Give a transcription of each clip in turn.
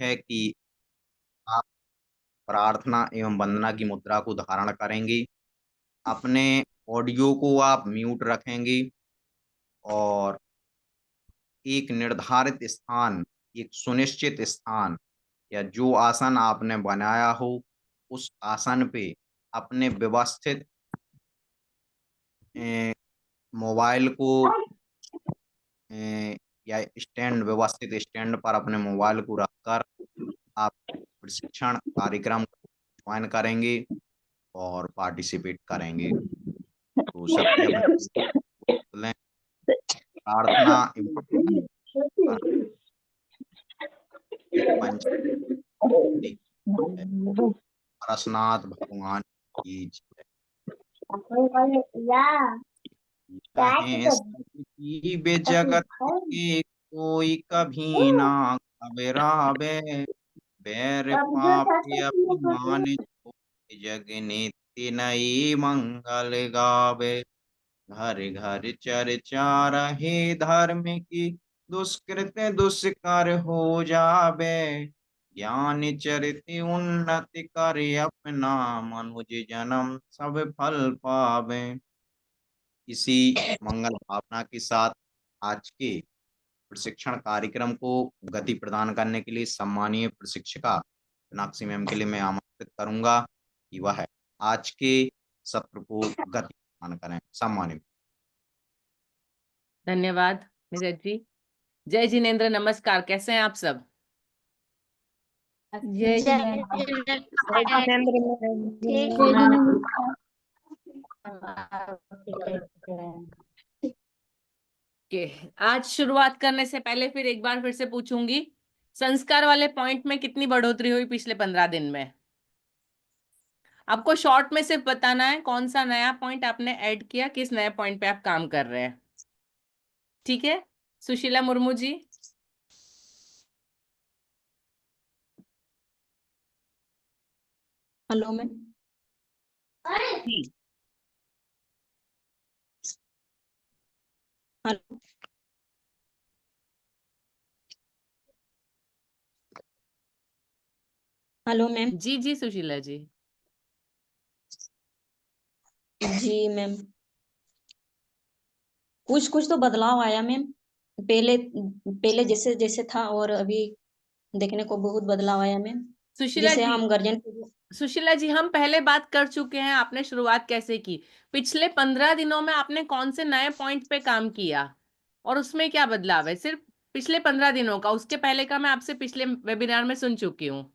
है कि आप प्रार्थना एवं वंदना की मुद्रा को धारण करेंगी। अपने ऑडियो को आप म्यूट रखेंगी और एक निर्धारित स्थान, एक सुनिश्चित स्थान या जो आसन आपने बनाया हो, उस आसन पे अपने व्यवस्थित मोबाइल को या स्टैंड, व्यवस्थित स्टैंड पर अपने मोबाइल को रखकर आप प्रशिक्षण कार्यक्रम ज्वाइन करेंगे और पार्टिसिपेट करेंगे। तो सबसे अपने लें, प्रार्थना पंच परशनाथ भगवान की जय। कहें सभी बे जगत के कोई कभी ना घबरावे, बैर पाप अभिमान जो जग नित्य नई मंगल गावे। घर घर चर्चा रहे धर्म की, दुष्कृत दुष्कर हो जावे। ज्ञान चरित उन्नति कर अपना, मनुज जन्म सब फल पावे। इसी मंगल भावना के साथ आज के प्रशिक्षण कार्यक्रम को गति प्रदान करने के लिए सम्मानीय प्रशिक्षिका मीनाक्षी मैम के लिए मैं आमंत्रित करूंगा कि वह आज के सत्र को गति प्रदान करें। सम्मानित। धन्यवाद नीरज जी। जय जिनेन्द्र, नमस्कार, कैसे हैं आप सब? जय के आज शुरुआत करने से पहले फिर से पूछूंगी, संस्कार वाले पॉइंट में कितनी बढ़ोतरी हुई पिछले 15 दिन में? आपको शॉर्ट में सिर्फ बताना है कौन सा नया पॉइंट आपने ऐड किया, किस नए पॉइंट पे आप काम कर रहे हैं। ठीक है, Sushila Murmu ji. Hello ma'am. Hello hello ma'am. जी जी सुशीला जी। जी मैम, कुछ कुछ तो बदलाव आया मैम। पहले पहले जैसे जैसे था और अभी देखने को बहुत बदलाव आया मैम। सुशीला जैसे जी, हम गर्जन सुशीला जी, हम पहले बात कर चुके हैं, आपने शुरुआत कैसे की। पिछले 15 दिनों में आपने कौन से नए पॉइंट पे काम किया और उसमें क्या बदलाव है? सिर्फ पिछले 15 दिनों का, उसके पहले का मैं आपसे पिछले वेबिनार में सुन चुकी हूँ।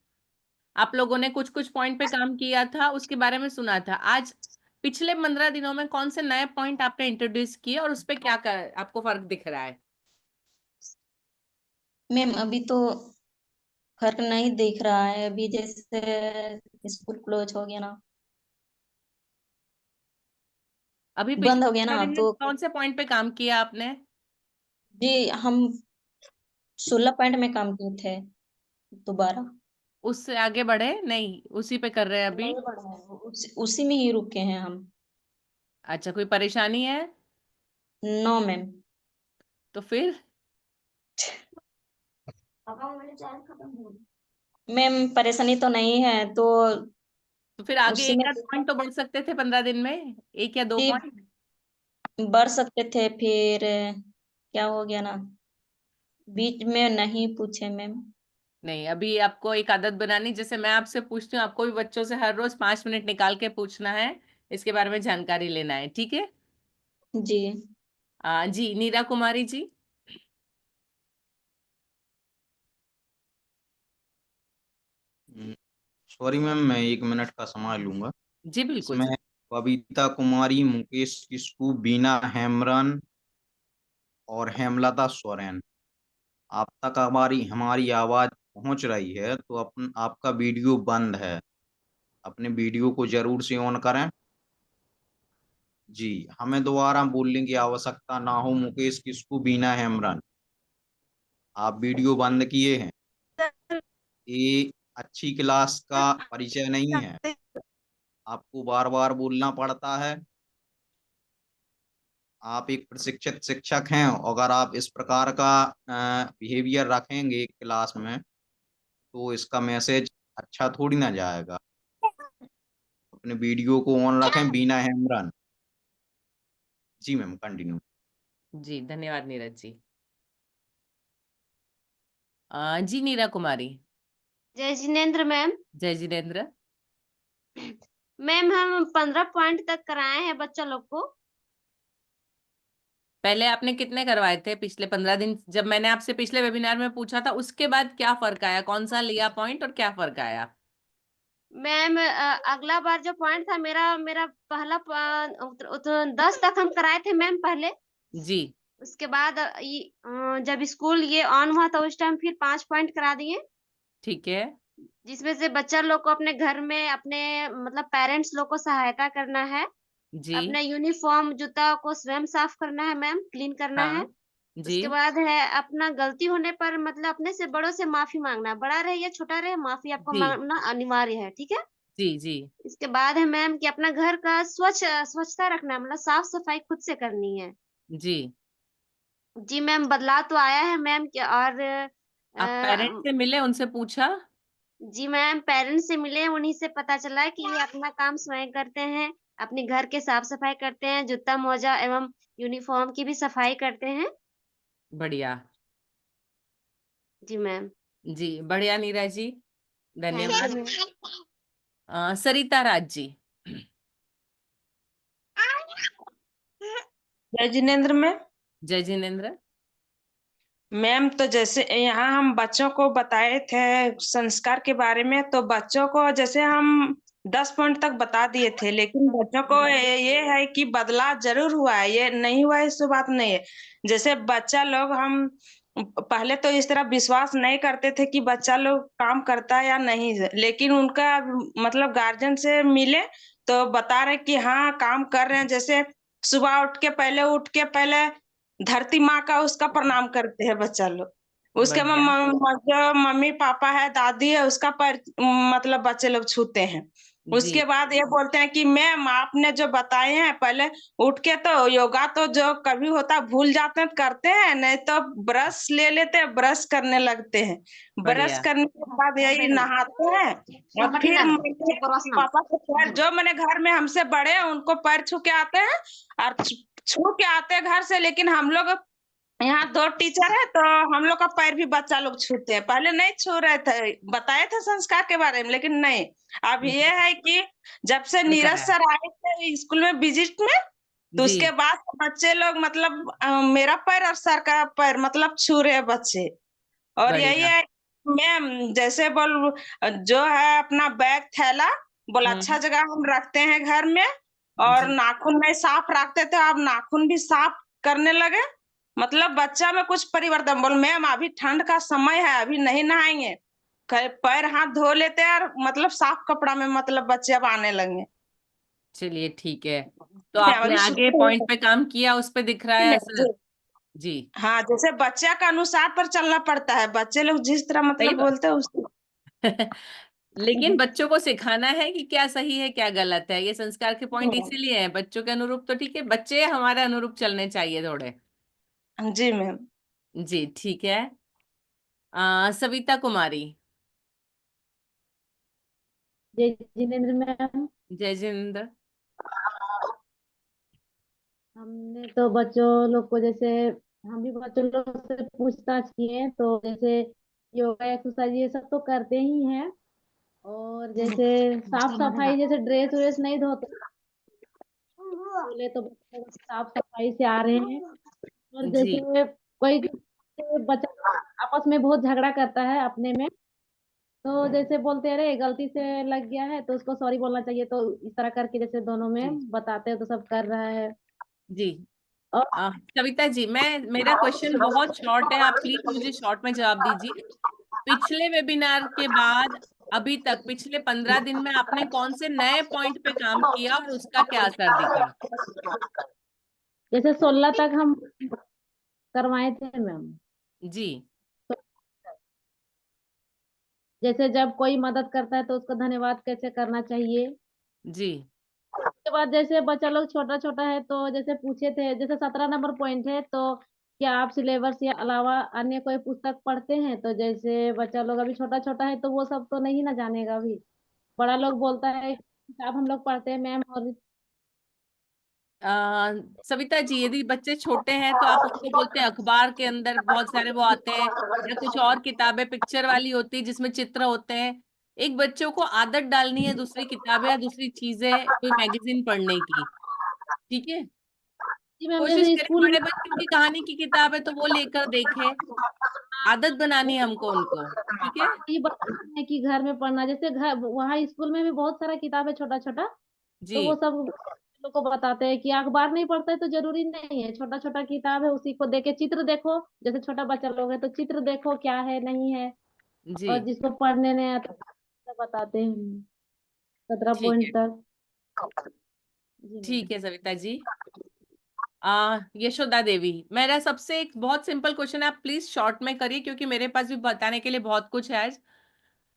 आप लोगों ने कुछ कुछ पॉइंट पे काम किया था, उसके बारे में सुना था। आज पिछले 15 दिनों में कौन से नए पॉइंट आपने इंट्रोड्यूस किए और उस पे आपको फर्क दिख रहा है? मैम, अभी तो फर्क नहीं दिख रहा है। अभी जैसे स्कूल क्लोज हो गया ना, अभी पिछले बंद हो गया 15 ना, दिन में तो कौन से पॉइंट पे काम किया आपने? जी हम 16 पॉइंट में काम किए थे दोबारा। उससे आगे बढ़े नहीं, उसी पे कर रहे हैं अभी? नहीं बढ़ा है, उसी में ही रुके हैं हम। अच्छा, कोई परेशानी है? No ma'am. तो फिर मैम, परेशानी तो नहीं है, तो फिर आगे उसी एक में आध पॉइंट तो बढ़ सकते थे 15 दिन में, एक या दो जी पॉइंट। बढ़ सकते थे। फिर क्या हो गया ना, बीच में नहीं पूछे मैम। नहीं, अभी आपको एक आदत बनानी, जैसे मैं आपसे पूछती हूँ, आपको भी बच्चों से हर रोज 5 मिनट निकाल के पूछना है, इसके बारे में जानकारी लेना है, ठीक है? जी जी नीरा कुमारी जी। सॉरी मैम, मैं 1 मिनट का समय लूंगा। जी बिल्कुल इसमें सर। बबीता कुमारी, मुकेश किस्कू, बीना हेमरन और हेमलता सोरेन, आप तक हमारी हमारी आवाज पहुंच रही है तो आपका वीडियो बंद है। अपने वीडियो को जरूर से ऑन करें। जी, हमें दोबारा बोलने की आवश्यकता ना हो। मुकेश किस्कू, बीना हेमरन, आप वीडियो बंद किए हैं, ये अच्छी क्लास का परिचय नहीं है। आपको बार बार बोलना पड़ता है। आप एक प्रशिक्षित शिक्षक हैं, अगर आप इस प्रकार का बिहेवियर रखेंगे क्लास में तो इसका मैसेज अच्छा थोड़ी ना जाएगा। अपने वीडियो को ऑन रखें बिना हेमरन। जी मैम, कंटिन्यू। जी धन्यवाद नीरज जी। जी नीरा कुमारी। जय जिनेन्द्र मैम। जय जिनेन्द्र। मैम हम 15 पॉइंट तक कराए हैं बच्चा लोग को। पहले आपने कितने करवाए थे पिछले 15 दिन? जब मैंने आपसे पिछले वेबिनार में पूछा था उसके बाद क्या फर्क आया, कौन सा लिया पॉइंट और क्या फर्क आया? मैम अगला बार जो पॉइंट था मेरा मेरा पहला 10 तक हम कराए थे मैम पहले। जी उसके बाद जब स्कूल ये ऑन हुआ था उस टाइम फिर 5 पॉइंट करा दिए, ठीक है। जिसमें से बच्चा लोग को अपने घर में अपने मतलब पेरेंट्स लोग को सहायता करना है, जी अपने यूनिफॉर्म जूता को स्वयं साफ करना है मैम, क्लीन करना है। हाँ जी उसके बाद है अपना गलती होने पर मतलब अपने से बड़ों से माफी मांगना, बड़ा रहे या छोटा रहे माफी आपको जी मांगना अनिवार्य है, ठीक है। जी जी इसके बाद है मैम कि अपना घर का स्वच्छता रखना है, मतलब साफ सफाई खुद से करनी है। जी। जी मैम, बदलाव तो आया है मैम कि और आप पेरेंट्स से मिले, उनसे पूछा? जी मैम, पेरेंट्स से मिले, उन्हीं से पता चला कि ये अपना काम स्वयं करते हैं, अपने घर के साफ सफाई करते हैं, जूता मोजा एवं यूनिफॉर्म की भी सफाई करते हैं। बढ़िया। जी मैम। जी बढ़िया नीरज जी, थैंक धन्यवाद। You ma'am. सरिता राज जी। जय जिनेन्द्र मैम। जय जिनेन्द्र। मैम तो जैसे यहाँ हम बच्चों को बताए थे संस्कार के बारे में, तो बच्चों को जैसे हम 10 पॉइंट तक बता दिए थे, लेकिन बच्चों को ये है कि बदलाव जरूर हुआ है, ये नहीं हुआ है इस बात नहीं है। जैसे बच्चा लोग, हम पहले तो इस तरह विश्वास नहीं करते थे कि बच्चा लोग काम करता है या नहीं है, लेकिन उनका मतलब गार्जियन से मिले तो बता रहे कि हाँ काम कर रहे हैं। जैसे सुबह उठ के पहले धरती माँ का उसका प्रणाम करते हैं बच्चा लोग। उसके बढ़िया। जो मम्मी पापा है, दादी है, उसका पैर मतलब बच्चे लोग छूते हैं। जी उसके बाद ये बोलते हैं कि मैम आपने जो बताए हैं, पहले उठ के तो योगा तो जो कभी होता भूल जाते हैं करते हैं, नहीं तो ब्रश ले लेते हैं, ब्रश करने लगते हैं। ब्रश बढ़िया। करने के बाद यही नहाते हैं और फिर मम्मी पापा को पैर, जो मैंने घर में हमसे बड़े हैं उनको पैर छू के आते हैं और छू के आते हैं घर से। लेकिन हम लोग यहाँ 2 टीचर है तो हम लोग का पैर भी बच्चा लोग छूते हैं। पहले नहीं छू रहे थे, बताए थे संस्कार के बारे में, लेकिन नहीं। अब ये है कि जब से फर्क नीरज आया। सर आए थे स्कूल में विजिट में, तो जी उसके बाद बच्चे लोग मतलब मेरा पैर और सर का पैर मतलब छू रहे हैं बच्चे। और यही बढ़िया। है मैम, जैसे बोल जो है अपना बैग थैला बोल अच्छा जगह हम रखते हैं घर में, और जी नाखून नहीं साफ रखते थे, अब नाखून भी साफ करने लगे। मतलब बच्चा में कुछ परिवर्तन। बोल मैम अभी ठंड का समय है, अभी नहीं नहाएंगे, पैर हाथ धो लेते हैं और मतलब साफ कपड़ा में मतलब बच्चे अब आने लगे। चलिए ठीक है। तो मैम आपने अभी आगे शुरू पॉइंट पे काम किया, उस पे दिख रहा है असर? जी हाँ, जैसे बच्चा का अनुसार पर चलना पड़ता है, बच्चे लोग जिस तरह सही मतलब बात। बोलते हैं उस लेकिन बच्चों को सिखाना है कि क्या सही है क्या गलत है, ये संस्कार के पॉइंट इसीलिए है, बच्चों के अनुरूप तो ठीक है, बच्चे हमारे अनुरूप चलने चाहिए थोड़े। जी मैम। जी ठीक है। सविता कुमारी। जय जिनेन्द्र मैम। जय जिनेन्द्र। हमने तो बच्चों लोग को जैसे हम भी बच्चों लोग से पूछताछ किए, तो जैसे योगा एक्सरसाइज ये सब तो करते ही हैं, और जैसे साफ सफाई, जैसे ड्रेस व्रेस नहीं धोते बोले तो बच्चे लोग साफ सफाई से आ रहे हैं। और जी जैसे कोई बच्चा आपस में बहुत झगड़ा करता है अपने में, तो जैसे बोलते हैं अरे गलती से लग गया है तो उसको सॉरी बोलना चाहिए, तो इस तरह करके जैसे दोनों जी में बताते हैं तो सब कर रहा है। जी। और कविता जी, मेरा क्वेश्चन बहुत शॉर्ट है, आप प्लीज मुझे शॉर्ट में जवाब दीजिए। पिछले वेबिनार के बाद अभी तक पिछले 15 दिन में आपने कौन से नए पॉइंट पे काम किया और उसका क्या असर दिखा? जैसे 16 तक हम करवाए थे मैम। जी जैसे जब कोई मदद करता है तो उसको धन्यवाद कैसे करना चाहिए। जी उसके बाद जैसे बच्चा लोग छोटा छोटा है तो जैसे पूछे थे, जैसे 17 नंबर पॉइंट है, तो क्या आप सिलेबस या अलावा अन्य कोई पुस्तक पढ़ते हैं? तो जैसे बच्चा लोग अभी छोटा छोटा है तो वो सब तो नहीं ना जानेगा अभी। बड़ा लोग बोलता है किताब हम लोग पढ़ते हैं मैम, और आ, सविता जी, यदि बच्चे छोटे हैं तो आप उनको बोलते हैं अखबार के अंदर बहुत सारे वो आते हैं, या कुछ और किताबें पिक्चर वाली होती है जिसमें चित्र होते हैं। एक बच्चों को आदत डालनी है दूसरी किताबें या दूसरी चीजें, कोई मैगजीन पढ़ने की। ठीक है, जी मैम, कोशिश जैसे करें स्कूल बड़े बच्चों की कहानी की किताब है तो वो लेकर देखे। आदत बनानी है हमको उनको। ठीक है ये बताते हैं कि घर में पढ़ना, जैसे घर वहाँ स्कूल में भी बहुत सारा किताब है छोटा छोटा, जी। तो वो सब लोग को बताते हैं कि अखबार नहीं पढ़ता है तो जरूरी नहीं है, छोटा छोटा किताब है उसी को देखे, चित्र देखो, जैसे छोटा बच्चा लोग है तो चित्र देखो क्या है नहीं है। जी और जिसको पढ़ने नहीं आता तो बताते हैं 17 ठीक पॉइंट है। तक। जी मैम। ठीक है सविता जी। यशोदा देवी, मेरा सबसे एक बहुत सिंपल क्वेश्चन है, आप प्लीज शॉर्ट में करिए क्योंकि मेरे पास भी बताने के लिए बहुत कुछ है आज।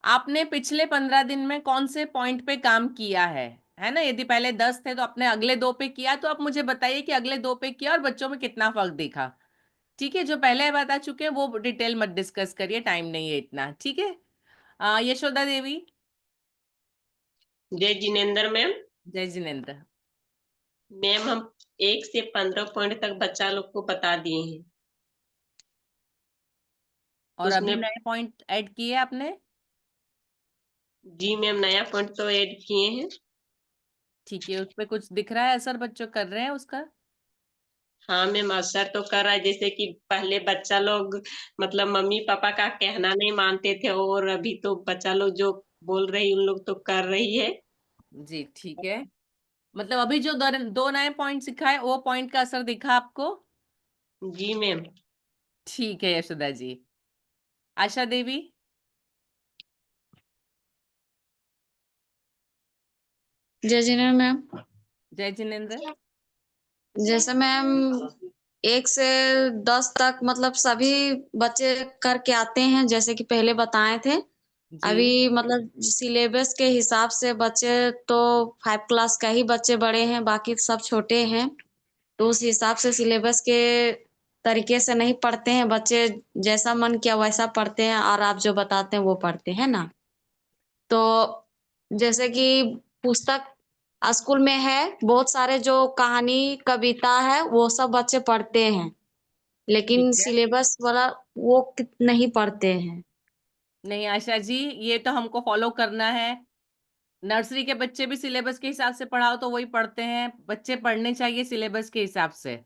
आपने पिछले 15 दिन में कौन से पॉइंट पे काम किया है ना? यदि पहले 10 थे तो आपने अगले 2 पे किया, तो आप मुझे बताइए कि अगले 2 पे किया और बच्चों में कितना फर्क दिखा। ठीक है, जो पहले बता चुके हैं वो डिटेल मत डिस्कस करिए, टाइम नहीं है इतना। ठीक है। यशोदा देवी। जय जिनेन्द्र मैम। जय जिनेन्द्र। मैम हम 1 से 15 पॉइंट तक बच्चा लोग को बता दिए हैं। और अभी उसमें नए पॉइंट ऐड किए आपने? जी मैम, नया पॉइंट तो ऐड किए हैं। ठीक है, उस पे कुछ दिख रहा है असर बच्चों कर रहे हैं उसका? हाँ मैम, असर तो कर रहा है। जैसे कि पहले बच्चा लोग मतलब मम्मी पापा का कहना नहीं मानते थे, और अभी तो बच्चा लोग जो बोल रही उन लोग तो कर रही है। जी ठीक है, मतलब अभी जो दो नए पॉइंट सिखाए वो पॉइंट का असर दिखा आपको? जी मैम। ठीक है यशोदा जी। आशा देवी। जय जिनेन्द्र मैम। जय जिनेन्द्र। जैसे मैम 1 से 10 तक मतलब सभी बच्चे करके आते हैं, जैसे कि पहले बताए थे। जी अभी मतलब सिलेबस के हिसाब से बच्चे तो 5 क्लास का ही बच्चे बड़े हैं, बाकी सब छोटे हैं। तो उस हिसाब से सिलेबस के तरीके से नहीं पढ़ते हैं बच्चे, जैसा मन किया वैसा पढ़ते हैं, और आप जो बताते हैं वो पढ़ते हैं ना। तो जैसे कि पुस्तक स्कूल में है, बहुत सारे जो कहानी कविता है वो सब बच्चे पढ़ते हैं, ठीक लेकिन है। सिलेबस वाला वो नहीं पढ़ते हैं। नहीं आशा जी, ये तो हमको फॉलो करना है। नर्सरी के बच्चे भी सिलेबस के हिसाब से पढ़ाओ तो वही पढ़ते हैं। बच्चे पढ़ने चाहिए सिलेबस के हिसाब से,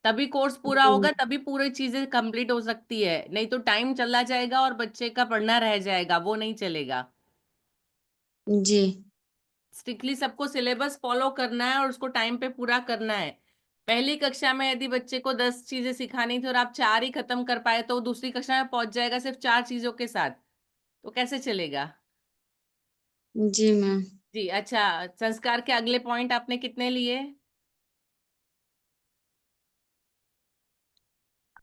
तभी कोर्स पूरा होगा, तभी पूरी चीजें कंप्लीट हो सकती है। नहीं तो टाइम चला जाएगा और बच्चे का पढ़ना रह जाएगा, वो नहीं चलेगा। जी। स्ट्रिक्टली सबको सिलेबस फॉलो करना है और उसको टाइम पे पूरा करना है। पहली कक्षा में यदि बच्चे को 10 चीजें सिखानी थी और आप 4 ही खत्म कर पाए तो वो दूसरी कक्षा में पहुंच जाएगा सिर्फ 4 चीजों के साथ, तो कैसे चलेगा? जी मैम। जी अच्छा, संस्कार के अगले पॉइंट आपने कितने लिए?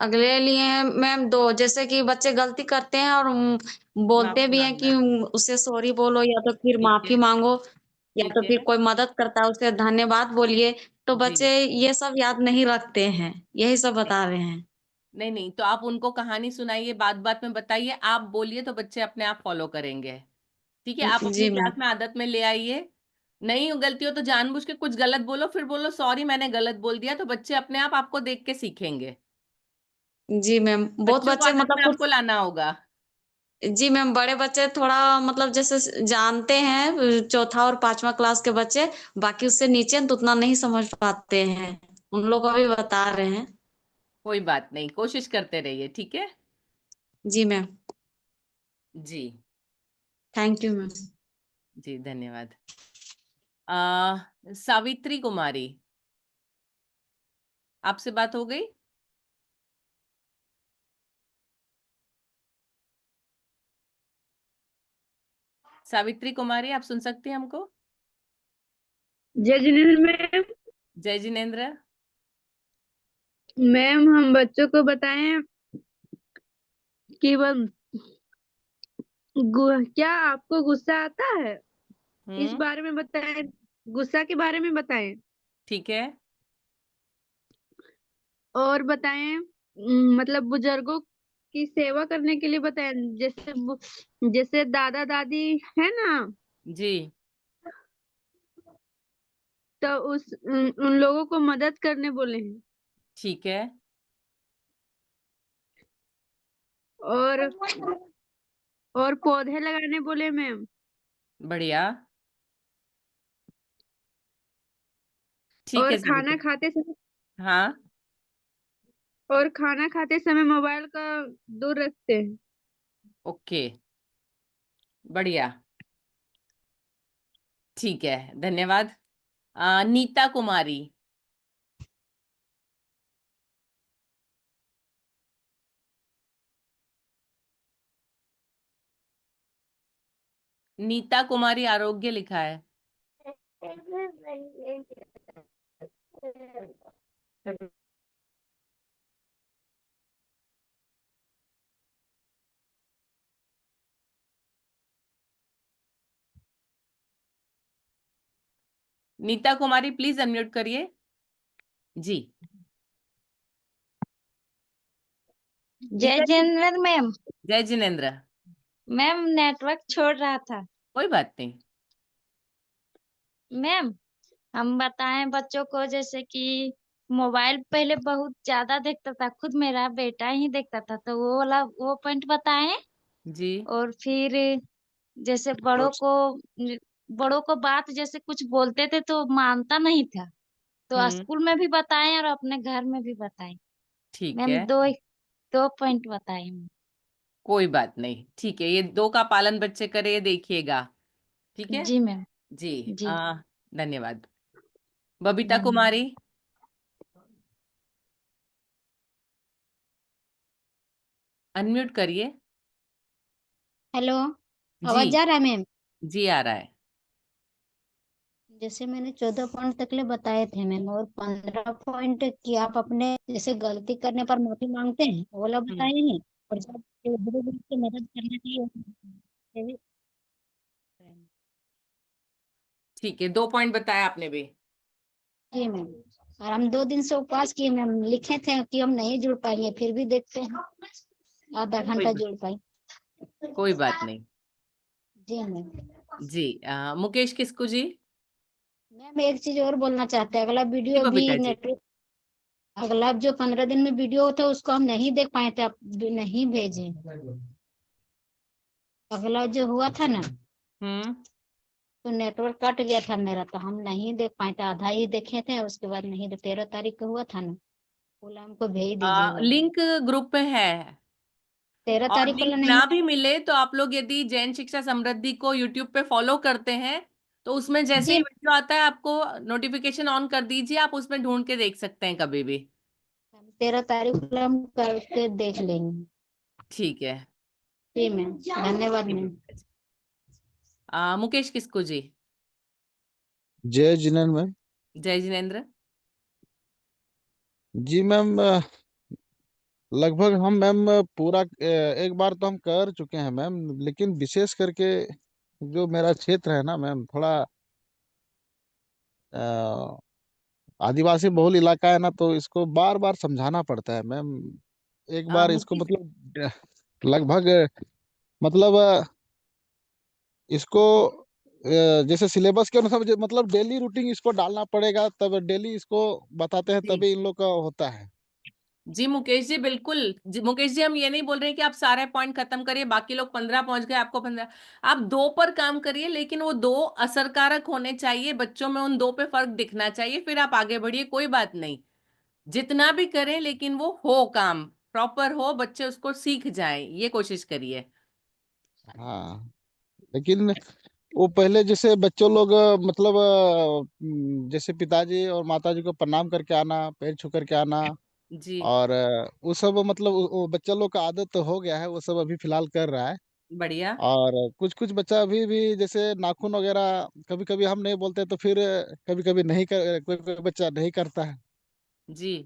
अगले लिए हैं मैम 2, जैसे कि बच्चे गलती करते हैं और बोलते माफी भी हैं कि मांगना। उससे सॉरी बोलो, या तो फिर ठीक माफी है। मांगो, या ठीक तो है। फिर कोई मदद करता है उसे धन्यवाद बोलिए। तो जी बच्चे ये सब याद नहीं रखते हैं, यही सब बता रहे हैं। नहीं नहीं, तो आप उनको कहानी सुनाइए, बात बात में बताइए, आप बोलिए तो बच्चे अपने आप फॉलो करेंगे। ठीक है, आप अपनी जी मैम। क्लास में आदत में ले आइए। नहीं गलती हो तो जानबूझ के कुछ गलत बोलो, फिर बोलो सॉरी मैंने गलत बोल दिया, तो बच्चे अपने आप आपको देख के सीखेंगे। जी मैम, बहुत बच्चों को बच्चे आदत मतलब में कुछ। आपको लाना होगा। जी मैम, बड़े बच्चे थोड़ा मतलब जैसे जानते हैं, चौथा और 5वां क्लास के बच्चे, बाकी उससे नीचे तो उतना नहीं समझ पाते हैं, उन लोग को भी बता रहे हैं। कोई बात नहीं, कोशिश करते रहिए। ठीक है। जी मैम। जी। Thank you ma'am. जी धन्यवाद। सावित्री कुमारी, आपसे बात हो गई? सावित्री कुमारी, आप सुन सकते हैं हमको? जय जिनेन्द्र मैम। जय जिनेन्द्र। मैम हम बच्चों को बताएं कि क्या आपको गुस्सा आता है, इस बारे में बताएं, गुस्सा के बारे में बताएं। ठीक है। और बताएं मतलब बुजुर्गों की सेवा करने के लिए बताया, जैसे दादा दादी है ना, जी। तो उन लोगों को मदद करने बोले हैं। ठीक है। और पौधे लगाने बोले मैम। बढ़िया। ठीक और है सविता। हाँ। खाना खाते समय मोबाइल का दूर रखते हैं। ओके, बढ़िया। ठीक है, धन्यवाद। नीता कुमारी। नीता कुमारी आरोग्य लिखा है। नीता कुमारी प्लीज अनम्यूट करिए। जी। जय जिनेंद्र मैम। जय जिनेंद्र। मैम नेटवर्क छोड़ रहा था। कोई बात नहीं। मैम हम बताएं बच्चों को, जैसे कि मोबाइल पहले बहुत ज्यादा देखता था, खुद मेरा बेटा ही देखता था, तो वो पॉइंट बताएं। जी। और फिर जैसे बड़ों को बात जैसे कुछ बोलते थे तो मानता नहीं था, तो स्कूल में भी बताएं और अपने घर में भी बताएं। ठीक मैम है, दो पॉइंट बताएं। कोई बात नहीं। ठीक है, ये 2 का पालन बच्चे करे, देखिएगा। ठीक है जी मैम। जी। जी धन्यवाद। बबीता धन्यवाद। कुमारी। अनम्यूट करिए। हेलो, जी। आवाज जा रहा है मैम? जी आ रहा है। जैसे मैंने 14 पॉइंट तक ले बताए थे मैम, और 15 पॉइंट कि आप अपने जैसे गलती करने पर माफी मांगते हैं वो वाला बताए हैं। और जब बड़े लोग की मदद करना चाहिए वो भी। ठीक है, 2 पॉइंट बताया आपने भी। जी मैम। और हम 2 दिन से उपवास किए मैम, लिखे थे कि हम नहीं जुड़ पाएंगे, फिर भी देखते हैं आधा कोई घंटा जुड़ पाए। कोई बात नहीं। जी मैम। जी। मुकेश किस्कू जी। मैम एक चीज और बोलना चाहते हैं, अगला जी वीडियो भी बबीता जी। नेटवर्क, अगला जो 15 दिन में वीडियो था उसको हम नहीं देख पाए थे, आप नहीं भेजे। अगला जो हुआ था ना, हम्म। तो नेटवर्क कट गया था मेरा, तो हम नहीं देख पाए थे, आधा ही देखे थे, उसके बाद नहीं। 13 तारीख को हुआ था ना, बोला हमको भेज दीजिएगा। लिंक ग्रुप में है। 13 और तारीख को लिंक नहीं ना भी आया। मिले तो आप लोग यदि जैन शिक्षा समृद्धि को यूट्यूब पे फॉलो करते हैं तो उसमें जैसे ही जी वीडियो आता है आपको नोटिफिकेशन ऑन कर दीजिए, आप उसमें ढूंढ के देख सकते हैं कभी भी। 13 तारीख को हम करके देख लेंगे। ठीक है। जी मैम, धन्यवाद मैम। मुकेश किस्कू जी। जय जिनेंद्र मैम। जय जिनेंद्र। जी मैम, लगभग हम मैम पूरा एक बार तो हम कर चुके हैं मैम, लेकिन विशेष करके जो मेरा क्षेत्र है ना मैम, थोड़ा अ, आदिवासी बहुल इलाका है ना, तो इसको बार बार समझाना पड़ता है मैम। एक बार इसको मुकेश। मतलब लगभग मतलब इसको जैसे सिलेबस के अनुसार मतलब डेली रूटीन इसको डालना पड़ेगा, तब डेली इसको बताते हैं, जी। तभी इन लोग का होता है। जी मुकेश जी, बिल्कुल जी, मुकेश जी हम ये नहीं बोल रहे हैं कि आप सारे पॉइंट खत्म करिए, बाकी लोग 15 पहुंच गए, आपको 15। आप 2 पर काम करिए, लेकिन वो 2 असरकारक होने चाहिए, बच्चों में उन 2 पे फर्क दिखना चाहिए, फिर आप आगे बढ़िए, कोई बात नहीं। जितना भी करें लेकिन वो हो, काम प्रॉपर हो, बच्चे उसको सीख जाएं, ये कोशिश करिए। हाँ, लेकिन वो पहले जैसे बच्चों लोग मतलब जैसे पिताजी और माताजी को प्रणाम करके आना, पैर छू करके आना, जी। और वो सब मतलब वो बच्चा लोग का आदत तो हो गया है, वो सब अभी फिलहाल कर रहा है। बढ़िया। और कुछ कुछ बच्चा अभी भी जैसे नाखून वगैरह कभी कभी हम नहीं बोलते तो फिर कभी कभी नहीं कर, कोई कोई बच्चा नहीं करता है। जी।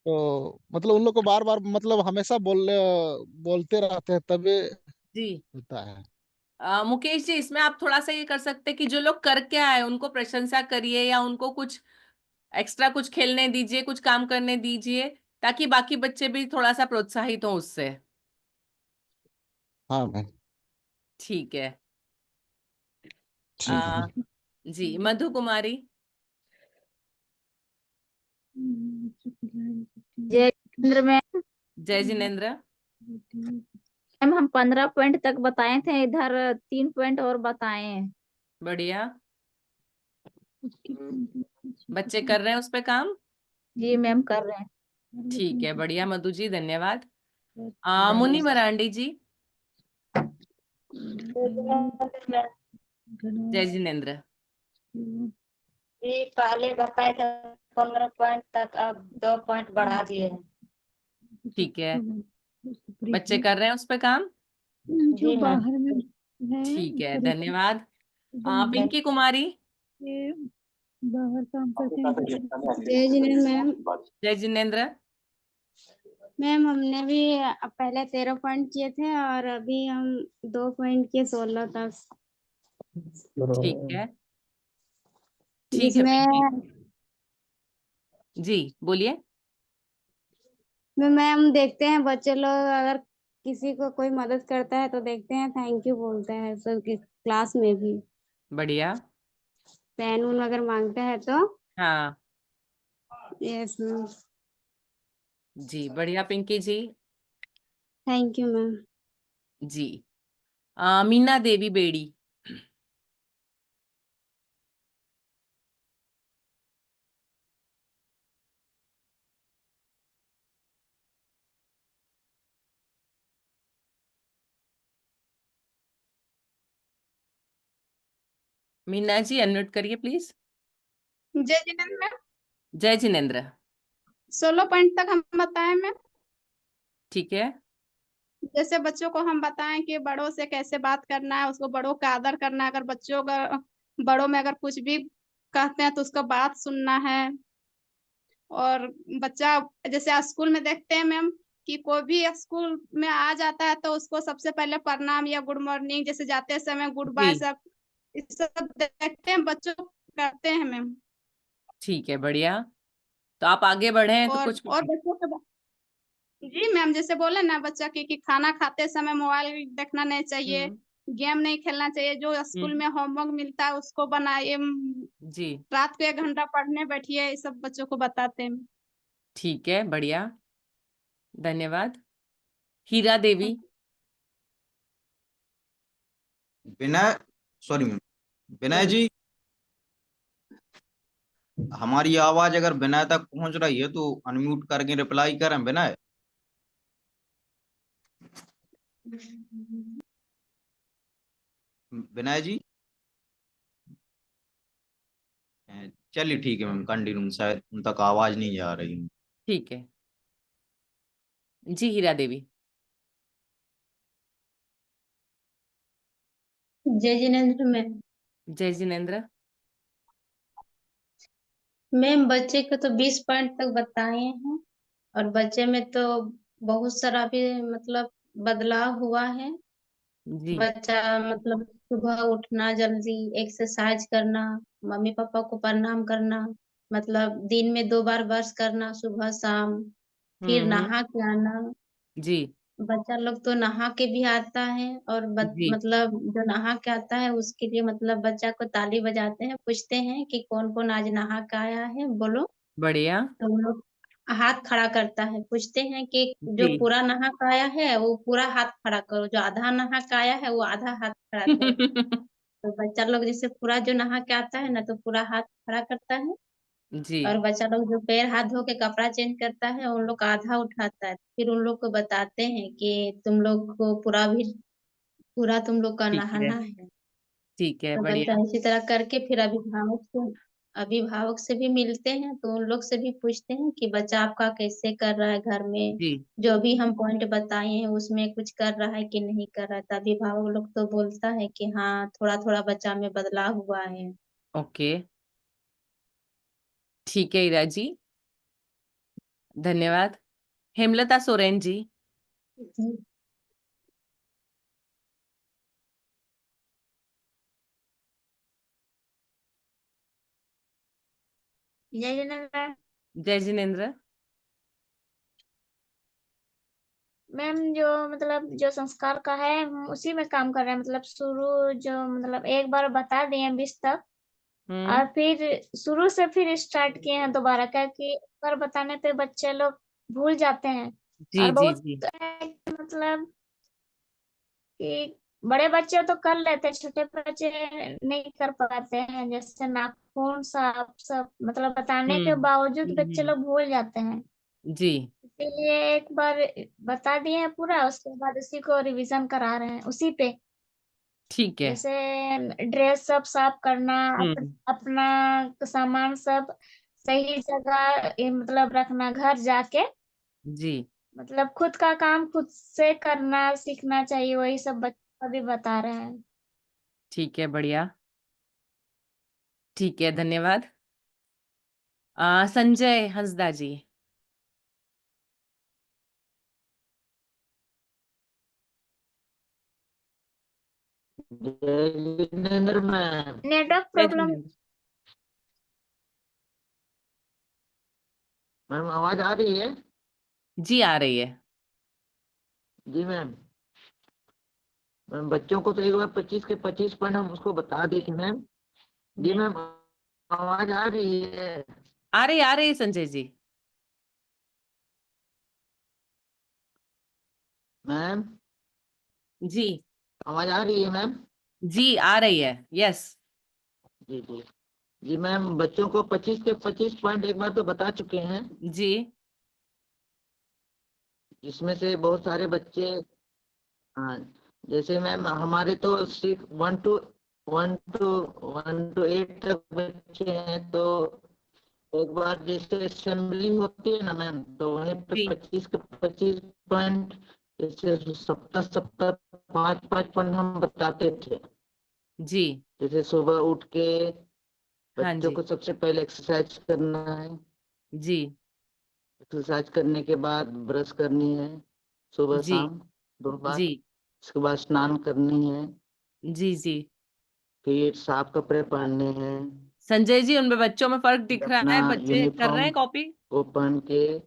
तो मतलब उन लोग को बार बार मतलब हमेशा बोलते रहते हैं, तभी जी। होता है। मुकेश जी, इसमें आप थोड़ा सा ये कर सकते हैं कि जो लोग करके आए उनको प्रशंसा करिए, या उनको कुछ एक्स्ट्रा कुछ खेलने दीजिए, कुछ काम करने दीजिए, ताकि बाकी बच्चे भी थोड़ा सा प्रोत्साहित हो उससे। हाँ मैम, ठीक है। ठीक है आ, मैम। जी मधु कुमारी। जय जिनेंद्र मैम। जय जिनेंद्र। मैम हम 15 पॉइंट तक बताए थे, इधर 3 पॉइंट और बताए हैं। बढ़िया। बच्चे कर रहे हैं उस पे काम। जी मैम कर रहे हैं। ठीक है, बढ़िया मधु जी, धन्यवाद। मुन्नी मरांडी जी। जय जिनेंद्र। जी पहले बताए थे 15 पॉइंट तक, अब 2 पॉइंट बढ़ा दिए हैं। ठीक है, बच्चे कर रहे हैं उस पे काम। जी मैम। ठीक है, धन्यवाद। पिंकी कुमारी। जय जिनेंद्र मैम। जय जिनेंद्र। मैम हमने भी पहले 13 पॉइंट किए थे और अभी हम 2 पॉइंट किए 16 तक, ठीक है, ठीक है जिसमें पिंकी जी, बोलिए। मैम देखते हैं बच्चे लोग अगर किसी को कोई मदद करता है तो देखते हैं थैंक यू बोलते हैं सब क्लास में भी। बढ़िया। पेन उन अगर मांगते हैं तो हाँ यस मैम। जी, बढ़िया Pinky ji. Thank you ma'am. जी मीना देवी बेड़ी। मीना जी अनम्यूट करिए प्लीज। जय जिनेंद्र मैम। जय जिनेंद्र। 16 पॉइंट तक हम बताए मैम। ठीक है। जैसे बच्चों को हम बताएं कि बड़ों से कैसे बात करना है, उसको बड़ों का आदर करना है, अगर बच्चों का बड़ों में अगर कुछ भी कहते हैं तो उसका बात सुनना है। और बच्चा जैसे स्कूल में देखते हैं मैम कि कोई भी स्कूल में आ जाता है तो उसको सबसे पहले प्रणाम या गुड मॉर्निंग, जैसे जाते समय गुड बाय, जी सब इस सब देखते हैं बच्चों को करते हैं मैम। ठीक है, बढ़िया। तो आप आगे बढ़े हैं तो कुछ। और बच्चों के जी मैम, जैसे बोले ना बच्चा की कि खाना खाते समय मोबाइल देखना नहीं चाहिए, हम्म गेम नहीं खेलना चाहिए, जो स्कूल हम्म में होमवर्क मिलता है उसको बनाइए, जी रात को 1 घंटा पढ़ने बैठिए, ये सब बच्चों को बताते हैं। ठीक है, बढ़िया, धन्यवाद। हीरा देवी। विनय, सॉरी मैम, विनय जी, हमारी आवाज अगर विनय तक पहुंच रही है तो अनम्यूट करके रिप्लाई करें विनय। विनय जी, चलिए ठीक है मैम, कंटिन्यू, शायद उन तक आवाज नहीं जा रही। ठीक है जी, हीरा देवी। जय जिनेंद्र मैम। जय जिनेंद्र। मैम बच्चे को तो 20 पॉइंट तक बताए हैं और बच्चे में तो बहुत सारा भी मतलब बदलाव हुआ है। जी बच्चा मतलब सुबह उठना, जल्दी एक्सरसाइज करना, मम्मी पापा को प्रणाम करना, मतलब दिन में 2 बार ब्रश करना सुबह शाम, फिर हम्म। नहा के आना। जी बच्चा लोग तो नहा के भी आता है और जी मतलब जो नहा के आता है उसके लिए मतलब बच्चा को ताली बजाते हैं, पूछते हैं कि कौन कौन आज नहा के आया है बोलो, बढ़िया। तो वो लोग हाथ खड़ा करता है, पूछते हैं कि जो जी पूरा नहा के आया है वो पूरा हाथ खड़ा करो, जो आधा नहा के आया है वो आधा हाथ खड़ा करो। तो बच्चा लोग जैसे पूरा जो नहा के आता है ना तो पूरा हाथ खड़ा करता है, जी और बच्चा लोग जो पैर हाथ धो के कपड़ा चेंज करता है उन लोग का आधा उठाता है, फिर उन लोग को बताते हैं कि तुम लोग को पूरा तुम लोग का ठीक है, नहाना है। ठीक है, तो बच्चा बढ़िया। इसी तरह करके फिर अभिभावक से भी मिलते हैं तो उन लोग से भी पूछते हैं कि बच्चा आपका कैसे कर रहा है घर में, जी जो भी हम पॉइंट बताए हैं उसमें कुछ कर रहा है कि नहीं कर रहा है। तो अभिभावक लोग तो बोलता है कि हाँ थोड़ा थोड़ा बच्चा में बदलाव हुआ है। ओके, ठीक है हीरा जी, धन्यवाद। हेमलता सोरेन जी। जय जिनेंद्र। जय जिनेंद्र। मैम जो मतलब जो संस्कार का है हम उसी में काम कर रहे हैं, मतलब शुरू जो मतलब एक बार बता दिए हैं 20 तक और फिर शुरू से फिर स्टार्ट किए हैं दोबारा, क्योंकि एक बार बताने पे बच्चे लोग भूल जाते हैं जी और जी बहुत जी है कि मतलब कि बड़े बच्चे तो कर लेते हैं, छोटे बच्चे नहीं कर पाते हैं, जैसे नाखून साफ सब मतलब बताने के बावजूद बच्चे लोग भूल जाते हैं। जी इसीलिए एक बार बता दिए हैं पूरा, उसके बाद उसी को रिवीजन करा रहे हैं उसी पे। ठीक है। जैसे ड्रेस सब साफ करना, अपना सामान सब सही जगह मतलब रखना, घर जाके जी मतलब खुद का काम खुद से करना सीखना चाहिए, वही सब बच्चों को भी बता रहे हैं। ठीक है, बढ़िया। ठीक है, धन्यवाद। Sanjay Hansda ji. Jitendra ma'am, network problem. Ma'am आवाज आ रही है? जी आ रही है। जी मैम। मैम बच्चों को तो एक बार 25 के 25 पॉइंट हम उसको बता दिए थे मैम। जी मैम, आवाज आ रही है? आ रही है संजय जी। मैम जी आवाज आ रही है मैम? जी आ रही है, यस। जी जी जी मैम, बच्चों को 25 के 25 पॉइंट एक बार तो बता चुके हैं जी जिसमें से बहुत सारे बच्चे, हाँ, जैसे मैम हमारे तो 1 to 8 तक बच्चे हैं, तो एक बार जैसे असेंबली होती है ना मैम, तो वहीं पे 25 के 25 पॉइंट, जैसे सप्ताह सप्ताह 5-5 पॉइंट हम बताते थे। जी जैसे सुबह उठ के हाँ बच्चों जी को सबसे पहले एक्सरसाइज करना है, जी एक्सरसाइज करने के बाद ब्रश करनी है सुबह जी शाम 2 बार, जी उसके बाद स्नान करनी है, जी जी फिर साफ कपड़े पहनने हैं, संजय जी, उनमें बच्चों में फर्क दिख रहा अपना है? बच्चे कर रहे यूनिफॉर्म हैं कॉपी? को पहन के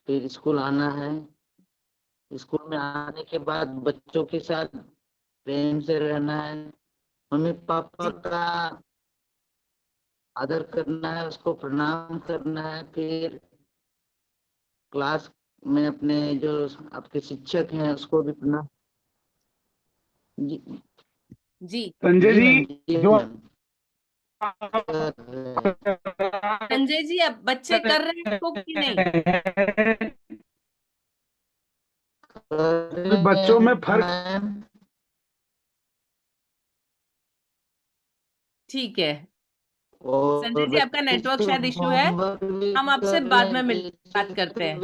फिर स्कूल आना है। स्कूल में आने के बाद बच्चों के साथ प्रेम से रहना है, मम्मी पापा का आदर करना है, उसको प्रणाम करना है, फिर क्लास में अपने जो आपके शिक्षक हैं उसको भी प्रणाम। जी जी संजय जी जी मैम, जी जो मैम। संजय जी, अब बच्चे कर रहे हैं इसको कि नहीं? बच्चों में फर्क, ठीक है संजय और जी, आपका नेटवर्क शायद इश्यू है, होमवर्क भी हम आपसे कर बाद में लें मिल बात करते हैं।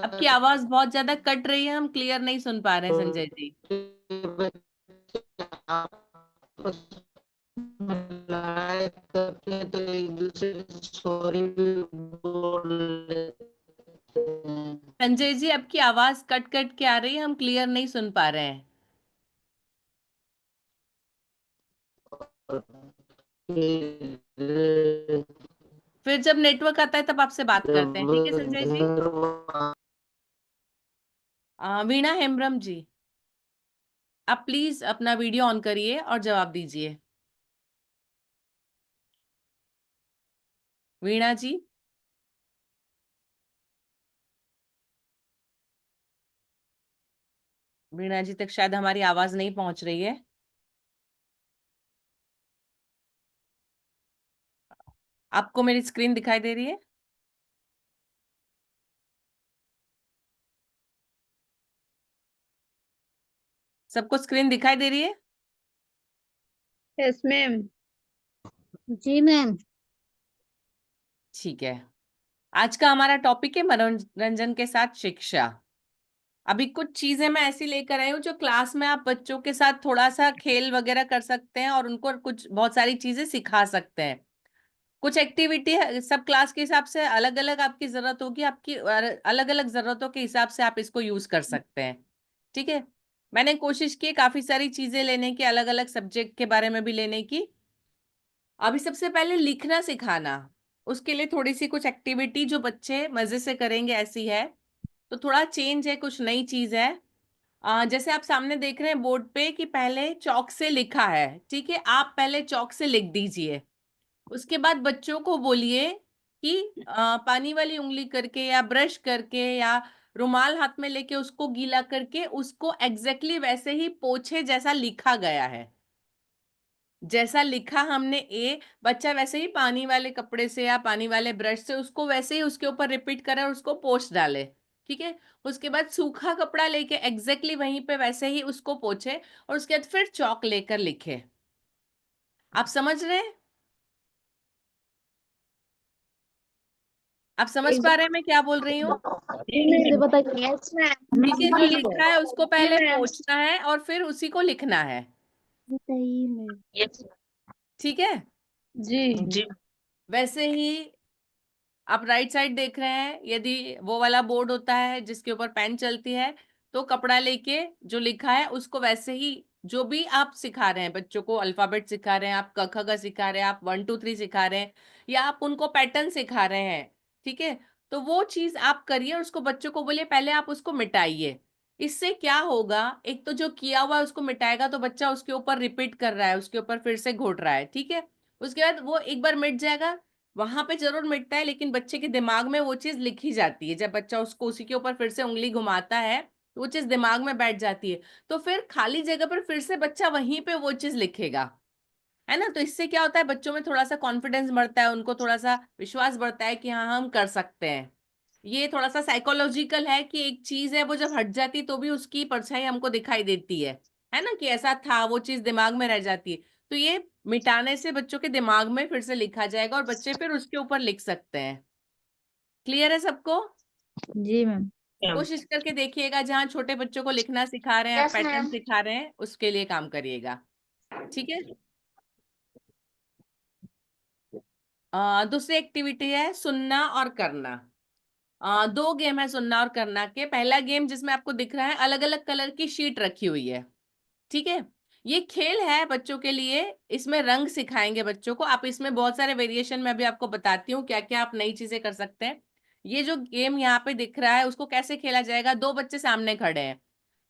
आपकी आवाज बहुत ज्यादा कट रही है, हम क्लियर नहीं सुन पा रहे हैं संजय जी। आपस में लड़ाई करते हैं तो एक दूसरे से सॉरी भी बोल लेते हैं। संजय जी, आपकी आवाज कट कट के आ रही है, हम क्लियर नहीं सुन पा रहे हैं। फिर जब नेटवर्क आता है तब आपसे बात करते हैं, ठीक है संजय जी। वीणा हेम्ब्रम जी, आप प्लीज अपना वीडियो ऑन करिए और जवाब दीजिए। वीणा जी, वीणा जी तक शायद हमारी आवाज नहीं पहुंच रही है। आपको मेरी स्क्रीन दिखाई दे रही है? सबको स्क्रीन दिखाई दे रही है? Yes ma'am. जी मैम। ठीक है, आज का हमारा टॉपिक है मनोरंजन के साथ शिक्षा। अभी कुछ चीजें मैं ऐसी लेकर आई हूँ जो क्लास में आप बच्चों के साथ थोड़ा सा खेल वगैरह कर सकते हैं और उनको कुछ बहुत सारी चीजें सिखा सकते हैं। कुछ एक्टिविटी है, सब क्लास के हिसाब से अलग अलग आपकी जरूरत होगी, आपकी अलग अलग जरूरतों के हिसाब से आप इसको यूज कर सकते हैं। ठीक है, मैंने कोशिश की काफी सारी चीजें लेने की, अलग अलग सब्जेक्ट के बारे में भी लेने की। अभी सबसे पहले लिखना सिखाना, उसके लिए थोड़ी सी कुछ एक्टिविटी जो बच्चे मजे से करेंगे ऐसी है तो थोड़ा चेंज है, कुछ नई चीज है। जैसे आप सामने देख रहे हैं बोर्ड पे कि पहले चौक से लिखा है, ठीक है, आप पहले चौक से लिख दीजिए। उसके बाद बच्चों को बोलिए कि पानी वाली उंगली करके या ब्रश करके या रुमाल हाथ में लेके उसको गीला करके उसको एग्जैक्टली वैसे ही पोछे जैसा लिखा गया है। जैसा लिखा हमने ए, बच्चा वैसे ही पानी वाले कपड़े से या पानी वाले ब्रश से उसको वैसे ही उसके ऊपर रिपीट करे और उसको पोंछ डाले, ठीक है। उसके बाद सूखा कपड़ा लेके एग्जैक्टली वहीं पे वैसे ही उसको पोंछे और उसके बाद फिर चौक लेकर लिखे। आप समझ रहे हैं? आप समझ पा रहे हैं मैं क्या बोल रही हूँ? ठीक है, जो लिखा है उसको पहले पोंछना है और फिर उसी को लिखना है, ठीक है जी। वैसे ही आप राइट साइड देख रहे हैं, यदि वो वाला बोर्ड होता है जिसके ऊपर पेन चलती है, तो कपड़ा लेके जो लिखा है उसको वैसे ही, जो भी आप सिखा रहे हैं बच्चों को, अल्फाबेट सिखा रहे हैं आप, क ख ग सिखा रहे हैं आप, 1 2 3 सिखा रहे हैं, या आप उनको पैटर्न सिखा रहे हैं, ठीक है, तो वो चीज आप करिए और उसको बच्चों को बोलिए पहले आप उसको मिटाइए। इससे क्या होगा, एक तो जो किया हुआ है उसको मिटाएगा तो बच्चा उसके ऊपर रिपीट कर रहा है, उसके ऊपर फिर से घोट रहा है, ठीक है। उसके बाद वो एक बार मिट जाएगा, वहां पे जरूर मिटता है लेकिन बच्चे के दिमाग में वो चीज लिखी जाती है। जब बच्चा उसको उसी के ऊपर फिर से उंगली घुमाता है तो वो चीज दिमाग में बैठ जाती है, तो फिर खाली जगह पर फिर से बच्चा वहीं पे वो चीज लिखेगा, है ना। तो इससे क्या होता है, बच्चों में थोड़ा सा कॉन्फिडेंस बढ़ता है, उनको थोड़ा सा विश्वास बढ़ता है कि हाँ हम कर सकते हैं। ये थोड़ा सा साइकोलॉजिकल है कि एक चीज है वो जब हट जाती तो भी उसकी परछाई हमको दिखाई देती है ना, कि ऐसा था, वो चीज दिमाग में रह जाती है। तो ये मिटाने से बच्चों के दिमाग में फिर से लिखा जाएगा और बच्चे फिर उसके ऊपर लिख सकते हैं। क्लियर है सबको? जी मैम। कोशिश करके देखिएगा, जहाँ छोटे बच्चों को लिखना सिखा रहे हैं, यस पैटर्न मैम। सिखा रहे हैं, उसके लिए काम करिएगा, ठीक है। दूसरी एक्टिविटी है सुनना और करना। दो गेम है सुनना और करना के। पहला गेम जिसमें आपको दिख रहा है अलग अलग कलर की शीट रखी हुई है, ठीक है। ये खेल है बच्चों के लिए, इसमें रंग सिखाएंगे बच्चों को। आप इसमें बहुत सारे वेरिएशन में अभी आपको बताती हूँ क्या क्या आप नई चीजें कर सकते हैं। ये जो गेम यहाँ पे दिख रहा है उसको कैसे खेला जाएगा, दो बच्चे सामने खड़े हैं,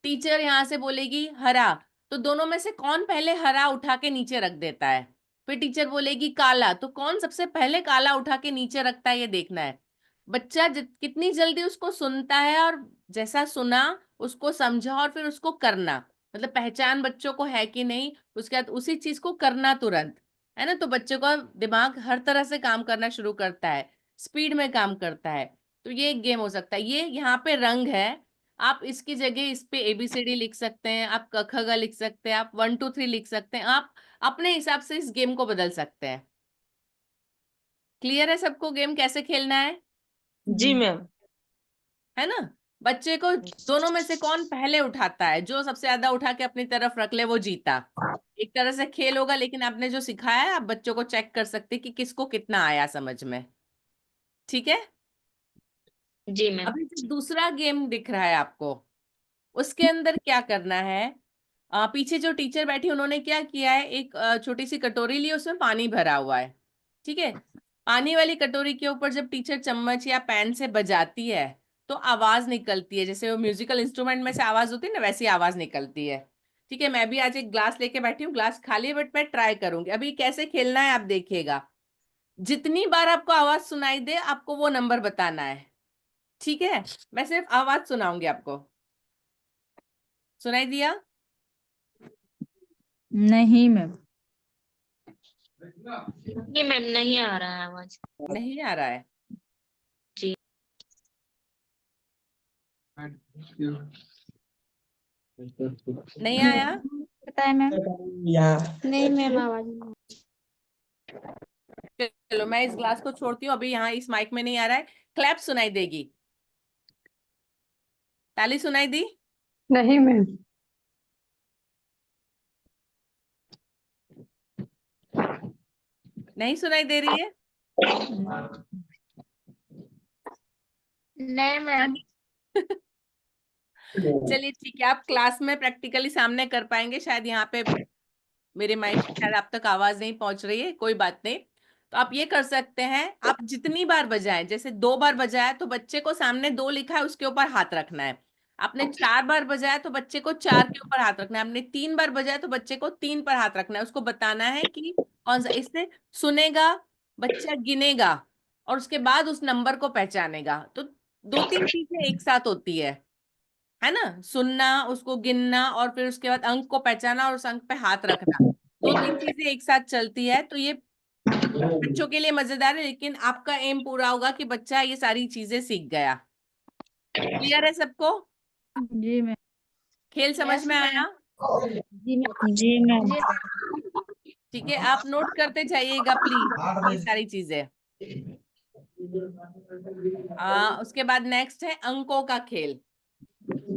टीचर यहाँ से बोलेगी हरा, तो दोनों में से कौन पहले हरा उठा के नीचे रख देता है। फिर टीचर बोलेगी काला, तो कौन सबसे पहले काला उठा के नीचे रखता है, ये देखना है। बच्चा कितनी जल्दी उसको सुनता है और जैसा सुना उसको समझा और फिर उसको करना, मतलब पहचान बच्चों को है कि नहीं, उसके बाद उसी चीज को करना तुरंत, है ना। तो बच्चों का दिमाग हर तरह से काम करना शुरू करता है, स्पीड में काम करता है। तो ये एक गेम हो सकता है। ये यहाँ पे रंग है, आप इसकी जगह इस पे ABCD लिख सकते हैं, आप क ख ग लिख सकते हैं, आप 1 2 3 लिख सकते हैं, आप अपने हिसाब से इस गेम को बदल सकते हैं। क्लियर है सबको गेम कैसे खेलना है? जी मैम। है ना। बच्चे को दोनों में से कौन पहले उठाता है, जो सबसे ज्यादा उठा के अपनी तरफ रख ले वो जीता। एक तरह से खेल होगा, लेकिन आपने जो सिखाया है आप बच्चों को चेक कर सकते हैं कि किसको कितना आया समझ में, ठीक है। जी मैम। अभी जो दूसरा गेम दिख रहा है आपको, उसके अंदर क्या करना है, पीछे जो टीचर बैठी उन्होंने क्या किया है, एक छोटी सी कटोरी ली, उसमें पानी भरा हुआ है, ठीक है। पानी वाली कटोरी के ऊपर जब टीचर चम्मच या पैन से बजाती है तो आवाज निकलती है, जैसे वो म्यूजिकल इंस्ट्रूमेंट में से आवाज होती है ना, वैसी आवाज निकलती है, ठीक है। मैं भी आज एक ग्लास लेके बैठी हूँ, ग्लास खाली है बट मैं ट्राई करूंगी। अभी कैसे खेलना है आप देखिएगा, जितनी बार आपको आवाज सुनाई दे आपको वो नंबर बताना है, ठीक है। मैं सिर्फ आवाज सुनाऊंगी आपको। सुनाई दिया? नहीं मैम। जी मैम, नहीं आ रहा है आवाज। नहीं आ रहा है? जी। नहीं आया? बताए मैम। नहीं मैम, आवाज चलो मैं इस ग्लास को छोड़ती हूँ, अभी यहाँ इस माइक में नहीं आ रहा है। क्लैप सुनाई देगी? ताली सुनाई दी? नहीं मैम। नहीं सुनाई दे रही है? नहीं मैम। चलिए ठीक है, आप क्लास में प्रैक्टिकली सामने कर पाएंगे शायद। यहाँ पे मेरे माइक शायद आप तक आवाज नहीं पहुंच रही है, कोई बात नहीं। तो आप ये कर सकते हैं, आप जितनी बार बजाएं, जैसे 2 बार बजाया तो बच्चे को सामने 2 लिखा है उसके ऊपर हाथ रखना है। आपने 4 बार बजाया तो बच्चे को 4 के ऊपर हाथ रखना है। आपने 3 बार बजाया तो बच्चे को 3 पर हाथ रखना है। उसको बताना है कि कौन सा, इससे सुनेगा बच्चा, गिनेगा और उसके बाद उस नंबर को पहचानेगा। तो 2-3 चीजें एक साथ होती है ना, सुनना, उसको गिनना और फिर उसके बाद अंक को पहचाना और उस अंक पे हाथ रखना। 2-3 चीजें एक साथ चलती है। तो ये बच्चों के लिए मजेदार है, लेकिन आपका एम पूरा होगा कि बच्चा ये सारी चीजें सीख गया। क्लियर है सबको? जी मैम। खेल समझ में आया? जी मैम। ठीक है, आप नोट करते जाइएगा प्लीज ये सारी चीजें। उसके बाद नेक्स्ट है अंकों का खेल।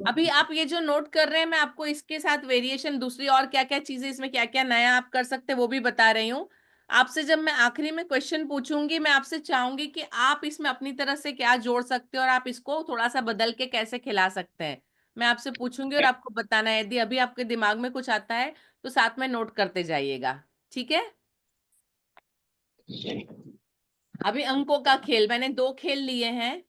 अभी आप ये जो नोट कर रहे हैं, मैं आपको इसके साथ वेरिएशन दूसरी और क्या क्या चीजें, इसमें क्या क्या नया आप कर सकते हैं वो भी बता रही हूँ। आपसे जब मैं आखिरी में क्वेश्चन पूछूंगी, मैं आपसे चाहूंगी कि आप इसमें अपनी तरफ से क्या जोड़ सकते हो और आप इसको थोड़ा सा बदल के कैसे खिला सकते हैं, मैं आपसे पूछूंगी और आपको बताना है। यदि अभी आपके दिमाग में कुछ आता है तो साथ में नोट करते जाइएगा, ठीक है? अभी अंकों का खेल, मैंने 2 खेल लिए हैं।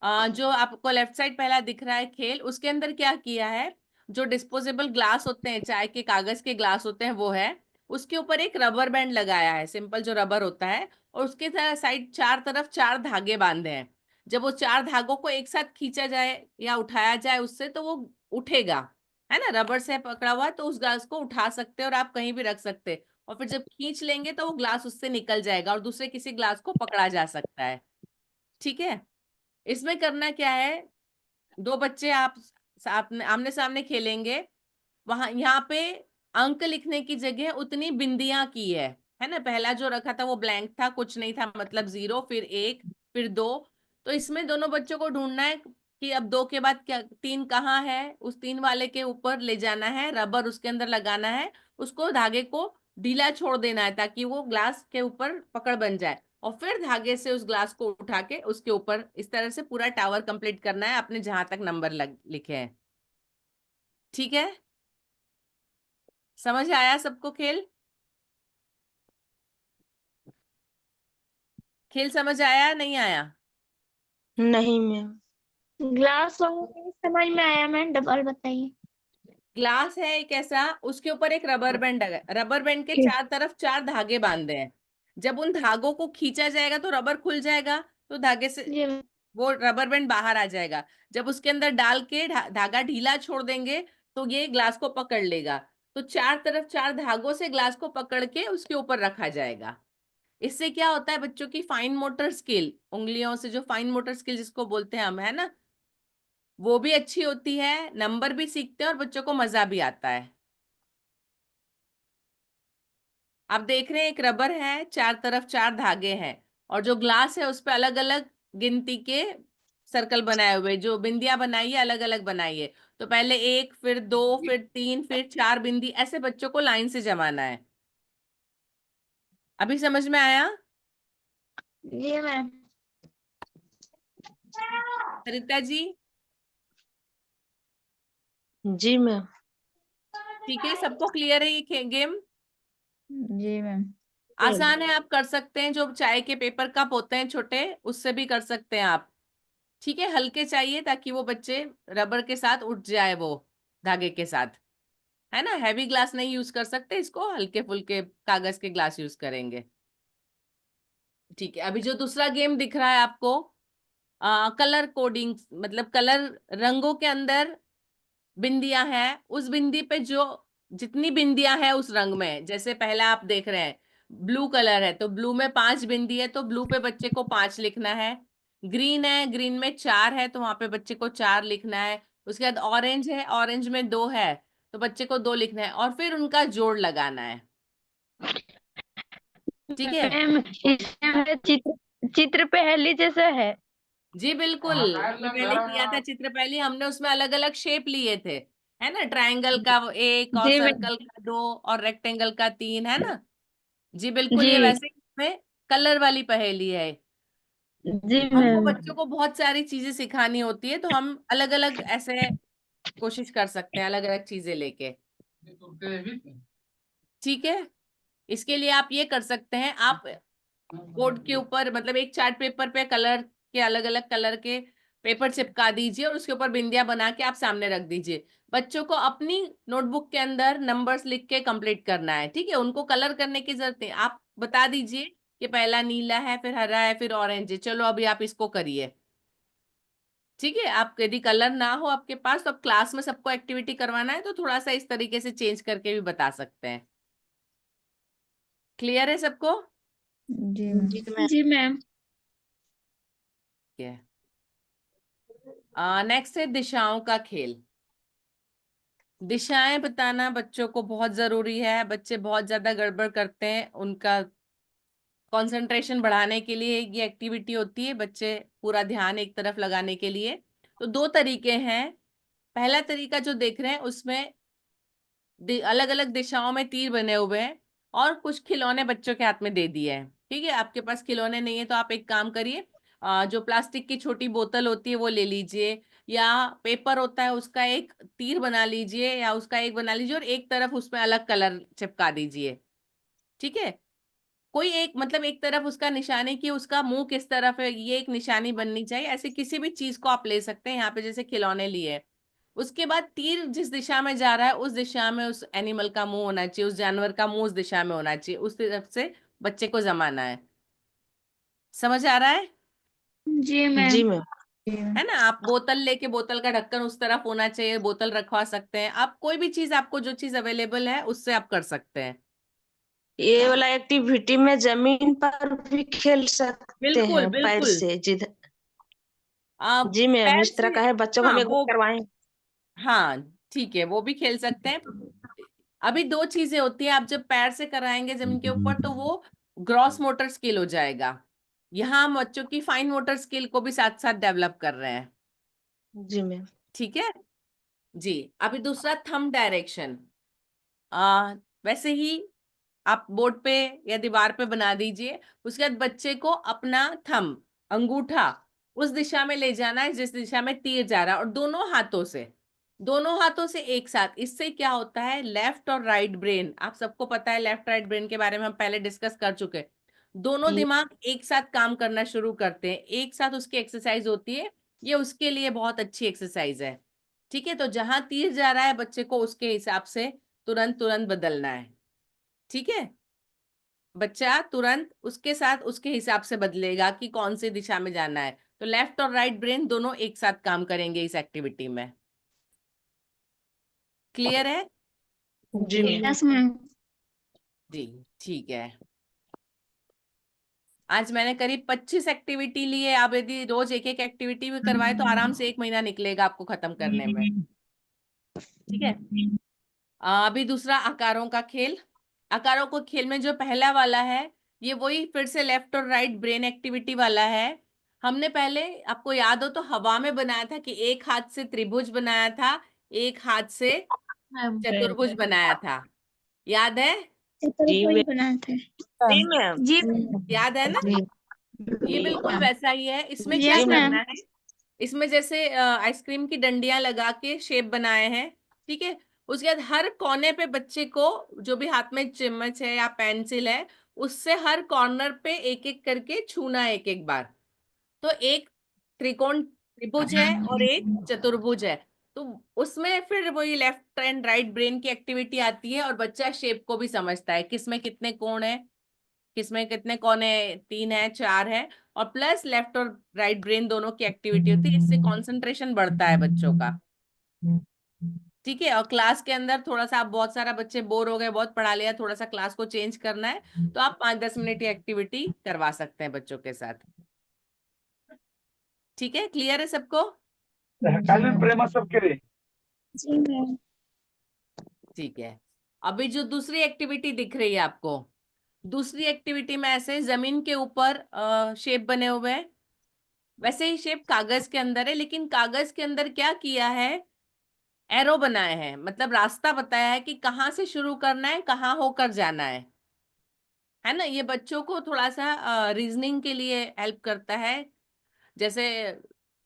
जो आपको लेफ्ट साइड पहला दिख रहा है खेल, उसके अंदर क्या किया है, जो डिस्पोजेबल ग्लास होते हैं, चाय के कागज के ग्लास होते हैं वो है, उसके ऊपर एक रबर बैंड लगाया है, सिंपल जो रबर होता है, और उसके साइड 4 तरफ 4 धागे बांधे हैं। जब वो 4 धागों को एक साथ खींचा जाए या उठाया जाए उससे, तो वो उठेगा, है ना, रबर से पकड़ा हुआ, तो उस ग्लास को उठा सकते हैं और आप कहीं भी रख सकते हैं। और फिर जब खींच लेंगे तो वो ग्लास उससे निकल जाएगा और दूसरे किसी ग्लास को पकड़ा जा सकता है, ठीक है? इसमें करना क्या है, 2 बच्चे आप आमने सामने खेलेंगे। वहां यहाँ पे अंक लिखने की जगह उतनी बिंदियां की है ना, पहला जो रखा था वो ब्लैंक था, कुछ नहीं था, मतलब 0, फिर 1, फिर 2। तो इसमें दोनों बच्चों को ढूंढना है कि अब 2 के बाद क्या 3 कहाँ है, उस 3 वाले के ऊपर ले जाना है, रबर उसके अंदर लगाना है, उसको धागे को ढीला छोड़ देना है ताकि वो ग्लास के ऊपर पकड़ बन जाए, और फिर धागे से उस ग्लास को उठा के उसके ऊपर, इस तरह से पूरा टावर कंप्लीट करना है आपने जहां तक नंबर लिखे हैं, ठीक है? समझ आया सबको खेल? खेल समझ आया नहीं आया? नहीं मैम। ग्लास समझ में आया मैम, डबल बताइए। ग्लास है एक ऐसा, उसके ऊपर एक रबर बैंड है, रबर बैंड के 4 तरफ 4 धागे बांधे हैं। जब उन धागों को खींचा जाएगा तो रबर खुल जाएगा, तो धागे से वो रबर बैंड बाहर आ जाएगा। जब उसके अंदर डाल के धागा ढीला छोड़ देंगे तो ये ग्लास को पकड़ लेगा। तो 4 तरफ 4 धागों से ग्लास को पकड़ के उसके ऊपर रखा जाएगा। इससे क्या होता है, बच्चों की फाइन मोटर स्किल, उंगलियों से जो फाइन मोटर स्किल जिसको बोलते हैं हम, है ना, वो भी अच्छी होती है, नंबर भी सीखते हैं और बच्चों को मजा भी आता है। आप देख रहे हैं एक रबर है, 4 तरफ 4 धागे हैं, और जो ग्लास है उस पे अलग अलग गिनती के सर्कल बनाए हुए, जो बिंदियां बनाई है अलग अलग बनाई है। तो पहले 1, फिर 2, फिर 3, फिर 4 बिंदी, ऐसे बच्चों को लाइन से जमाना है। अभी समझ में आया? जी मैम। सरिता जी? जी मैम। ठीक है, सबको क्लियर है ये गेम? जी मैम। आसान है, आप कर सकते हैं। जो चाय के पेपर कप होते हैं छोटे, उससे भी कर सकते हैं आप, ठीक है? हल्के चाहिए ताकि वो बच्चे रबर के साथ उठ जाए, वो धागे के साथ, है ना। हैवी ग्लास नहीं यूज कर सकते इसको, हल्के फुल्के कागज के ग्लास यूज करेंगे, ठीक है? अभी जो दूसरा गेम दिख रहा है आपको, कलर कोडिंग, मतलब कलर, रंगों के अंदर बिंदियां हैं, उस बिंदी पे जो जितनी बिंदियां हैं उस रंग में, जैसे पहला आप देख रहे हैं ब्लू कलर है तो ब्लू में 5 बिंदी है, तो ब्लू पे बच्चे को 5 लिखना है। ग्रीन है, ग्रीन में 4 है तो वहां पे बच्चे को 4 लिखना है। उसके बाद ऑरेंज है, ऑरेंज में 2 है तो बच्चे को 2 लिखना है, और फिर उनका जोड़ लगाना है, ठीक है? मैम इसमें चित्र पहेली जैसा है। जी बिल्कुल, हमने पहले किया था चित्र पहले, हमने उसमें अलग अलग शेप लिए थे, है ना, ट्रायंगल का 1 और जी मैम। सर्कल का 2 और रेक्टेंगल का 3, है ना। जी बिल्कुल, जी ये वैसे ही इसमें कलर वाली पहेली है। जी हमको मैम। बच्चों को बहुत सारी चीजें सिखानी होती है, तो हम अलग अलग ऐसे कोशिश कर सकते हैं, अलग अलग चीजें लेके, ठीक है? इसके लिए आप ये कर सकते हैं, आप बोर्ड के ऊपर, मतलब एक चार्ट पेपर पे कलर के, अलग अलग कलर के पेपर चिपका दीजिए और उसके ऊपर बिंदियां बना के आप सामने रख दीजिए। बच्चों को अपनी नोटबुक के अंदर नंबर्स लिख के कंप्लीट करना है, ठीक है। उनको कलर करने की जरूरत नहीं, आप बता दीजिए कि पहला नीला है, फिर हरा है, फिर ऑरेंज है, चलो अभी आप इसको करिए, ठीक है। आप यदि कलर ना हो आपके पास तो आप क्लास में सबको एक्टिविटी करवाना है तो थोड़ा सा इस तरीके से चेंज करके भी बता सकते हैं। क्लियर है सबको? जी मैम। जी मैम। नेक्स्ट है दिशाओं का खेल। दिशाएं बताना बच्चों को बहुत जरूरी है। बच्चे बहुत ज्यादा गड़बड़ करते हैं, उनका कंसंट्रेशन बढ़ाने के लिए ये एक्टिविटी होती है, बच्चे पूरा ध्यान एक तरफ लगाने के लिए। तो दो तरीके हैं। पहला तरीका जो देख रहे हैं उसमें अलग अलग दिशाओं में तीर बने हुए हैं और कुछ खिलौने बच्चों के हाथ में दे दिए हैं, ठीक है। आपके पास खिलौने नहीं है तो आप एक काम करिए, जो प्लास्टिक की छोटी बोतल होती है वो ले लीजिए, या पेपर होता है उसका एक तीर बना लीजिए, या उसका एक बना लीजिए और एक तरफ उसमें अलग कलर चिपका दीजिए, ठीक है। कोई एक, मतलब एक तरफ उसका निशानी कि उसका मुंह किस तरफ है, ये एक निशानी बननी चाहिए। ऐसे किसी भी चीज को आप ले सकते हैं यहाँ पे, जैसे खिलौने लिए। उसके बाद तीर जिस दिशा में जा रहा है उस दिशा में उस एनिमल का मुंह होना चाहिए, उस जानवर का मुंह उस दिशा में होना चाहिए, उस तरफ से बच्चे को जमाना है। समझ आ रहा है? जी मैम। जी मैम। है ना। आप बोतल लेके बोतल का ढक्कन उस तरफ होना चाहिए, बोतल रखवा सकते हैं आप। कोई भी चीज, आपको जो चीज अवेलेबल है उससे आप कर सकते हैं। ये वाला एक्टिविटी में जमीन पर भी खेल सकते बिल्कुल हैं, पैर बिल्कुल। से जिधर। आप जी मैम, पैर इस तरह से, का है, बच्चों को हम हाँ एक बार वो, करवाएं। हाँ ठीक है, वो भी खेल सकते हैं। अभी दो चीजें होती है, आप जब पैर से कराएंगे जमीन के ऊपर तो वो ग्रॉस मोटर स्किल हो जाएगा। यहाँ हम बच्चों की फाइन मोटर स्किल को भी साथ साथ डेवलप कर रहे हैं, जी मैम। ठीक है जी। अभी दूसरा थंब डायरेक्शन। वैसे ही आप बोर्ड पे या दीवार पे बना दीजिए। उसके बाद बच्चे को अपना थंब, अंगूठा उस दिशा में ले जाना है जिस दिशा में तीर जा रहा है, और दोनों हाथों से एक साथ। इससे क्या होता है, लेफ्ट और राइट ब्रेन, आप सबको पता है लेफ्ट राइट ब्रेन के बारे में हम पहले डिस्कस कर चुके हैं। दोनों दिमाग एक साथ काम करना शुरू करते हैं, एक साथ उसकी एक्सरसाइज होती है। ये उसके लिए बहुत अच्छी एक्सरसाइज है, ठीक है। तो जहां तीर जा रहा है बच्चे को उसके हिसाब से तुरंत तुरंत बदलना है, ठीक है। बच्चा तुरंत उसके साथ उसके हिसाब से बदलेगा कि कौन सी दिशा में जाना है। तो लेफ्ट और राइट ब्रेन दोनों एक साथ काम करेंगे इस एक्टिविटी में। क्लियर है? जी मैम। Yes ma'am. जी ठीक है। आज मैंने करीब 25 एक्टिविटी ली है। आप यदि रोज एक एक एक्टिविटी भी करवाए तो आराम से 1 महीना निकलेगा आपको खत्म करने में, ठीक है। अभी दूसरा आकारों का खेल। आकारों को खेल में जो पहला वाला है ये वही फिर से लेफ्ट और राइट ब्रेन एक्टिविटी वाला है। हमने पहले, आपको याद हो तो, हवा में बनाया था कि एक हाथ से त्रिभुज बनाया था, एक हाथ से चतुर्भुज बनाया था, याद है? जी वही मैम। बनाए थे। जी मैम। जी याद है ना? ये बिल्कुल वैसा ही है। इसमें क्या जी यस मैम। मैम। करना है, इसमें जैसे आइसक्रीम की डंडियां लगा के शेप बनाए हैं, ठीक है। उसके बाद हर कोने पे बच्चे को, जो भी हाथ में चम्मच है या पेंसिल है, उससे हर कॉर्नर पे एक एक करके छूना है एक एक बार। तो एक त्रिभुज है और एक चतुर्भुज है। तो उसमें फिर वही लेफ्ट एंड राइट ब्रेन की एक्टिविटी आती है और बच्चा शेप को भी समझता है, किसमें कितने कोण है, किसमें कितने कोने, 3 है 4 है। और प्लस लेफ्ट और राइट ब्रेन दोनों की एक्टिविटी होती है, इससे कंसंट्रेशन बढ़ता है बच्चों का, ठीक है। और क्लास के अंदर थोड़ा सा, आप बहुत सारा बच्चे बोर हो गए, बहुत पढ़ा लिया, थोड़ा सा क्लास को चेंज करना है तो आप 5-10 मिनट की एक्टिविटी करवा सकते हैं बच्चों के साथ, ठीक है। क्लियर है सबको? जी मैम। ठीक है। अभी जो दूसरी एक्टिविटी दिख रही है आपको, दूसरी एक्टिविटी में ऐसे जमीन के ऊपर शेप बने हुए हैं। वैसे ही शेप कागज के अंदर है, लेकिन कागज के अंदर क्या किया है, एरो बनाए हैं, मतलब रास्ता बताया है कि कहाँ से शुरू करना है, कहाँ होकर जाना है ना। ये बच्चों को थोड़ा सा रीजनिंग के लिए हेल्प करता है। जैसे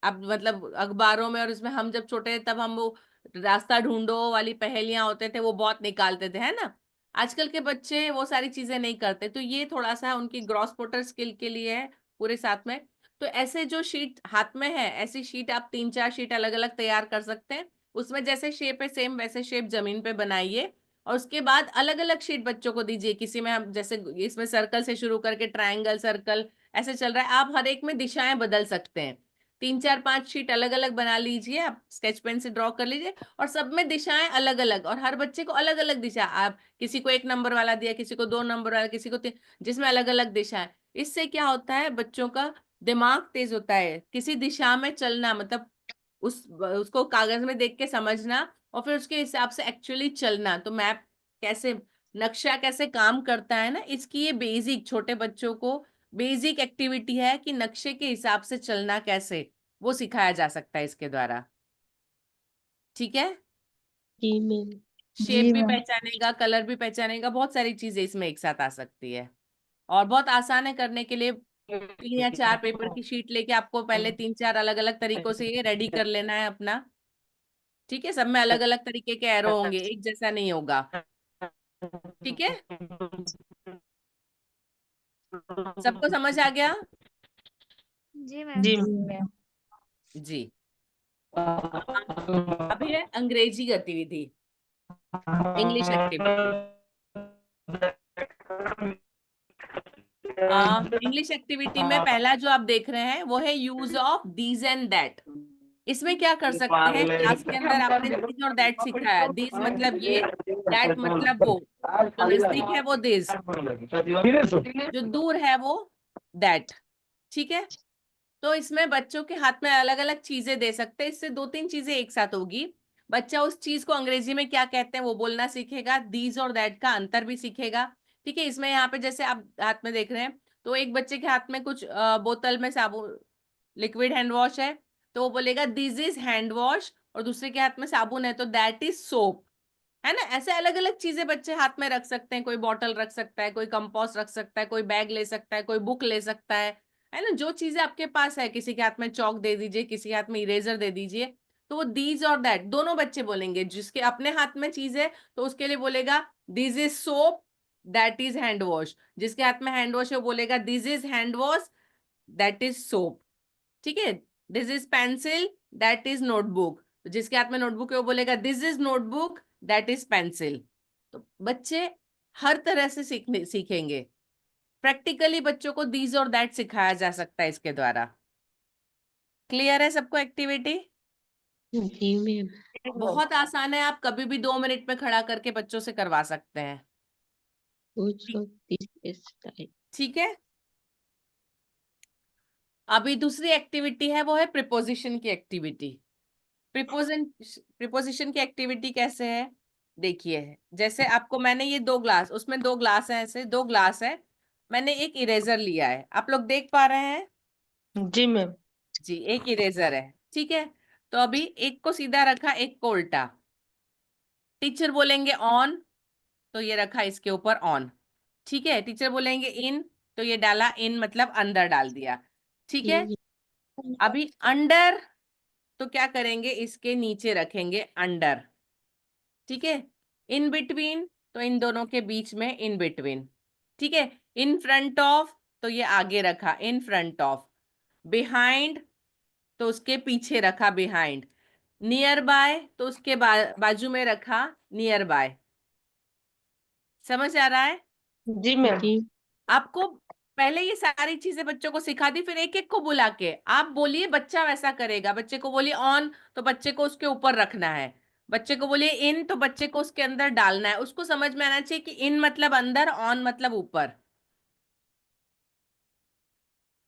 अब मतलब अखबारों में और इसमें, हम जब छोटे थे तब हम वो रास्ता ढूंढो वाली पहेलियां होते थे वो बहुत निकालते थे, है ना। आजकल के बच्चे वो सारी चीजें नहीं करते, तो ये थोड़ा सा उनकी ग्रॉस मोटर स्किल के लिए है पूरे साथ में। तो ऐसे जो शीट हाथ में है, ऐसी शीट आप 3-4 शीट अलग अलग तैयार कर सकते हैं। उसमें जैसे शेप है सेम वैसे शेप जमीन पे बनाइए, और उसके बाद अलग अलग शीट बच्चों को दीजिए। किसी में हम जैसे इसमें सर्कल से शुरू करके ट्रायंगल, सर्कल ऐसे चल रहा है, आप हर एक में दिशाएं बदल सकते हैं। 3-4-5 शीट अलग अलग बना लीजिए, आप स्केच पेन से ड्रॉ कर लीजिए, और सब में दिशाएं अलग अलग, और हर बच्चे को अलग अलग दिशा, आप किसी को 1 नंबर वाला दिया, किसी को 2 नंबर वाला, किसी को 3, जिसमें अलग अलग दिशा है। इससे क्या होता है, बच्चों का दिमाग तेज होता है। किसी दिशा में चलना मतलब उसको कागज में देख के समझना, और फिर उसके हिसाब से एक्चुअली चलना। तो मैप कैसे, नक्शा कैसे काम करता है ना, इसकी ये बेसिक, छोटे बच्चों को बेसिक एक्टिविटी है कि नक्शे के हिसाब से चलना कैसे, वो सिखाया जा सकता है इसके द्वारा। ठीक है, जी मैम। शेप भी पहचानेगा, कलर भी पहचानेगा, बहुत सारी चीजें इसमें एक साथ आ सकती है। और बहुत आसान है करने के लिए। 3 या 4 पेपर की शीट लेके आपको पहले 3-4 अलग अलग तरीकों से ये रेडी कर लेना है अपना। ठीक है, सब में अलग अलग तरीके के एरो होंगे, एक जैसा नहीं होगा। ठीक है, सबको समझ आ गया? जी मैम। जी जी। अभी है अंग्रेजी गतिविधि, इंग्लिश एक्टिविटी। इंग्लिश एक्टिविटी में पहला जो आप देख रहे हैं वो है use of these and that. इसमें क्या कर सकते हैं, क्लास के अंदर आपने दीज और दैट सिखाया। दीज मतलब ये, दैट मतलब वो, जो नजदीक है वो दिस, जो दूर है वो दैट। ठीक है, तो इसमें बच्चों के हाथ में अलग अलग चीजें दे सकते हैं, इससे 2-3 चीजें एक साथ होगी। बच्चा उस चीज को अंग्रेजी में क्या कहते हैं वो बोलना सीखेगा, दीज और दैट का अंतर भी सीखेगा। ठीक है, इसमें यहाँ पे जैसे आप हाथ में देख रहे हैं, तो एक बच्चे के हाथ में कुछ बोतल में साबुन, लिक्विड हैंड वॉश है, तो वो बोलेगा दिस इज हैंड वॉश, और दूसरे के हाथ में साबुन है तो दैट इज सोप। है ना, ऐसे अलग अलग चीजें बच्चे हाथ में रख सकते हैं। कोई बॉटल रख सकता है, कोई कंपोस्ट रख सकता है, कोई बैग ले सकता है, कोई बुक ले सकता है ना, जो चीजें आपके पास है। किसी के हाथ में चौक दे दीजिए, किसी के हाथ में इरेजर दे दीजिए, तो वो दीज और दैट दोनों बच्चे बोलेंगे। जिसके अपने हाथ में चीज है तो उसके लिए बोलेगा this is soap, that is hand wash. जिसके हाथ में हैंड वॉश है वो बोलेगा this is hand wash, that is soap. ठीक है, this is pencil, that is notebook. जिसके हाथ में नोटबुक है वो बोलेगा this is notebook, that is pencil. तो बच्चे हर तरह से सीखेंगे। प्रैक्टिकली बच्चों को दीज और दैट सिखाया जा सकता है इसके द्वारा। क्लियर है सबको एक्टिविटी? जी मैम। बहुत आसान है, आप कभी भी 2 मिनट में खड़ा करके बच्चों से करवा सकते हैं। ठीक है, अभी दूसरी एक्टिविटी है वो है प्रीपोजिशन की एक्टिविटी। प्रीपोजिशन की एक्टिविटी कैसे है, देखिए। जैसे आपको मैंने ये 2 ग्लास, उसमें 2 ग्लास है, ऐसे 2 ग्लास है, मैंने एक इरेजर लिया है, आप लोग देख पा रहे हैं? जी मैम। जी, एक इरेजर है। ठीक है, तो अभी एक को सीधा रखा, एक को उल्टा। टीचर बोलेंगे ऑन, तो ये रखा इसके ऊपर ऑन। ठीक है, टीचर बोलेंगे इन, तो ये डाला इन, मतलब अंदर डाल दिया। ठीक है, अभी अंडर, तो क्या करेंगे, इसके नीचे रखेंगे अंडर। ठीक है, इन बिटवीन, तो इन दोनों के बीच में इन बिटवीन। ठीक है, इन फ्रंट ऑफ, तो ये आगे रखा इन फ्रंट ऑफ। बिहाइंड, तो उसके पीछे रखा बिहाइंड। नियर बाय, तो उसके बाजू में रखा नियर बाय। समझ आ रहा है? जी मैम। आपको पहले ये सारी चीजें बच्चों को सिखा दी, फिर एक एक को बुला के आप बोलिए, बच्चा वैसा करेगा। बच्चे को बोलिए ऑन, तो बच्चे को उसके ऊपर रखना है। बच्चे को बोलिए इन, तो बच्चे को उसके अंदर डालना है। उसको समझ में आना चाहिए कि इन मतलब अंदर, ऑन मतलब ऊपर।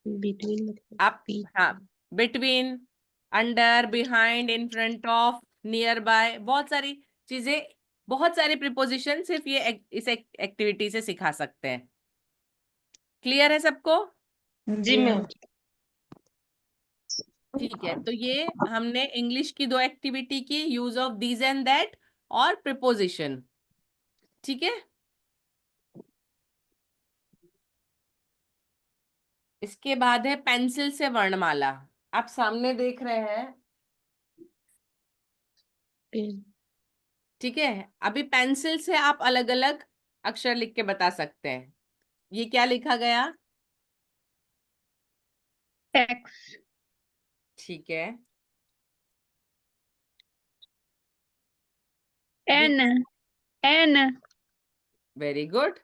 बिटवीन मतलब आप, हाँ, between, under, behind, in front of, near by, बहुत सारी चीजें, बहुत सारे प्रीपोजिशन सिर्फ ये इस एक्टिविटी से सिखा सकते हैं। क्लियर है सबको? जी मैम। ठीक है, तो ये हमने इंग्लिश की 2 एक्टिविटी की, use of these and that और प्रीपोजिशन। ठीक है, इसके बाद है पेंसिल से वर्णमाला। आप सामने देख रहे हैं, ठीक है। अभी पेंसिल से आप अलग अलग अक्षर लिख के बता सकते हैं। ये क्या लिखा गया? एक्स। ठीक है। एन। एन। Very good.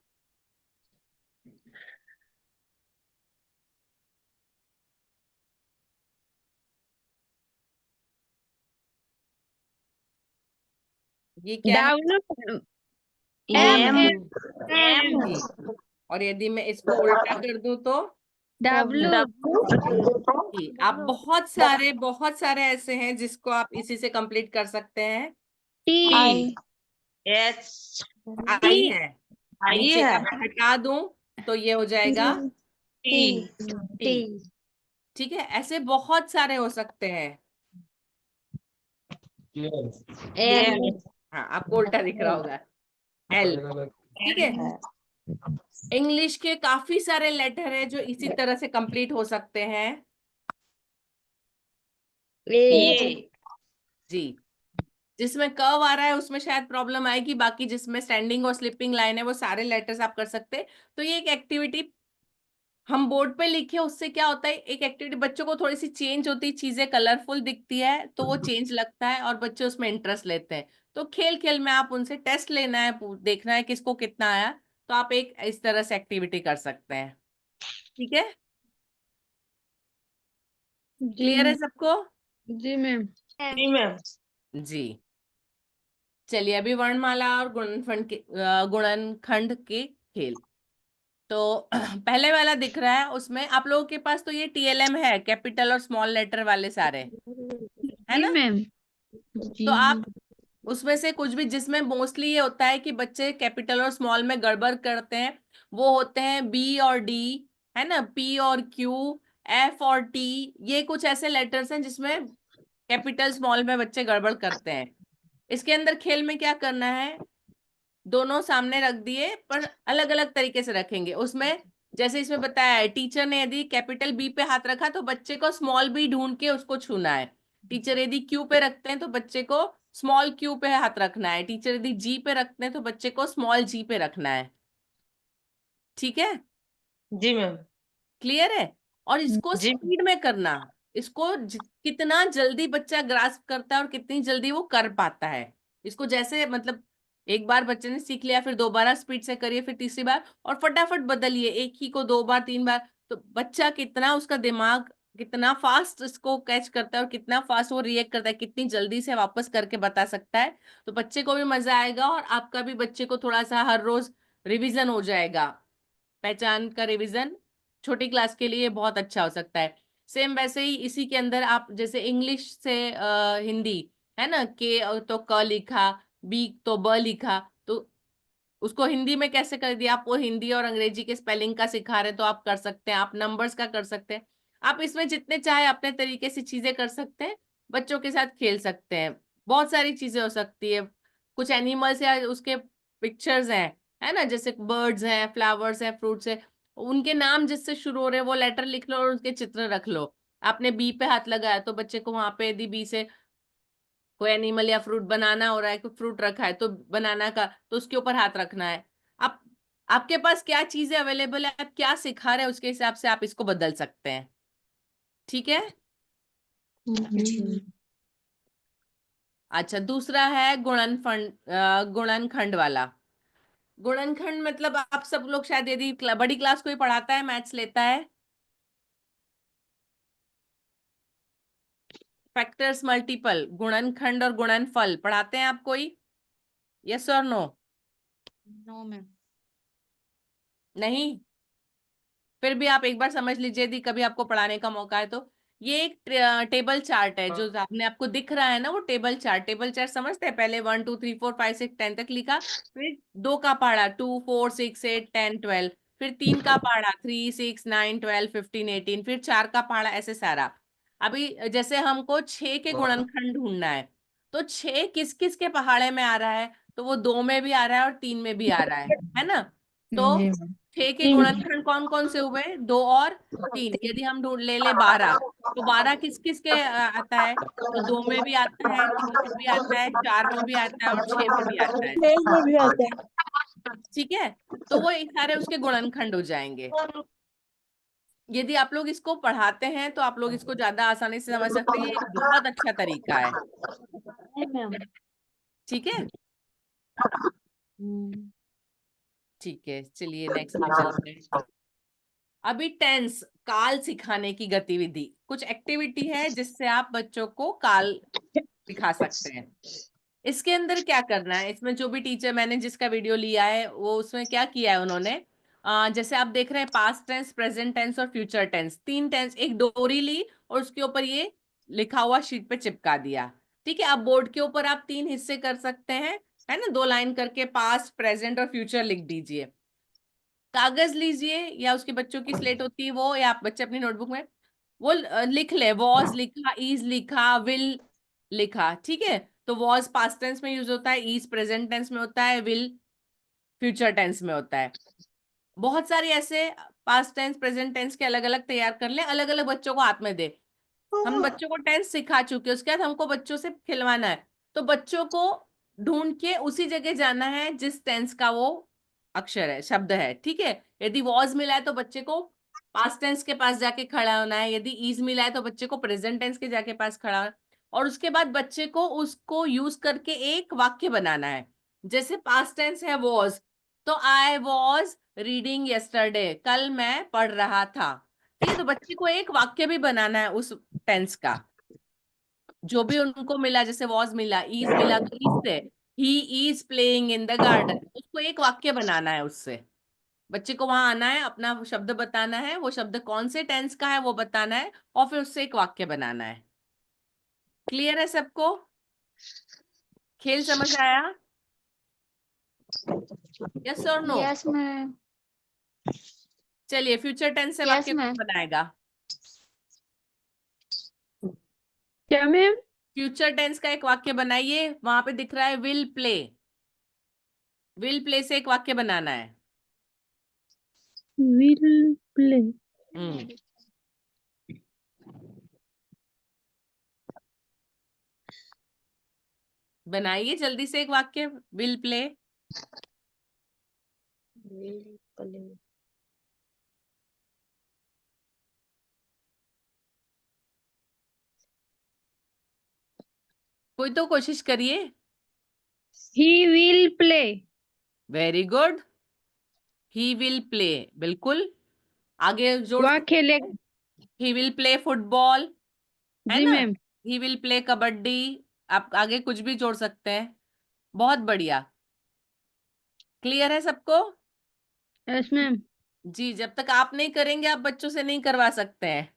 ये क्या है? डब्ल्यू। एम। एम। जी। और यदि मैं इसको उल्टा कर दूं तो डब्ल्यू। जी। आप बहुत सारे ऐसे हैं जिसको आप इसी से कंप्लीट कर सकते हैं। टी। एच। आई है, आई नीचे है। का मैं हटा दूं तो ये हो जाएगा टी। टी। ठीक है, ऐसे बहुत सारे हो सकते हैं। एल। हाँ, आपको उल्टा दिख रहा होगा। एल। ठीक है। इंग्लिश के काफी सारे लेटर हैं जो इसी तरह से कंप्लीट हो सकते हैं। ये। जी। जिसमें कर्व आ रहा है उसमें शायद प्रॉब्लम आएगी, बाकी जिसमें स्टैंडिंग और स्लिपिंग लाइन है वो सारे लेटर्स आप कर सकते हैं। तो ये एक एक्टिविटी हम बोर्ड पे लिखे, उससे क्या होता है, एक एक्टिविटी बच्चों को थोड़ी सी चेंज होती है, चीजें कलरफुल दिखती है तो वो चेंज लगता है और बच्चे उसमें इंटरेस्ट लेते हैं। तो खेल खेल में आप उनसे टेस्ट लेना है, देखना है किसको कितना आया, तो आप एक इस तरह से एक्टिविटी कर सकते हैं। ठीक है, क्लियर है सबको? जी मैम। जी मैम। जी। चलिए अभी वर्णमाला और गुणनखंड के खेल। तो पहले वाला दिख रहा है, उसमें आप लोगों के पास तो ये TLM है, कैपिटल और स्मॉल लेटर वाले सारे, है जी ना? मैम। तो आप उसमें से कुछ भी, जिसमें मोस्टली ये होता है कि बच्चे कैपिटल और स्मॉल में गड़बड़ करते हैं, वो होते हैं B और D, है ना, P और Q, F और T। ये कुछ ऐसे लेटर्स हैं जिसमें कैपिटल स्मॉल में बच्चे गड़बड़ करते हैं। इसके अंदर खेल में क्या करना है, दोनों सामने रख दिए पर अलग अलग तरीके से रखेंगे। उसमें जैसे इसमें बताया है, टीचर ने यदि कैपिटल B पे हाथ रखा तो बच्चे को स्मॉल b ढूंढ के उसको छूना है। टीचर यदि Q पे रखते हैं तो बच्चे को स्मॉल q पे हाथ रखना है। टीचर यदि G पे रखते हैं तो बच्चे को स्मॉल g पे रखना है। ठीक है, जी मैम। क्लियर है? और इसको जी। स्पीड में करना, इसको कितना जल्दी बच्चा ग्रास्प करता है और कितनी जल्दी वो कर पाता है। इसको जैसे मतलब एक बार बच्चे ने सीख लिया, फिर दोबारा स्पीड से करिए, फिर तीसरी बार, और फटाफट बदलिए, एक ही को 2 बार 3 बार। तो बच्चा कितना, उसका दिमाग कितना फास्ट इसको कैच करता है और कितना फास्ट वो रिएक्ट करता है, कितनी जल्दी से वापस करके बता सकता है। तो बच्चे को भी मजा आएगा और आपका भी बच्चे को थोड़ा सा हर रोज रिवीजन हो जाएगा। पहचान का रिवीजन छोटी क्लास के लिए बहुत अच्छा हो सकता है। सेम वैसे ही इसी के अंदर आप जैसे इंग्लिश से हिंदी, है ना, के तो क लिखा, बी तो ब लिखा, तो उसको हिंदी में कैसे कर दिया, आप वो हिंदी और अंग्रेजी के स्पेलिंग का सिखा रहे हैं तो आप कर सकते हैं, आप नंबर्स का कर सकते हैं। आप इसमें जितने चाहे अपने तरीके से चीजें कर सकते हैं, बच्चों के साथ खेल सकते हैं। बहुत सारी चीजें हो सकती है, कुछ एनिमल्स या उसके पिक्चर्स हैं, है ना, जैसे बर्ड्स हैं, फ्लावर्स हैं, फ्रूट्स हैं, उनके नाम जिससे शुरू हो रहे हैं वो लेटर लिख लो और उसके चित्र रख लो। आपने बी पे हाथ लगाया तो बच्चे को वहां पे यदि बी से कोई एनिमल या फ्रूट बनाना हो रहा है, कोई फ्रूट रखा है तो बनाना का, तो उसके ऊपर हाथ रखना है। आप आपके पास क्या चीजें अवेलेबल है, आप क्या सिखा रहे हैं, उसके हिसाब से आप इसको बदल सकते हैं। ठीक है। अच्छा, दूसरा है गुणनखंड वाला। गुणनखंड मतलब आप सब लोग शायद, यदि बड़ी क्लास कोई पढ़ाता है, मैथ्स लेता है, फैक्टर्स मल्टीपल, गुणनखंड और गुणनफल पढ़ाते हैं आप कोई? यस और नो? No ma'am. नहीं? फिर भी आप एक बार समझ लीजिए, यदि कभी आपको पढ़ाने का मौका है तो। ये एक टेबल चार्ट है जो आपने, आपको दिख रहा है ना, वो टेबल चार्ट समझते हैं? पहले 1 2 3 4 5 6 10 तक लिखा, फिर 2 का पहाड़ा 2 4 6 8 10 12, फिर 3 का पहाड़ा 3 6 9 12 15 18, फिर 4 का पहाड़ा, ऐसे सारा। अभी जैसे हमको 6 के गुणनखंड ढूंढना है, तो 6 किस किस के पहाड़े में आ रहा है, तो वो 2 में भी आ रहा है और 3 में भी आ रहा है ना? तो 6 के गुणनखंड कौन कौन से हुए, 2 और 3। यदि हम ढूंढ ले 12, तो 12 किस किस के आता है, तो 2 में भी आता है, 3 में भी आता है, 4 में भी आता है और 6 में भी आता है। ठीक है, तो वो एक सारे उसके गुणनखंड हो जाएंगे। यदि आप लोग इसको पढ़ाते हैं तो आप लोग इसको ज्यादा आसानी से समझ सकते हैं, ये एक बहुत अच्छा तरीका है। ठीक है, ठीक है, चलिए नेक्स्ट पे चलते हैं। अभी टेंस काल सिखाने की गतिविधि, कुछ एक्टिविटी है जिससे आप बच्चों को काल सिखा सकते हैं। इसके अंदर क्या करना है, इसमें जो भी टीचर मैंने जिसका वीडियो लिया है वो उसमें क्या किया है उन्होंने, जैसे आप देख रहे हैं पास्ट टेंस, प्रेजेंट टेंस और फ्यूचर टेंस, 3 टेंस, एक डोरी ली और उसके ऊपर ये लिखा हुआ शीट पे चिपका दिया। ठीक है, अब बोर्ड के ऊपर आप 3 हिस्से कर सकते हैं, है ना, 2 लाइन करके पास्ट, प्रेजेंट और फ्यूचर लिख दीजिए। कागज लीजिए या उसके बच्चों की स्लेट होती है वो, या आप बच्चे अपनी नोटबुक में वो लिख ले, वॉज लिखा, इज लिखा, विल लिखा। ठीक है, तो वॉज पास्ट टेंस में यूज होता है, इज प्रेजेंट टेंस में होता है, विल फ्यूचर टेंस में होता है। बहुत सारे ऐसे पास्ट टेंस प्रेजेंट टेंस के अलग अलग तैयार कर ले, अलग अलग बच्चों को हाथ में दे। हम बच्चों को टेंस सिखा चुके हैं, उसके बाद हमको बच्चों से खिलवाना है, तो बच्चों को ढूंढ के उसी जगह जाना है जिस टेंस का वो अक्षर है, शब्द है। ठीक है, यदि वॉज मिला है तो बच्चे को पास्ट टेंस के पास जाके खड़ा होना है, यदि इज मिला है तो बच्चे को प्रेजेंट टेंस के जाके पास खड़ा होना है, और उसके बाद बच्चे को उसको यूज करके एक वाक्य बनाना है। जैसे पास्ट टेंस है वॉज, तो आई वॉज रीडिंग यस्टरडे, कल मैं पढ़ रहा था। ठीक है, तो बच्चे को एक वाक्य भी बनाना है उस टेंस का, जो भी उनको मिला, जैसे वॉज मिला, इज मिला तो इज से, he is playing in the garden, उसको एक वाक्य बनाना है उससे। बच्चे को वहां आना है, अपना शब्द बताना है, वो शब्द कौन से टेंस का है वो बताना है, और फिर उससे एक वाक्य बनाना है। क्लियर है सबको? खेल समझ आया? यस और नो? Yes ma'am. चलिए, फ्यूचर टेंस से यस वाक्य मैम। कौन बनाएगा? क्या मैम? फ्यूचर टेंस का एक वाक्य बनाइए, वहां पे दिख रहा है विल प्ले, विल प्ले से एक वाक्य बनाना है। Will play. बनाइए जल्दी से एक वाक्य, विल प्ले। कोई तो कोशिश करिए। He will play. Very good, he will play, बिल्कुल। आगे जोड़ वह खेले। ही विल प्ले फुटबॉल, है जी ना, ma'am. He will play kabaddi, आप आगे कुछ भी जोड़ सकते हैं। बहुत बढ़िया, क्लियर है सबको? Yes ma'am. जी, जब तक आप नहीं करेंगे आप बच्चों से नहीं करवा सकते हैं।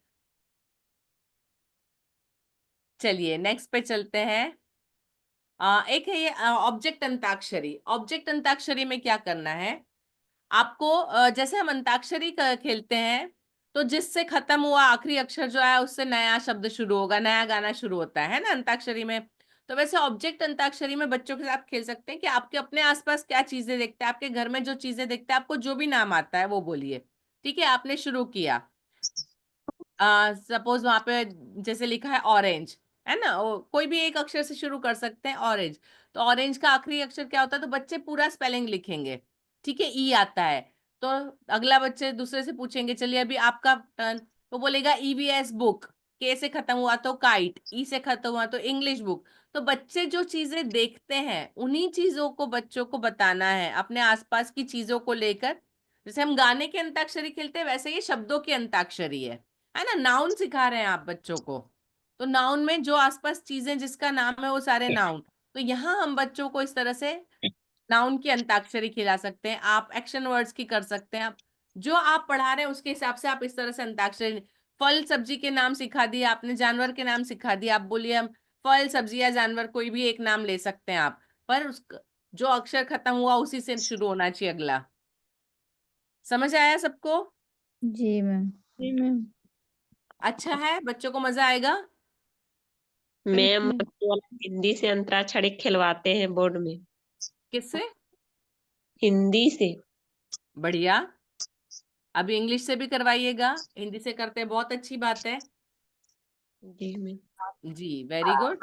चलिए नेक्स्ट पे चलते हैं। एक है ये ऑब्जेक्ट अंताक्षरी। ऑब्जेक्ट अंताक्षरी में क्या करना है आपको, जैसे हम अंताक्षरी खेलते हैं तो जिससे खत्म हुआ आखिरी अक्षर जो है उससे नया शब्द शुरू होगा, नया गाना शुरू होता है ना अंताक्षरी में। तो वैसे ऑब्जेक्ट अंताक्षरी में बच्चों के साथ खेल सकते हैं कि आपके अपने आसपास क्या चीजें देखते हैं, आपके घर में जो चीजें देखते हैं, आपको जो भी नाम आता है वो बोलिए। ठीक है, आपने शुरू किया, सपोज वहां पे जैसे लिखा है ऑरेंज, है ना, कोई भी एक अक्षर से शुरू कर सकते हैं ऑरेंज। तो ऑरेंज का आखिरी अक्षर क्या होता है, तो बच्चे पूरा स्पेलिंग लिखेंगे। ठीक है, ई आता है तो अगला बच्चे दूसरे से पूछेंगे, चलिए अभी आपका टर्न, तो बोलेगा ईवीएस बुक, के से खत्म हुआ तो काइट, ई से खत्म हुआ तो इंग्लिश बुक। तो बच्चे जो चीजें देखते हैं उन्हीं चीजों को बच्चों को बताना है, अपने आसपास की चीजों को लेकर। जैसे हम गाने की अंताक्षरी खेलते हैं वैसे ये शब्दों की अंताक्षरी है ना। नाउन सिखा रहे हैं आप बच्चों को, तो नाउन में जो आसपास चीजें जिसका नाम है वो सारे नाउन। तो यहाँ हम बच्चों को इस तरह से नाउन की अंताक्षरी खिला सकते हैं, आप एक्शन वर्ड्स की कर सकते हैं, आप जो आप पढ़ा रहे हैं उसके हिसाब से आप इस तरह से अंताक्षरी। फल सब्जी के नाम सिखा दिए आपने, जानवर के नाम सिखा दिए, आप बोलिए हम फल सब्जी या जानवर कोई भी एक नाम ले सकते हैं आप, पर उस जो अक्षर खत्म हुआ उसी से शुरू होना चाहिए अगला। समझ आया सबको? जी मैम। जी मैम। अच्छा है, बच्चों को मजा आएगा। मैम हिंदी से अंतराक्षरी खिलवाते हैं बोर्ड में। किससे? हिंदी से। बढ़िया, अभी इंग्लिश से भी करवाइएगा, हिंदी से करते हैं, बहुत अच्छी बात है। जी मैम। जी, वेरी गुड।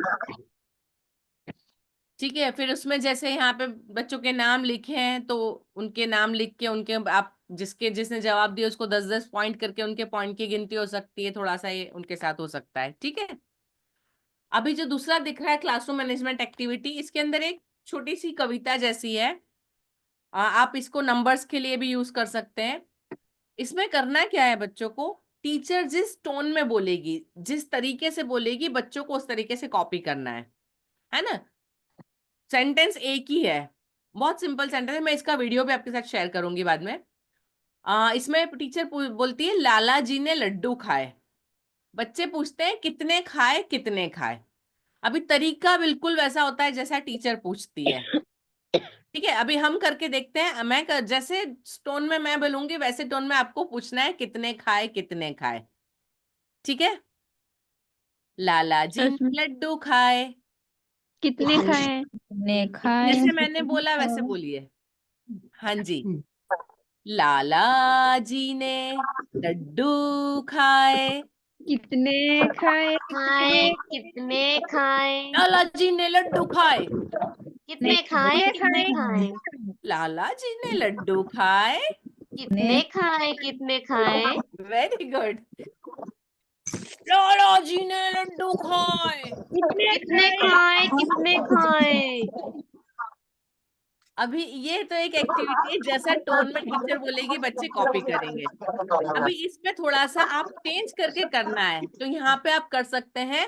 ठीक है, फिर उसमें जैसे यहाँ पे बच्चों के नाम लिखे हैं तो उनके नाम लिख के उनके आप जिसने जवाब दिया उसको 10-10 पॉइंट करके उनके पॉइंट की गिनती हो सकती है, थोड़ा सा ये उनके साथ हो सकता है। ठीक है, अभी जो दूसरा दिख रहा है क्लासरूम मैनेजमेंट एक्टिविटी, इसके अंदर एक छोटी सी कविता जैसी है। आप इसको नंबर्स के लिए भी यूज कर सकते हैं। इसमें करना क्या है, बच्चों को टीचर जिस टोन में बोलेगी, जिस तरीके से बोलेगी, बच्चों को उस तरीके से कॉपी करना है ना। सेंटेंस एक ही है, बहुत सिंपल सेंटेंस है, मैं इसका वीडियो भी आपके साथ शेयर करूंगी बाद में। इसमें टीचर बोलती है लाला जी ने लड्डू खाए, बच्चे पूछते हैं कितने खाए कितने खाए। अभी तरीका बिल्कुल वैसा होता है जैसा टीचर पूछती है। ठीक है, अभी हम करके देखते हैं। जैसे टोन में मैं बोलूंगी वैसे टोन में आपको पूछना है कितने खाए कितने खाए। ठीक है, लाला जी ने लड्डू खाए, कितने खाए? कितने खाए? जैसे मैंने बोला वैसे बोलिए। हाँ जी, लाला जी ने लड्डू खाए, कितने खाए? कितने खाए? लाला जी ने लड्डू खाए, कितने खाए? कितने खाए? लाला जी ने लड्डू खाए, कितने खाए? कितने खाए? Very good. लाला जी ने लड्डू खाए, कितने खाए? कितने खाए? अभी ये तो एक एक्टिविटी है, जैसा टोन में टीचर बोलेगी बच्चे कॉपी करेंगे। अभी इसमें थोड़ा सा आप चेंज करके करना है, तो यहाँ पे आप कर सकते हैं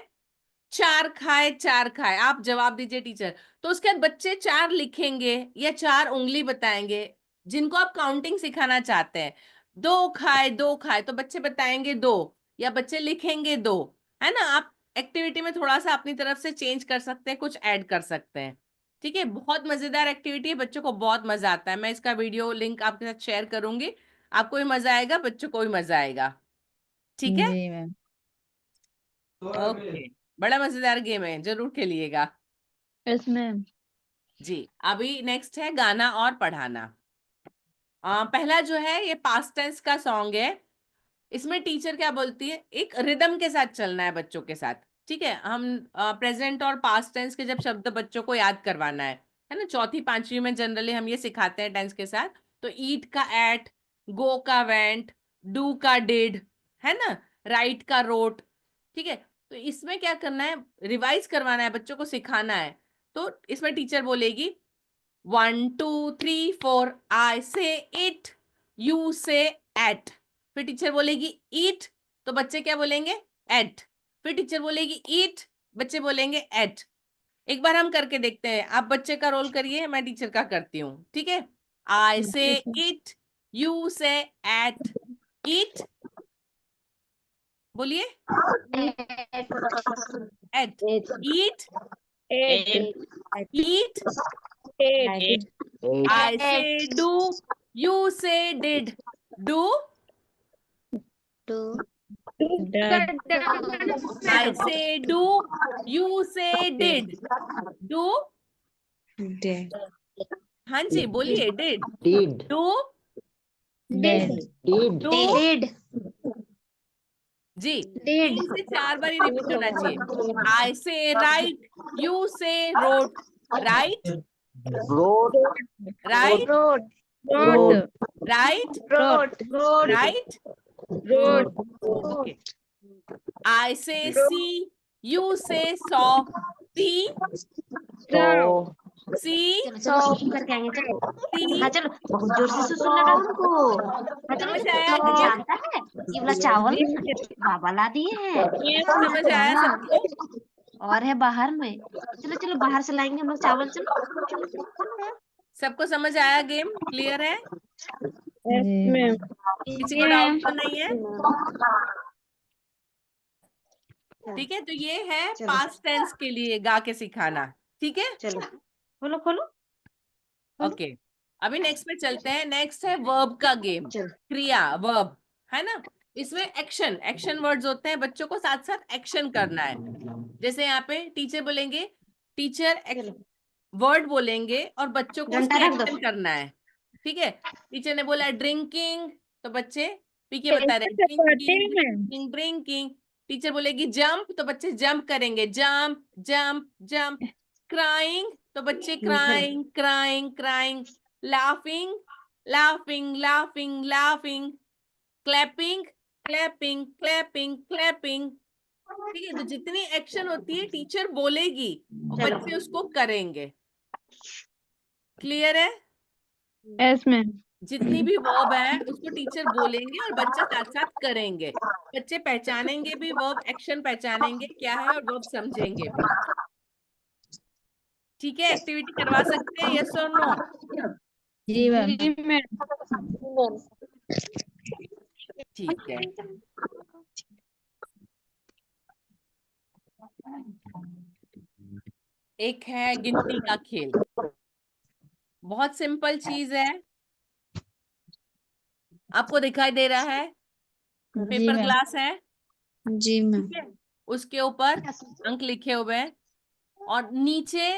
4 खाए 4 खाए, आप जवाब दीजिए टीचर, तो उसके बाद बच्चे 4 लिखेंगे या 4 उंगली बताएंगे जिनको आप काउंटिंग सिखाना चाहते हैं। 2 खाए 2 खाए तो बच्चे बताएंगे 2 या बच्चे लिखेंगे 2, है ना। आप एक्टिविटी में थोड़ा सा अपनी तरफ से चेंज कर सकते हैं, कुछ ऐड कर सकते हैं। ठीक है, बहुत मजेदार एक्टिविटी है, बच्चों को बहुत मजा आता है। मैं इसका वीडियो लिंक आपके साथ शेयर करूंगी, आपको भी मजा आएगा, बच्चों को भी मजा आएगा। ठीक है, जी मैम। ओके, बड़ा मजेदार गेम है, जरूर खेलिएगा। Yes ma'am. जी, अभी नेक्स्ट है गाना और पढ़ाना। पहला जो है ये पास्ट टेंस का सॉन्ग है। इसमें टीचर क्या बोलती है, एक रिदम के साथ चलना है बच्चों के साथ। ठीक है, हम प्रेजेंट और पास्ट टेंस के जब शब्द बच्चों को याद करवाना है ना, चौथी पांचवी में जनरली हम ये सिखाते हैं टेंस के साथ। तो ईट का एट, गो का वेंट, डू का डिड, है ना, राइट का रोट। ठीक है, तो इसमें क्या करना है, रिवाइज करवाना है, बच्चों को सिखाना है। तो इसमें टीचर बोलेगी 1 2 3 4, आई say it, you say eight. फिर टीचर बोलेगी ईट, तो बच्चे क्या बोलेंगे, एट। फिर टीचर बोलेगी ईट, बच्चे बोलेंगे एट। एक बार हम करके देखते हैं, आप बच्चे का रोल करिए, मैं टीचर का करती हूँ। ठीक है, I say it, you say at, eat, बोलिए at, eat, eat, I say do, you say did, do, I say do, you say did, do, हाँ जी बोलिए, did, do, do, जी, 3 से 4 बार रिपीट होना चाहिए। I say write, you say wrote, right, right, right, okay. I say see, you say saw, see, see, करके आएंगे, चलो। हाँ चलो, बहुत जोर से सुनना रहा उनको। हाँ चलो, समझ आया? जानता है ये वाला चावल बाबा ला दिए हैं। समझ आया सबको? और है बाहर में, चलो चलो बाहर से लाएंगे हम लोग चावल। चलो, सबको समझ आया? गेम क्लियर है? मैम। किसी को डाउट तो नहीं है? ठीक है, तो ये है पास्ट टेंस के लिए गा के सिखाना। ठीक है, चलो खोलो खोलो। ओके, अभी नेक्स्ट पे चलते हैं। नेक्स्ट है वर्ब का गेम, क्रिया, वर्ब, है ना। इसमें एक्शन वर्ड्स होते हैं, बच्चों को साथ साथ एक्शन करना है। जैसे यहाँ पे टीचर बोलेंगे, टीचर वर्ड बोलेंगे और बच्चों को उसमें एक्शन करना है। ठीक है, टीचर ने बोला ड्रिंकिंग, तो बच्चे पी के बता रहे ड्रिंकिंग ड्रिंकिंग ड्रिंकिंग। टीचर बोलेगी जंप, तो बच्चे जंप करेंगे, जंप जंप जंप। क्राइंग, तो तो बच्चे crying crying crying, laughing laughing laughing laughing, clapping clapping clapping clapping. ठीक है, तो जितनी एक्शन होती है टीचर बोलेगी और बच्चे उसको करेंगे। क्लियर है? Yes ma'am. जितनी भी वर्ब है उसको टीचर बोलेंगे और बच्चे साथ साथ करेंगे। बच्चे पहचानेंगे भी वर्ब, एक्शन पहचानेंगे क्या है और वर्ब समझेंगे भी। ठीक है, एक्टिविटी करवा सकते हैं, यस और नो? जी मैम। ठीक है। एक है गिनती का खेल, बहुत सिंपल चीज है। आपको दिखाई दे रहा है? जी पेपर मैम। ग्लास है, जी मैम। ठीक है? उसके ऊपर अंक लिखे हुए हैं और नीचे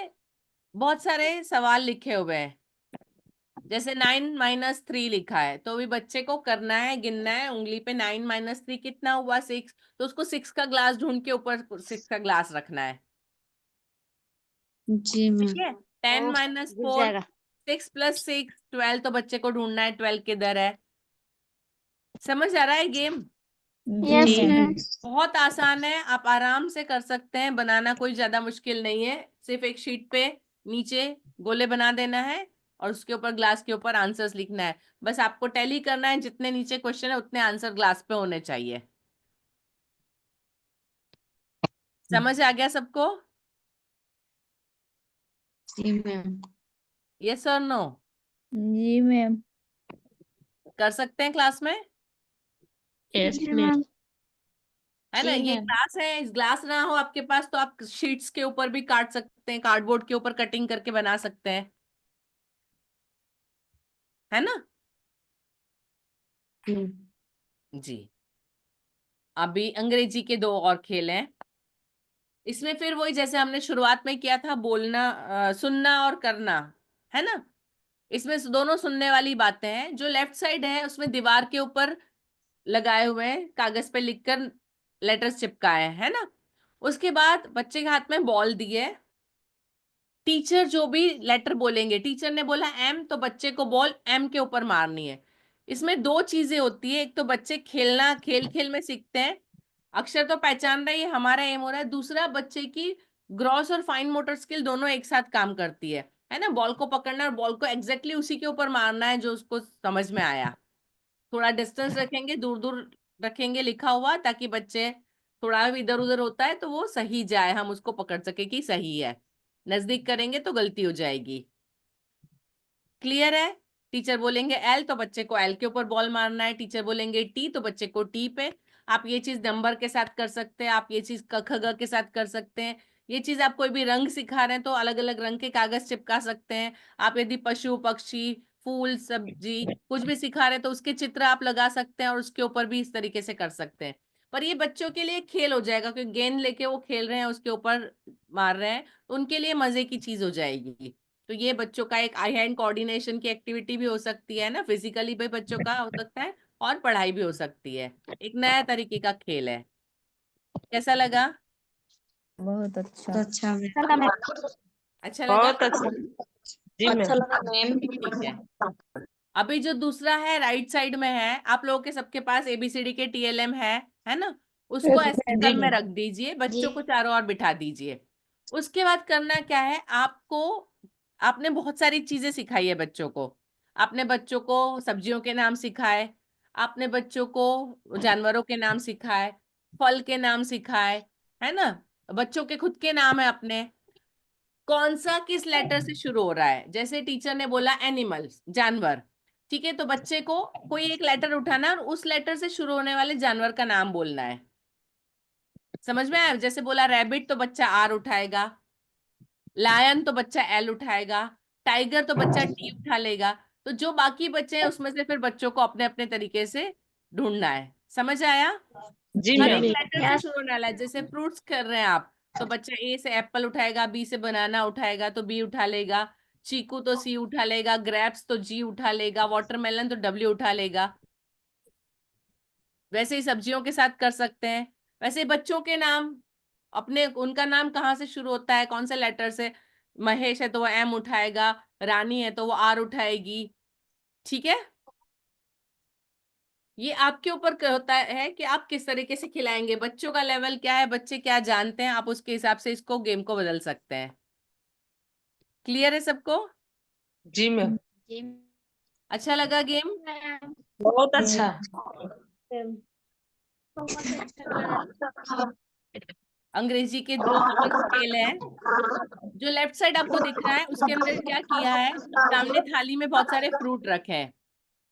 बहुत सारे सवाल लिखे हुए हैं। जैसे 9 - 3 लिखा है, तो भी बच्चे को करना है, गिनना है उंगली पे। 9 - 3 कितना हुआ? 6। तो उसको 6 का ग्लास ढूंढ के ऊपर 6 का ग्लास रखना है। जी मैम। ठीक है। 10 - 4 6 + 6 12, तो बच्चे को ढूंढना है 12 किधर है। समझ आ रहा है गेम? Yes ma'am. बहुत आसान है, आप आराम से कर सकते हैं, बनाना कोई ज्यादा मुश्किल नहीं है। सिर्फ एक शीट पे नीचे गोले बना देना है और उसके ऊपर, ग्लास के ऊपर आंसर्स लिखना है। बस आपको टैली करना है, जितने नीचे क्वेश्चन है उतने आंसर ग्लास पे होने चाहिए। समझ आ गया सबको? जी मैम। यस और नो? जी मैम। कर सकते हैं क्लास में? Yes ma'am. है ना? जी ये मैम। ग्लास है, इस ग्लास ना हो आपके पास तो आप शीट्स के ऊपर भी काट सकते हैं, कार्डबोर्ड के ऊपर कटिंग करके बना सकते हैं, है ना? जी। अभी अंग्रेजी के 2 और खेल हैं। इसमें फिर वही जैसे हमने शुरुआत में किया था, बोलना, सुनना और करना, है ना? इसमें दोनों सुनने वाली बातें हैं। जो लेफ्ट साइड है उसमें दीवार के ऊपर लगाए हुए हैं, कागज पे लिखकर लेटर्स चिपकाए हैं, है ना? उसके बाद बच्चे के हाथ में बॉल दी है। टीचर जो भी लेटर बोलेंगे, टीचर ने बोला एम, तो बच्चे को बॉल एम के ऊपर मारनी है। इसमें 2 चीजें होती है, एक तो बच्चे खेलना, खेल खेल में सीखते हैं, अक्षर तो पहचान रहे, ये हमारा एम हो रहा है। दूसरा, बच्चे की ग्रॉस और फाइन मोटर स्किल दोनों एक साथ काम करती है ना? बॉल को पकड़ना और बॉल को एग्जैक्टली उसी के ऊपर मारना है जो उसको समझ में आया। थोड़ा डिस्टेंस रखेंगे, दूर दूर रखेंगे लिखा हुआ, ताकि बच्चे थोड़ा भी इधर उधर होता है तो वो सही जाए, हम उसको पकड़ सके कि सही है। नजदीक करेंगे तो गलती हो जाएगी। क्लियर है? टीचर बोलेंगे एल, तो बच्चे को एल के ऊपर बॉल मारना है। टीचर बोलेंगे टी, तो बच्चे को टी पे। आप ये चीज नंबर के साथ कर सकते हैं, आप ये चीज क ख ग के साथ कर सकते हैं। ये चीज आप कोई भी रंग सिखा रहे हैं तो अलग अलग रंग के कागज चिपका सकते हैं। आप यदि पशु पक्षी, फूल, सब्जी कुछ भी सिखा रहे हैं तो उसके चित्र आप लगा सकते हैं और उसके ऊपर भी इस तरीके से कर सकते हैं। पर ये बच्चों के लिए खेल हो जाएगा, क्योंकि गेंद लेके वो खेल रहे हैं, उसके ऊपर मार रहे हैं, तो उनके लिए मजे की चीज हो जाएगी। तो ये बच्चों का एक आई हैंड कोऑर्डिनेशन की एक्टिविटी भी हो सकती है ना, फिजिकली भी बच्चों का हो सकता है और पढ़ाई भी हो सकती है। एक नया तरीके का खेल है। कैसा लगा? बहुत अच्छा। अच्छा अच्छा लगा? बहुत अच्छा। जी अच्छा मैम। लगा मैम। ठीक है। अभी जो दूसरा है राइट साइड में है, आप लोगों के सबके पास एबीसीडी के टीएलएम है ना? उसको ऐसे सर्कल में रख दीजिए, बच्चों को चारों ओर बिठा दीजिए। उसके बाद करना क्या है आपको? आपने बहुत सारी चीजें सिखाई है बच्चों को। आपने बच्चों को सब्जियों के नाम सिखाए, आपने बच्चों को जानवरों के नाम सिखाए, फल के नाम सिखाए, है ना? बच्चों के खुद के नाम है अपने। कौन सा किस लेटर से शुरू हो रहा है? जैसे टीचर ने बोला एनिमल्स, जानवर, ठीक है, तो बच्चे को कोई एक लेटर उठाना है और उस लेटर से शुरू होने वाले जानवर का नाम बोलना है। समझ में आया? जैसे बोला रैबिट, तो बच्चा आर उठाएगा। लायन तो बच्चा एल उठाएगा। टाइगर तो बच्चा टी उठा लेगा। तो जो बाकी बच्चे हैं उसमें से फिर बच्चों को अपने अपने तरीके से ढूंढना है। समझ आया? जी हर मैम। एक लेटर से शुरू होने वाला है। जैसे फ्रूट्स कर रहे हैं आप, तो बच्चा ए से एप्पल उठाएगा, बी से बनाना उठाएगा तो बी उठा लेगा, चीकू तो सी उठा लेगा, ग्रेप्स तो जी उठा लेगा, वाटरमेलन तो डब्ल्यू उठा लेगा। वैसे ही सब्जियों के साथ कर सकते हैं। वैसे ही बच्चों के नाम, अपने उनका नाम कहाँ से शुरू होता है, कौन से लेटर से? महेश है तो वो एम उठाएगा, रानी है तो वो आर उठाएगी। ठीक है, ये आपके ऊपर होता है कि आप किस तरीके से खिलाएंगे, बच्चों का लेवल क्या है, बच्चे क्या जानते हैं, आप उसके हिसाब से इसको गेम को बदल सकते हैं। क्लियर है सबको? जी मैम। अच्छा लगा गेम? बहुत अच्छा। अंग्रेजी के 2 नंबर स्केल है। जो लेफ्ट साइड आपको दिख रहा है उसके अंदर क्या किया है, सामने थाली में बहुत सारे फ्रूट रखे हैं,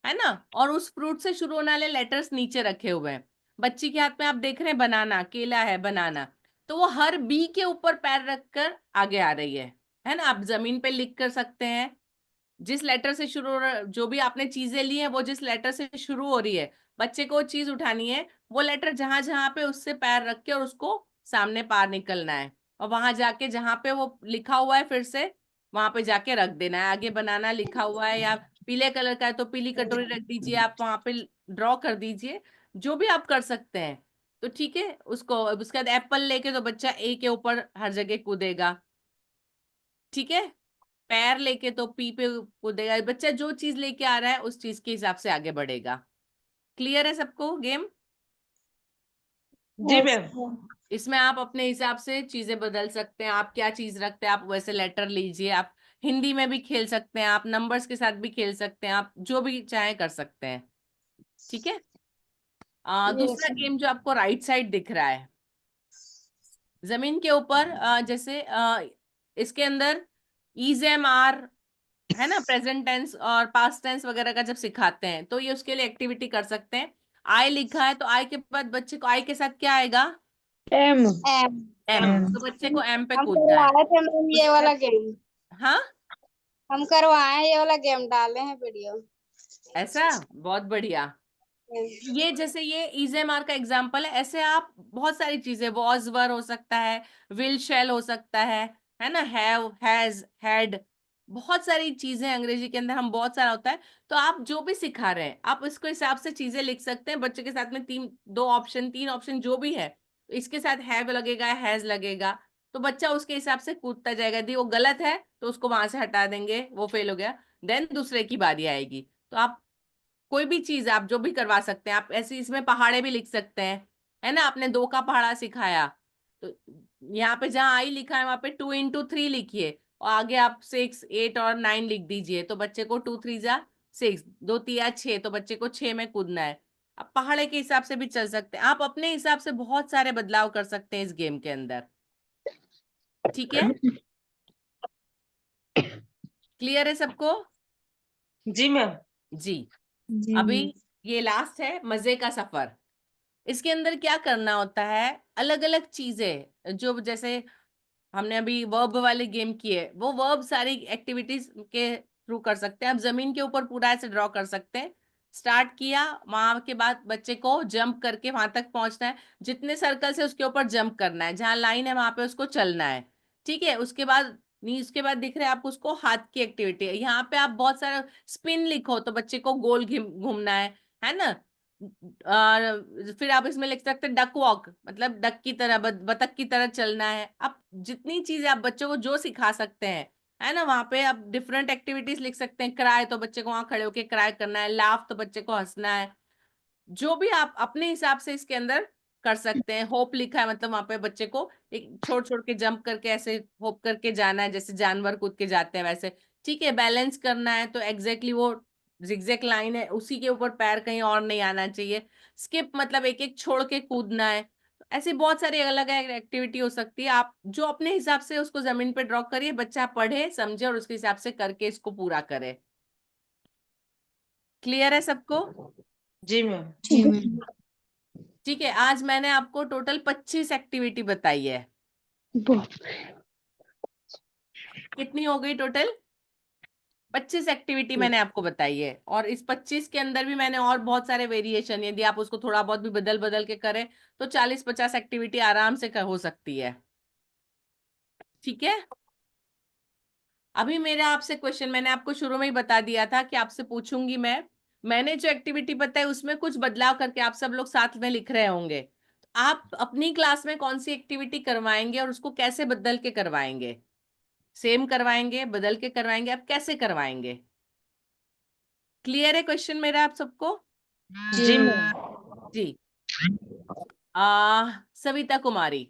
है ना, और उस फ्रूट से शुरू होने वाले लेटर्स नीचे रखे हुए हैं। बच्ची के हाथ में आप देख रहे हैं बनाना, केला है, बनाना, तो वो हर बी के ऊपर पैर रखकर आगे आ रही है ना। आप जमीन पे लिख कर सकते हैं, जिस लेटर से शुरू जो भी आपने चीजें ली हैं वो जिस लेटर से शुरू हो रही है, बच्चे को चीज उठानी है, वो लेटर जहां जहां पे उससे पैर रख के और उसको सामने पार निकलना है, और वहां जाके जहां पे वो लिखा हुआ है फिर से वहां पे जाके रख देना है। आगे बनाना लिखा हुआ है या पीले कलर का है तो पीली कटोरी रख दीजिए, आप वहां पे ड्रॉ कर दीजिए, जो भी आप कर सकते हैं। तो ठीक है, उसको उसके बाद एप्पल लेके तो बच्चा ए के ऊपर हर जगह कूदेगा। ठीक है, पैर लेके तो पी पे कूदेगा, बच्चा जो चीज लेके आ रहा है उस चीज के हिसाब से आगे बढ़ेगा। क्लियर है सबको गेम? जी मैम। इसमें आप अपने हिसाब से चीजें बदल सकते हैं, आप क्या चीज रखते हैं आप वैसे लेटर लीजिए। आप हिंदी में भी खेल सकते हैं, आप नंबर्स के साथ भी खेल सकते हैं, आप जो भी चाहे कर सकते हैं। ठीक है, दूसरा गेम जो आपको राइट साइड दिख रहा है जमीन के ऊपर, जैसे इसके अंदर इज एम आर है ना, प्रेजेंट टेंस और पास्ट टेंस वगैरह का जब सिखाते हैं तो ये उसके लिए एक्टिविटी कर सकते हैं। आई लिखा है तो आई के बाद बच्चे को आई के साथ क्या आएगा? एम। एम, तो बच्चे को एम पे हम कूदना है। करवाए थे मैम ये उसके वाला बाद गेम। हाँ, हम करवाए हैं ये वाला गेम, डाले हैं वीडियो। ऐसा बहुत बढ़िया। ये जैसे ये इजेमआर का एग्जांपल है, ऐसे आप बहुत सारी चीजें, वॉज वर हो सकता है, विल शैल हो सकता है ना, हैव हैज हैड, बहुत सारी चीजें अंग्रेजी के अंदर हम बहुत सारा होता है। तो आप जो भी सिखा रहे हैं आप इसको हिसाब से चीजें लिख सकते हैं। बच्चे के साथ में तीन ऑप्शन जो भी है, तो इसके साथ हैव लगेगा, हैज लगेगा, तो बच्चा उसके हिसाब से कूदता जाएगा। यदि वो गलत है तो उसको वहां से हटा देंगे, वो फेल हो गया, देन दूसरे की बारी आएगी। तो आप कोई भी चीज आप जो भी करवा सकते हैं। आप ऐसे इसमें पहाड़े भी लिख सकते हैं, है ना, आपने 2 का पहाड़ा सिखाया तो यहाँ पे जहां आई लिखा है वहां पे 2 into 3 लिखिए, और आगे आप 6, 8 और 9 लिख दीजिए, तो बच्चे को 2 3 जा 6, 2 3 6, तो बच्चे को 6 में कूदना है। आप पहाड़े के हिसाब से भी चल सकते हैं, आप अपने हिसाब से बहुत सारे बदलाव कर सकते हैं इस गेम के अंदर। ठीक है, क्लियर है सबको? जी मैम। जी, अभी ये लास्ट है मजे का सफर। इसके अंदर क्या करना होता है, अलग अलग चीजें, जो जैसे हमने अभी वर्ब वाले गेम किए, वो वर्ब सारी एक्टिविटीज के थ्रू कर सकते हैं। आप जमीन के ऊपर पूरा ऐसे ड्रॉ कर सकते हैं। स्टार्ट किया, वहां के बाद बच्चे को जंप करके वहां तक पहुंचना है, जितने सर्कल से उसके ऊपर जंप करना है, जहां लाइन है वहां पे उसको चलना है। ठीक है, उसके बाद दिख रहे हैं आपको उसको हाथ की एक्टिविटी है, यहाँ पे आप बहुत सारा स्पिन लिखो तो बच्चे को गोल घूमना है ना। और फिर आप इसमें लिख सकते हैं डक वॉक, मतलब डक की तरह, बतख की तरह चलना है। आप जितनी चीजें आप बच्चों को जो सिखा सकते हैं, है ना, वहां पे आप डिफरेंट एक्टिविटीज लिख सकते हैं। क्राई तो बच्चे को वहां खड़े होके क्राई करना है, लाफ तो बच्चे को हंसना है, जो भी आप अपने हिसाब से इसके अंदर कर सकते हैं। होप लिखा है मतलब वहां पे बच्चे को एक छोड़ छोड़ के जंप करके ऐसे होप करके जाना है, जैसे जानवर कूद के जाते हैं वैसे। ठीक है, बैलेंस करना है तो एग्जैक्टली वो जिगजैग लाइन है उसी के ऊपर पैर कहीं और नहीं आना चाहिए। स्किप मतलब एक एक छोड़ के कूदना है। तो ऐसी बहुत सारी अलग अलग एक्टिविटी हो सकती है, आप जो अपने हिसाब से उसको जमीन पे ड्रॉ करिए, बच्चा पढ़े समझे और उसके हिसाब से करके इसको पूरा करे। क्लियर है सबको? जी मैम। ठीक है, आज मैंने आपको टोटल 25 एक्टिविटी बताई है। कितनी हो गई टोटल? 25 एक्टिविटी मैंने आपको बताई है, और इस 25 के अंदर भी मैंने और बहुत सारे वेरिएशन, यदि आप उसको थोड़ा बहुत भी बदल बदल के करें तो 40-50 एक्टिविटी आराम से हो सकती है। ठीक है, अभी मेरा आपसे क्वेश्चन, मैंने आपको शुरू में ही बता दिया था कि आपसे पूछूंगी मैंने जो एक्टिविटी बताई उसमें कुछ बदलाव करके आप सब लोग साथ में लिख रहे होंगे। आप अपनी क्लास में कौन सी एक्टिविटी करवाएंगे और उसको कैसे बदल के करवाएंगे? सेम करवाएंगे, बदल के करवाएंगे, आप कैसे करवाएंगे? क्लियर है क्वेश्चन मेरा आप सबको? जी मैम। जी। सविता कुमारी।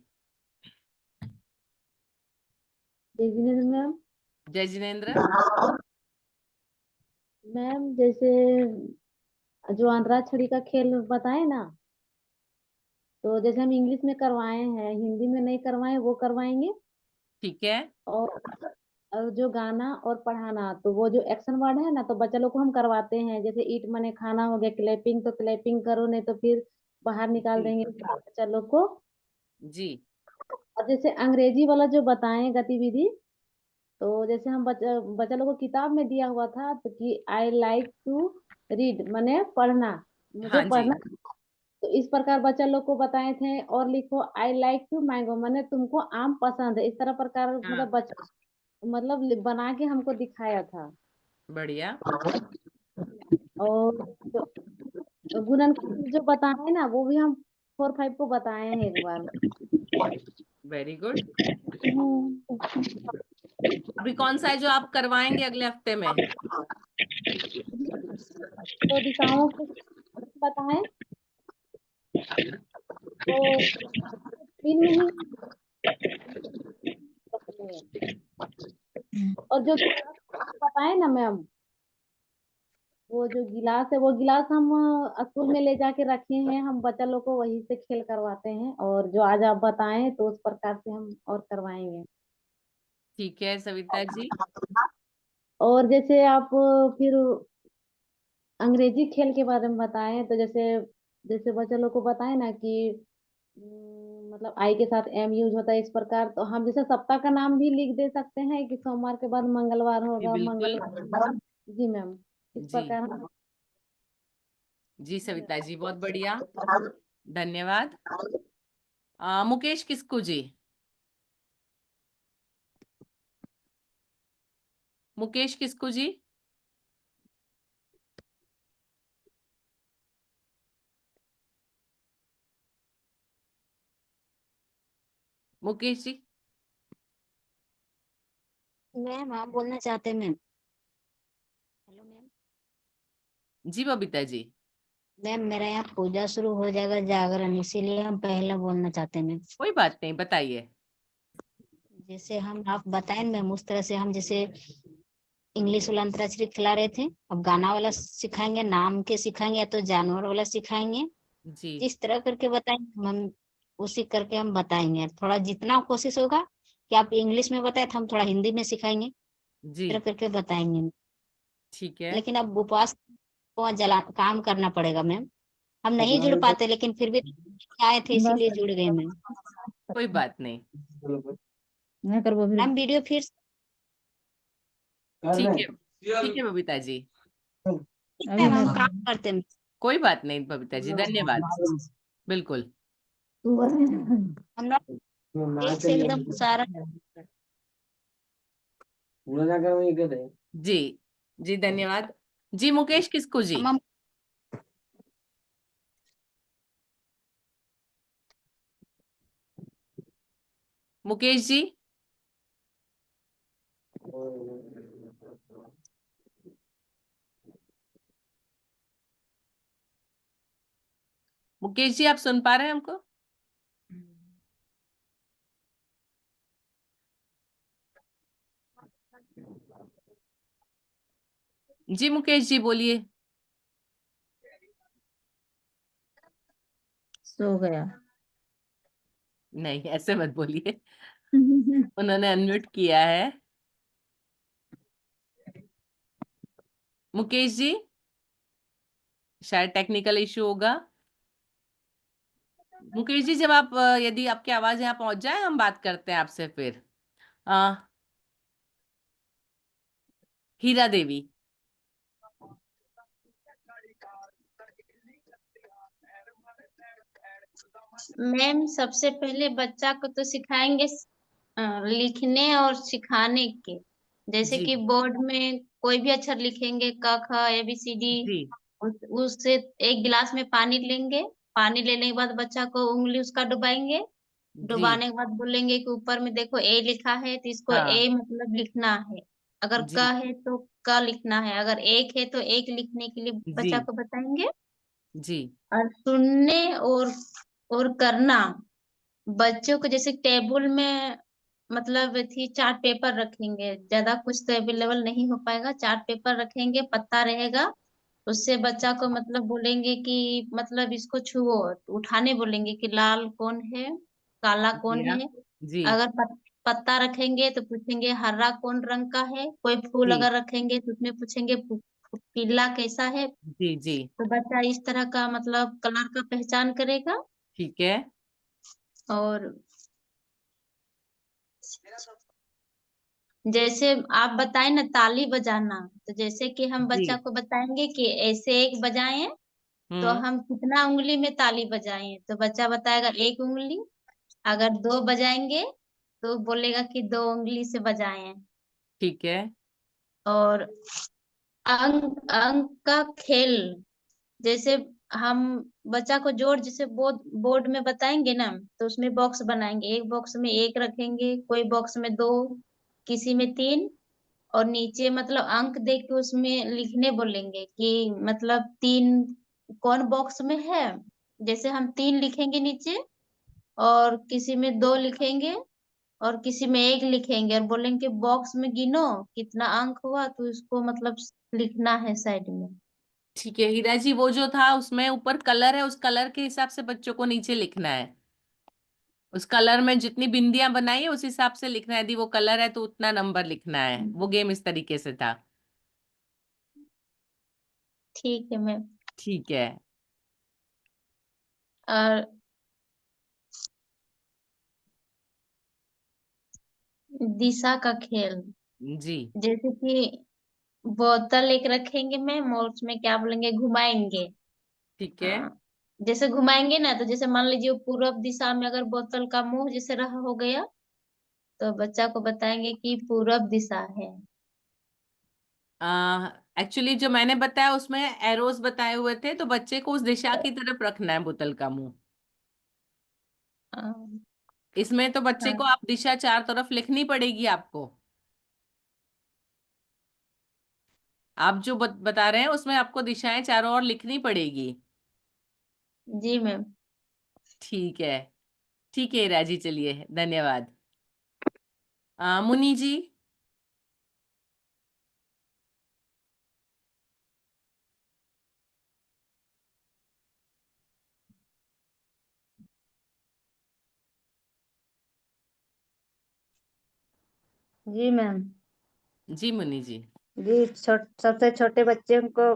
जय जिनेंद्र मैम। जय जिनेंद्र। मैम जैसे जो अंतराक्षरी का खेल बताए ना, तो जैसे हम इंग्लिश में करवाए हैं, हिंदी में नहीं करवाए, वो करवाएंगे। ठीक है। और जो गाना और पढ़ाना, तो वो जो एक्शन वर्ड है ना, तो बच्चा लोग को हम करवाते हैं। जैसे ईट मने खाना हो गया, क्लैपिंग तो क्लैपिंग करो, नहीं तो फिर बाहर निकाल देंगे बच्चा लोग को। जी। और जैसे अंग्रेजी वाला जो बताएं गतिविधि, तो जैसे हम बच्चा लोग को किताब में दिया हुआ था, तो कि आई लाइक टू रीड मने पढ़ना, मुझे हाँ जी। पढ़ना। तो इस प्रकार बच्चा लोग को बताए थे। और लिखो आई लाइक टू मैंगो, मने तुमको आम पसंद है। इस तरह प्रकार मतलब बच्चा मतलब बना के हमको दिखाया था। बढ़िया। और जो गुणनखंड जो बताए ना, वो भी हम 4-5 को बताए हैं एक बार। Very good. अभी कौन सा है जो आप करवाएंगे अगले हफ्ते में? तो दिशाओं को बताएं, तो 3 महीने। और जो बताए ना मैम, वो जो गिलास है, वो गिलास हम स्कूल में ले जाके रखे हैं। हम बच्चा लोग को वहीं से खेल करवाते हैं। और जो आज आप बताएं, तो उस प्रकार से हम और करवाएंगे। ठीक है सविता जी। और जैसे आप फिर अंग्रेजी खेल के बारे में बताएं, तो जैसे जैसे बच्चा लोग को बताएं ना कि मतलब आई के साथ एम यूज होता है, इस प्रकार। तो हम जैसे सप्ताह का नाम भी लिख दे सकते हैं कि सोमवार के बाद मंगलवार जी होगा, बिल्कुल। मंगलवार। जी मैम, इस जी। प्रकार हम। जी सविता जी, बहुत बढ़िया, धन्यवाद। मुकेश किस्कू जी। मुकेश किस्कू जी। मुकेश जी। मैम आप बोलना चाहते हैं मैम? Hello ma'am. जी बबीता जी। मैम मेरा यहाँ पूजा शुरू हो जाएगा, जागरण, इसीलिए हम पहले बोलना चाहते हैं मैम। कोई बात नहीं, बताइए। जैसे हम आप बताएं मैम, उस तरह से हम जैसे इंग्लिश वाला अंतराक्षरी खिला रहे थे, अब गाना वाला सिखाएंगे, नाम के सिखाएंगे, या तो जानवर वाला सिखाएंगे। जी। जिस तरह करके बताएंगे हम उसी करके हम बताएंगे। थोड़ा जितना कोशिश होगा कि आप इंग्लिश में बताए, तो हम थोड़ा हिंदी में सिखाएंगे, इस जी। तरह करके बताएंगे। ठीक है। लेकिन अब उपवास को जला काम करना पड़ेगा मैम। हम नहीं जुड़ पाते, लेकिन फिर भी आए थे इसीलिए जुड़ गए मैम। कोई बात नहीं। मैम वीडियो फिर ठीक है बबीता जी। मैम हम काम करते हैं। कोई बात नहीं बबीता जी, धन्यवाद। बिल्कुल। हम लोग एक से एकदम सारा। जी। जी धन्यवाद। जी मुकेश किस्कू जी। मुकेश जी। मुकेश जी, आप सुन पा रहे हैं हमको? जी मुकेश जी बोलिए। सो गया। नहीं ऐसे मत बोलिए, उन्होंने अनम्यूट किया है। मुकेश जी, शायद टेक्निकल इशू होगा। मुकेश जी, जब आप यदि आपकी आवाज यहाँ पहुंच जाए, हम बात करते हैं आपसे फिर। हीरा देवी। मैम सबसे पहले बच्चा को तो सिखाएंगे लिखने और सिखाने के। जैसे जी। कि बोर्ड में कोई भी अक्षर लिखेंगे, क ख ABCD, जी। उससे एक गिलास में पानी लेंगे। पानी लेने के बाद बच्चा को उंगली उसका डुबाएंगे, जी डुबाने के बाद बोलेंगे कि ऊपर में देखो ए लिखा है तो इसको हाँ ए मतलब लिखना है। अगर क जी है तो क लिखना है, अगर एक है तो एक लिखने के लिए जी बच्चा को बताएंगे। जी और सुनने और करना, बच्चों को जैसे टेबल में मतलब थी चार्ट पेपर रखेंगे, ज्यादा कुछ तो अवेलेबल नहीं हो पाएगा, चार्ट पेपर रखेंगे, पत्ता रहेगा, उससे बच्चा को मतलब बोलेंगे कि मतलब इसको छुओ, तो उठाने बोलेंगे कि लाल कौन है, काला कौन या है। जी अगर पत्ता रखेंगे तो पूछेंगे हरा कौन रंग का है, कोई फूल जी अगर रखेंगे तो उसमें पूछेंगे पीला कैसा है। जी जी तो बच्चा इस तरह का मतलब कलर का पहचान करेगा। ठीक है और जैसे आप बताएं ना ताली बजाना, तो जैसे कि हम जी बच्चा को बताएंगे कि ऐसे एक बजाएं, तो हम्म हम कितना उंगली में ताली बजाएं, तो बच्चा बताएगा एक उंगली। अगर दो बजाएंगे तो बोलेगा कि दो उंगली से बजाएं। ठीक है और अंक अंक का खेल, जैसे हम बच्चा को जोड़ जैसे बोर्ड में बताएंगे ना, तो उसमें बॉक्स बनाएंगे, एक बॉक्स में एक रखेंगे, कोई बॉक्स में दो, किसी में तीन, और नीचे मतलब अंक दे के उसमें लिखने बोलेंगे कि मतलब तीन कौन बॉक्स में है। जैसे हम तीन लिखेंगे नीचे, और किसी में दो लिखेंगे, और किसी में एक लिखेंगे, और बोलेंगे बॉक्स में गिनो कितना अंक हुआ, तो इसको मतलब लिखना है साइड में। ठीक है हीरा जी, वो जो था उसमें ऊपर कलर है, उस कलर के हिसाब से बच्चों को नीचे लिखना है। उस कलर में जितनी बिंदियां बनाई है उस हिसाब से लिखना है, यदि वो कलर है तो उतना नंबर लिखना है। वो गेम इस तरीके से था। ठीक है मैम। ठीक है और दिशा का खेल, जी जैसे कि बोतल एक रखेंगे मैम, और उसमें क्या बोलेंगे घुमाएंगे। ठीक है हाँ, जैसे घुमाएंगे ना, तो जैसे मान लीजिए पूरब दिशा में अगर बोतल का मुंह जैसे रहा हो गया, तो बच्चा को बताएंगे कि पूरब दिशा है। एक्चुअली जो मैंने बताया उसमें एरोस बताए हुए थे, तो बच्चे को उस दिशा की तरफ रखना है बोतल का मुंह। हाँ इसमें तो बच्चे को हाँ आप दिशा चार तरफ लिखनी पड़ेगी आपको। आप जो बता रहे हैं उसमें आपको दिशाएं चारों ओर लिखनी पड़ेगी। जी मैम। ठीक है ठीक है राजी, चलिए धन्यवाद। मुनि जी। जी मैम। जी मुनि जी। जी सबसे छोटे बच्चे को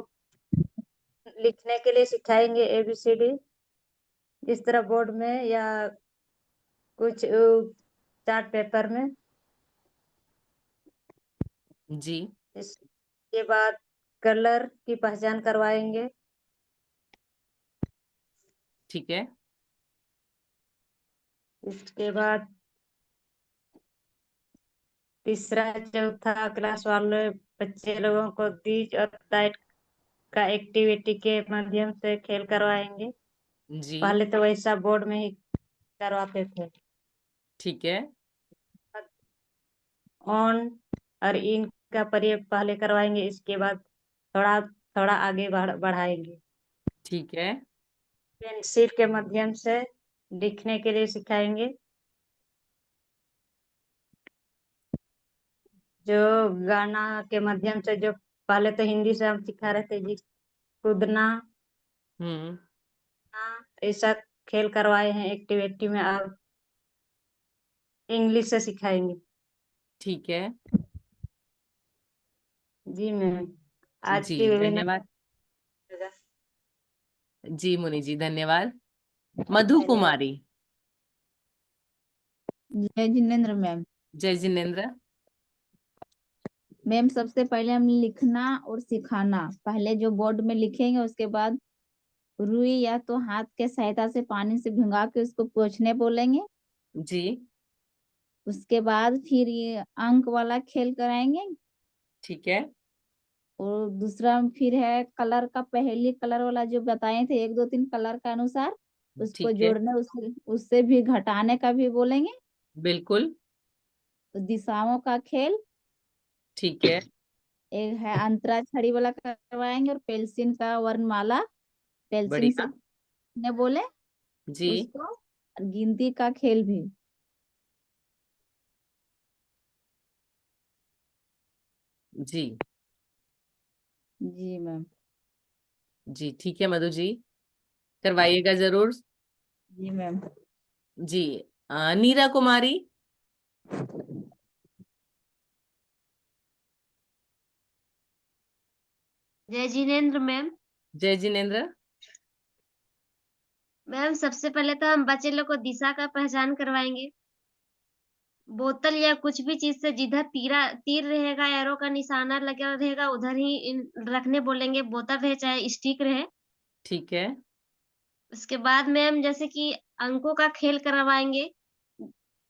लिखने के लिए सिखाएंगे ABCD, इस तरह बोर्ड में या कुछ चार्ट पेपर में। जी इसके बाद कलर की पहचान करवाएंगे। ठीक है इसके बाद तीसरा चौथा क्लास वाले बच्चे लोगों को बीच और टाइट का एक्टिविटी के माध्यम से खेल करवाएंगे। जी पहले तो वैसा बोर्ड में ही करवाते थे। ठीक है ऑन और इन का प्रयोग पहले करवाएंगे, इसके बाद थोड़ा थोड़ा आगे बढ़ाएंगे। ठीक है पेंसिल के माध्यम से लिखने के लिए सिखाएंगे। जो गाना के माध्यम से, जो पहले तो हिंदी से हम सिखा रहे थे जी, कूदना हम्म ऐसा खेल करवाए हैं एक्टिविटी में, अब इंग्लिश से सिखाएंगे। ठीक है जी मैम। आज जी की वेबिनार धन्यवाद। जी मुनि जी धन्यवाद। मधु कुमारी। जय जिनेन्द्र मैम। जय जिनेन्द्र। मैम सबसे पहले हम लिखना और सिखाना, पहले जो बोर्ड में लिखेंगे उसके बाद रुई या तो हाथ के सहायता से पानी से भिंगा के उसको पोंछने बोलेंगे। जी उसके बाद फिर ये अंक वाला खेल कराएंगे। ठीक है और दूसरा फिर है कलर का, पहले कलर वाला जो बताए थे 1 2 3 कलर का अनुसार उसको ठीक है, जोड़ने उससे उससे भी घटाने का भी बोलेंगे। बिल्कुल, तो दिशाओं का खेल, ठीक है, एक है अंतराक्षरी वाला करवाएंगे, और पेंसिल का वर्णमाला, पेंसिल से बढ़िया, ने बोले जी, उसको, और गिनती का खेल भी। जी, जी मैम। जी, ठीक है मधु जी, करवाइएगा जरूर। जी मैम। जी, नीरा कुमारी। जय जिनेन्द्र मैम। जय जिनेन्द्र। मैम सबसे पहले तो हम बच्चे लोग को दिशा का पहचान करवाएंगे। बोतल या कुछ भी चीज से जिधर तीर रहेगा, एरो का निशाना लगा रहेगा, उधर ही रखने बोलेंगे। बोतल रहे चाहे स्टिक रहे। ठीक है, उसके बाद मैम जैसे कि अंकों का खेल करवाएंगे।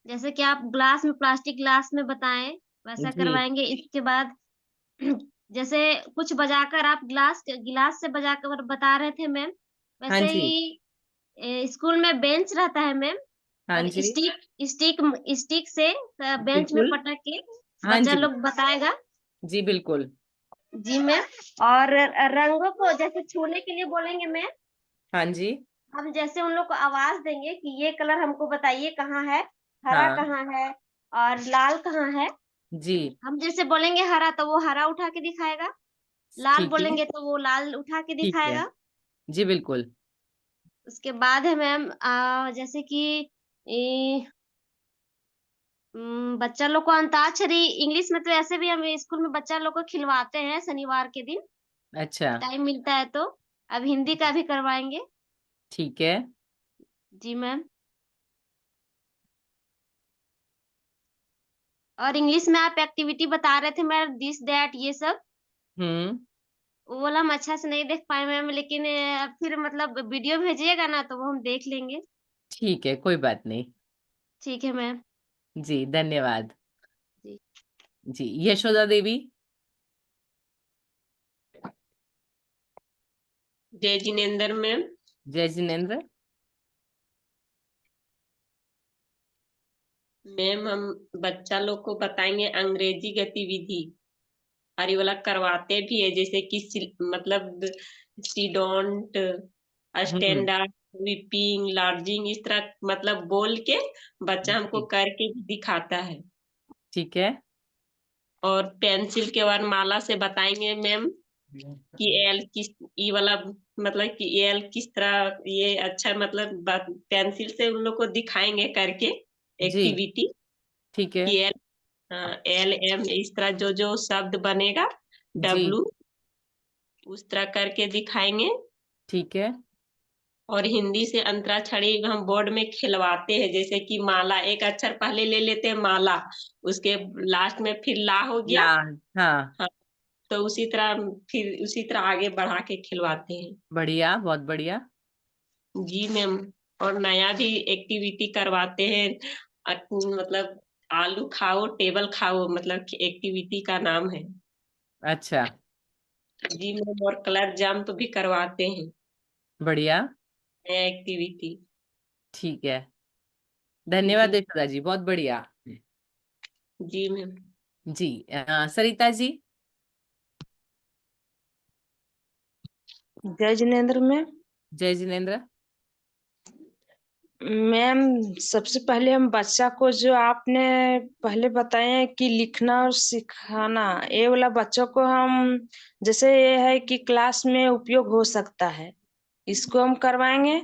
जैसे कि आप ग्लास में, प्लास्टिक ग्लास में बताएं, वैसा जी, करवाएंगे। इसके बाद जैसे कुछ बजाकर आप गिलास से बजाकर बता रहे थे मैम, हाँ वैसे जी, ही स्कूल में बेंच रहता है मैम, हाँ और जी, स्टिक स्टिक से बेंच में बिल्कुल, पटक के हाँ बच्चा जी, लोग बताएगा। जी, बिल्कुल, जी मैम। और रंगों को जैसे छूने के लिए बोलेंगे मैम। हाँ जी, हम जैसे उन लोग को आवाज देंगे कि ये कलर हमको बताइए कहाँ है, हरा हाँ, कहाँ है और लाल कहाँ है। जी, हम जैसे बोलेंगे हरा तो वो हरा उठा के दिखाएगा, लाल ठीक है, बोलेंगे तो वो लाल उठा के ठीक है, दिखाएगा। जी, बिल्कुल, उसके बाद है मैम जैसे कि ए, बच्चा लोग को अंताक्षरी, इंग्लिश में तो ऐसे भी हम स्कूल में बच्चा लोग को खिलवाते हैं शनिवार के दिन अच्छा, टाइम मिलता है तो। अब हिंदी का भी करवाएंगे। ठीक है, जी मैम। और इंग्लिश में आप एक्टिविटी बता रहे थे मैम, दिस दैट ये सब, हम्म, वो वाला हम अच्छा से नहीं देख पाए मैम, लेकिन फिर मतलब वीडियो भेजिएगा ना तो वो हम देख लेंगे। ठीक है, कोई बात नहीं, ठीक है मैम। जी, धन्यवाद। जी। जी, यशोदा देवी। जय जिनेन्द्र मैम। जय जिनेन्द्र। मैम हम बच्चा लोग को बताएंगे अंग्रेजी गतिविधि, और ये वाला करवाते भी है, जैसे कि मतलब सी डोंट, हम्म, स्टैंडर्ड, वीपिंग, लार्जिंग, इस तरह मतलब बोल के बच्चा हमको जी, करके भी दिखाता है। ठीक है, और पेंसिल के वर्णमाला से बताएंगे मैम कि एल किस, ये वाला मतलब कि एल किस तरह, ये अच्छा मतलब पेंसिल से उन लोग को दिखाएंगे करके जी, एक्टिविटी ठीक है, कि एल, एल एम इस तरह जो जो शब्द बनेगा, जी, डब्लू, उस तरह करके दिखाएंगे। ठीक है, और हिंदी से अंतराक्षरी हम बोर्ड में खिलवाते हैं, जैसे कि माला, एक अक्षर पहले ले लेते हैं माला, उसके लास्ट में फिर ला हो गया। ला, हाँ, हाँ, तो उसी तरह फिर उसी तरह आगे बढ़ा के खिलवाते हैं। बढ़िया, बहुत बढ़िया, जी मैम। और नया भी एक्टिविटी करवाते हैं, मतलब आलू खाओ टेबल खाओ, मतलब एक्टिविटी का नाम है। अच्छा, जी मैम। और कलर जंप भी करवाते हैं, बढ़िया, नया एक्टिविटी। ठीक है, धन्यवाद जी। यशोदा जी, बहुत बढ़िया। जी मैम। जी, सरिता जी। जय जिनेन्द्र मैम। जय जिनेन्द्र। मैम सबसे पहले हम बच्चा को जो आपने पहले बताए हैं कि लिखना और सिखाना, ये वाला बच्चों को हम, जैसे ये है कि क्लास में उपयोग हो सकता है, इसको हम करवाएंगे।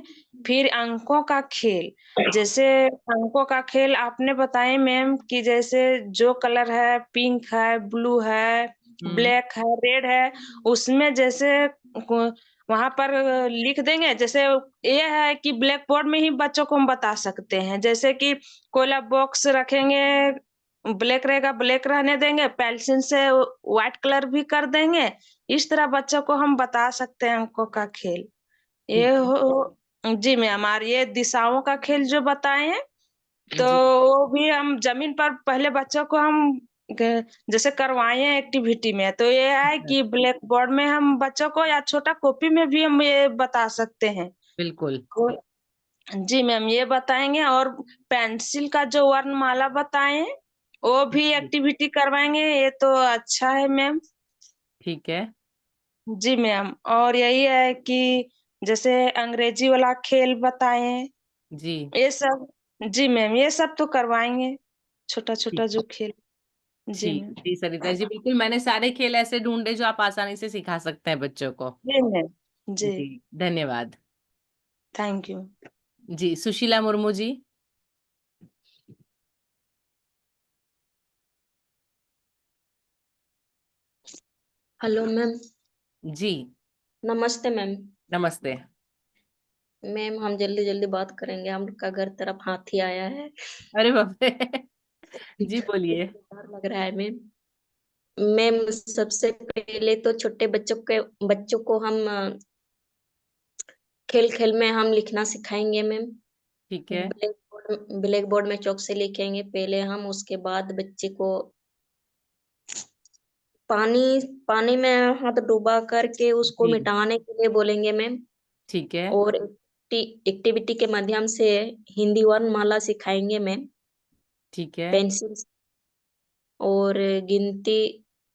फिर अंकों का खेल, जैसे अंकों का खेल आपने बताए मैम कि जैसे जो कलर है, पिंक है, ब्लू है, ब्लैक है, रेड है, उसमें जैसे वहां पर लिख देंगे। जैसे ये है कि ब्लैक बोर्ड में ही बच्चों को हम बता सकते हैं, जैसे कि कोयला बॉक्स रखेंगे, ब्लैक रहेगा, ब्लैक रहने देंगे, पेंसिल से व्हाइट कलर भी कर देंगे। इस तरह बच्चों को हम बता सकते हैं अंकों का खेल। ये ठीक है, हो जी मैम। हमारे ये दिशाओं का खेल जो बताए हैं, तो जी, वो भी हम जमीन पर पहले बच्चों को हम जैसे करवाए हैं एक्टिविटी में, तो ये है कि ब्लैक बोर्ड में हम बच्चों को या छोटा कॉपी में भी हम ये बता सकते हैं। बिल्कुल, जी मैम ये बताएंगे, और पेंसिल का जो वर्णमाला बताएं वो भी एक्टिविटी करवाएंगे। ये तो अच्छा है मैम। ठीक है। जी मैम, और यही है कि जैसे अंग्रेजी वाला खेल बताएं, जी ये सब। जी मैम ये सब तो करवाएंगे, छोटा छोटा जो खेल। जी ठीक। मैम। जी सरिता जी, बिल्कुल मैंने सारे खेल ऐसे ढूंढे जो आप आसानी से सिखा सकते हैं बच्चों को। जी मैम। जी जी धन्यवाद। Thank you. जी सुशीला मुर्मू जी। Hello ma'am. जी नमस्ते मैम। नमस्ते। मैम हम जल्दी जल्दी बात करेंगे, हमका घर तरफ हाथी आया है। अरे बाप रे। जी बोलिए। डर लग रहा है मैम। मैम सबसे पहले तो छोटे बच्चों को हम खेल खेल में हम लिखना सिखाएंगे मैम। ठीक है। ब्लैक बोर्ड में चौक से लिखेंगे पहले हम, उसके बाद बच्चे को पानी पानी में हाथ डुबा करके उसको जी मिटाने के लिए बोलेंगे मैम। ठीक है। और एक्टिविटी के माध्यम से हिंदी वर्णमाला सिखाएंगे मैम, ठीक है। पेंसिल। और गिनती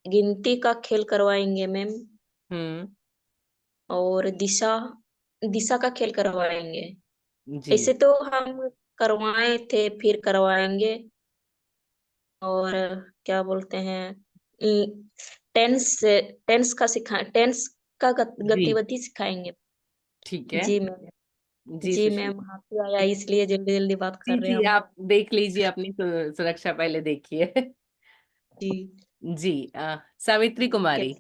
गिनती का खेल करवाएंगे मैम। हम्म। और दिशा दिशा का खेल करवाएंगे। जी ऐसे तो हम करवाए थे, फिर करवाएंगे। और क्या बोलते हैं, टेंस टेंस का जी गतिविधि सिखाएंगे। ठीक है। जी मैम। जी जी सुशीला मैम हाथी आया इसलिए जल्दी जल्दी बात जी। कर रहे हैं जी हम। आप देख लीजिए अपनी सुरक्षा पहले देखिए। जी जी सावित्री कुमारी।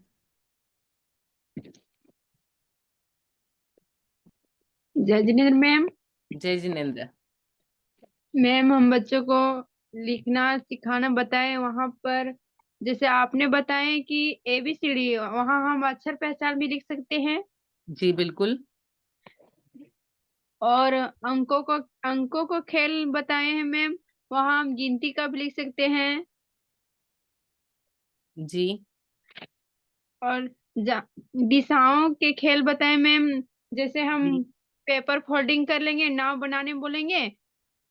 जय जिनेन्द्र मैम। जय जिनेन्द्र। मैम हम बच्चों को लिखना सिखाना बताए, वहां पर जैसे आपने बताए कि ABCD, वहां हम अक्षर पहचान भी लिख सकते हैं। जी बिल्कुल। और अंकों को खेल बताए हैं मैम, वहां हम गिनती का भी लिख सकते हैं। जी और दिशाओं के खेल बताए मैम, जैसे हम जी पेपर फोल्डिंग कर लेंगे, नाव बनाने बोलेंगे,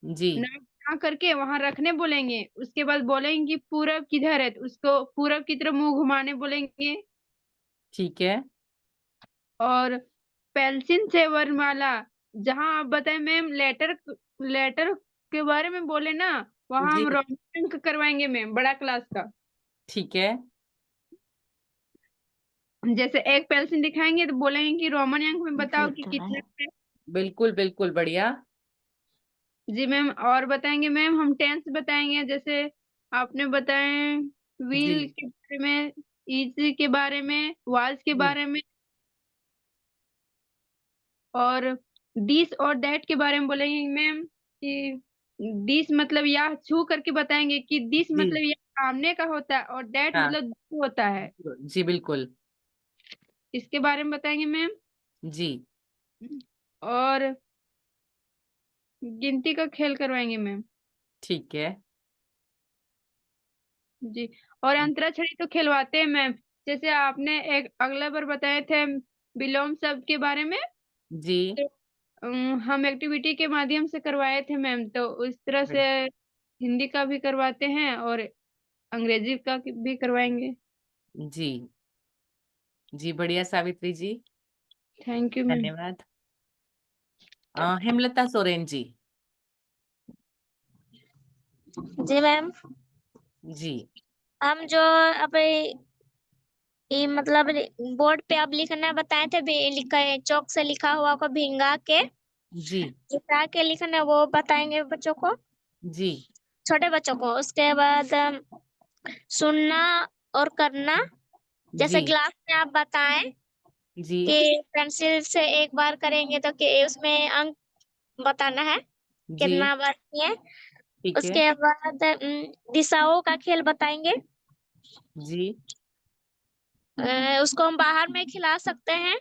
जी नाव बना करके वहां रखने बोलेंगे, उसके बाद बोलेंगे कि पूरब किधर है, तो उसको पूरब की तरफ मुंह घुमाने बोलेंगे। ठीक है। और पेंसिल से वर्णमाला, जहां आप बताए मैम लेटर लेटर के बारे में बोले ना, वहां जी हम रोमन अंक करवाएंगे मैम, बड़ा क्लास का। ठीक है। जैसे एक पेंसिल दिखाएंगे तो बोलेंगे कि रोमन अंक में बताओ कि कितना है। बिल्कुल बिल्कुल बढ़िया। जी मैम। और बताएंगे मैम, हम टेंस बताएंगे, जैसे आपने बताए जी व्हील के बारे में, इज के बारे में, वाज के जी बारे में। और दिस और दैट के बारे में बोलेंगे मैम कि दिस मतलब यह छू करके बताएंगे कि दिस जी मतलब यह सामने का होता है, और दैट हाँ मतलब दूर होता है, जी बिल्कुल। इसके बारे में बताएंगे मैम। जी और गिनती का खेल करवाएंगे मैम। ठीक है। जी। और अंतराक्षरी तो खिलवाते हैं मैम, जैसे आपने एक अगला बार बताए थे विलोम शब्द के बारे में, जी तो हम एक्टिविटी के माध्यम से करवाए थे मैम, तो उस तरह से हिंदी का भी करवाते हैं और अंग्रेजी का भी करवाएंगे। जी जी बढ़िया Savitri ji. Thank you ma'am. धन्यवाद। हेमलता सोरेन जी। जी मैम। जी हम जो अब ये मतलब बोर्ड पे अब लिखना बताए थे, लिखा चौक से लिखा हुआ को भिंगा के जी चिपका के लिखना, वो बताएंगे बच्चों को, जी छोटे बच्चों को। उसके बाद सुनना और करना, जैसे जी क्लास में आप बताएं जी कि पेंसिल से एक बार करेंगे तो कि उसमें अंक बताना है, जी कितना बार किए। ठीक है। उसके बाद दिशाओं का खेल बताएंगे। जी उसको हम बाहर में खिला सकते हैं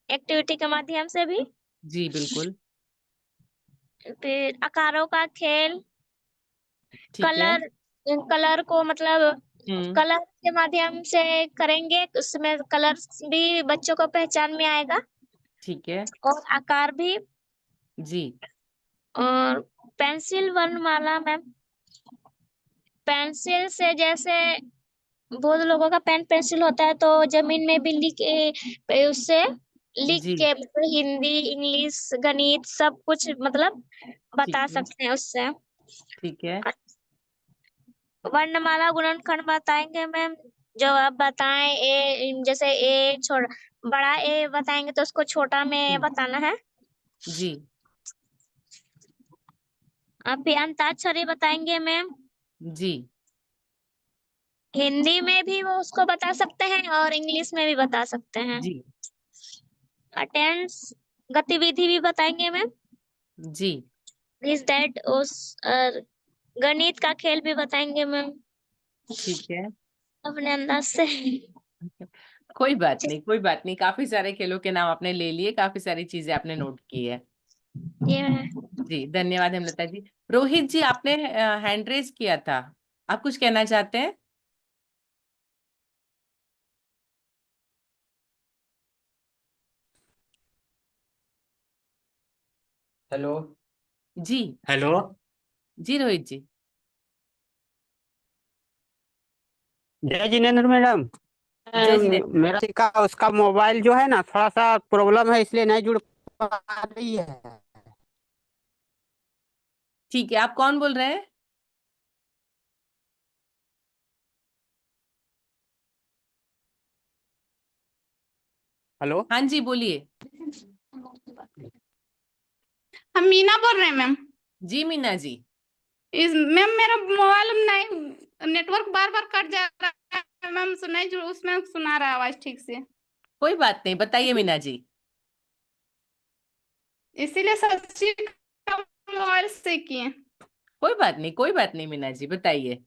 एक्टिविटी के माध्यम से भी। जी बिल्कुल। फिर आकारों का खेल, ठीक है। कलर कलर को मतलब हम्म। कलर के माध्यम से करेंगे, उसमें कलर भी बच्चों को पहचान में आएगा। ठीक है। और आकार भी। जी और पेंसिल वर्णमाला मैम, पेंसिल से जैसे बहुत लोगों का पेन पेंसिल होता है, तो जमीन में भी उससे लिख जी के मतलब हिंदी, इंग्लिश, गणित सब कुछ मतलब बता ठीक है सकते हैं उससे। ठीक है वर्णमाला गुणनखंड बताएंगे मैम, जो आप बताएं जैसे ए छोटा बड़ा ए बताएंगे तो उसको छोटा में बताना है। जी आप फिर अंताक्षरी बताएंगे मैम, जी हिंदी में भी वो उसको बता सकते हैं और इंग्लिश में भी बता सकते हैं। जी अटेंडेंस गतिविधि भी बताएंगे मैम, जी इज दैट उस गणित का खेल भी बताएंगे मैम ठीक है अपने अंदाज से। कोई बात नहीं, कोई बात नहीं, काफी सारे खेलों के नाम आपने ले लिए, काफी सारी चीजें आपने नोट की है। ये जी धन्यवाद हेमलता जी। रोहित जी, आपने हैंड रेज किया था, आप कुछ कहना चाहते हैं? हेलो। जी हेलो। जी रोहित जी। जय जिनेन्द्र मैडम। जय जिनेन्द्र। मेरा का उसका मोबाइल जो है ना थोड़ा सा प्रॉब्लम है, इसलिए नहीं जुड़ पा रही है। ठीक है, आप कौन बोल रहे हैं? हेलो। हाँ जी बोलिए। हम मीना बोल रहे हैं मैम। जी मीना जी। मैम मेरा मोबाइल नहीं, नेटवर्क बार बार कट जा रहा है मैम, सुनाई जो उसमें सुना रहा है आवाज ठीक से, कोई बात नहीं, बताइए मीना जी। इसीलिए सच्ची का मोबाइल से किए। कोई बात नहीं, कोई बात नहीं मीना जी, बताइए।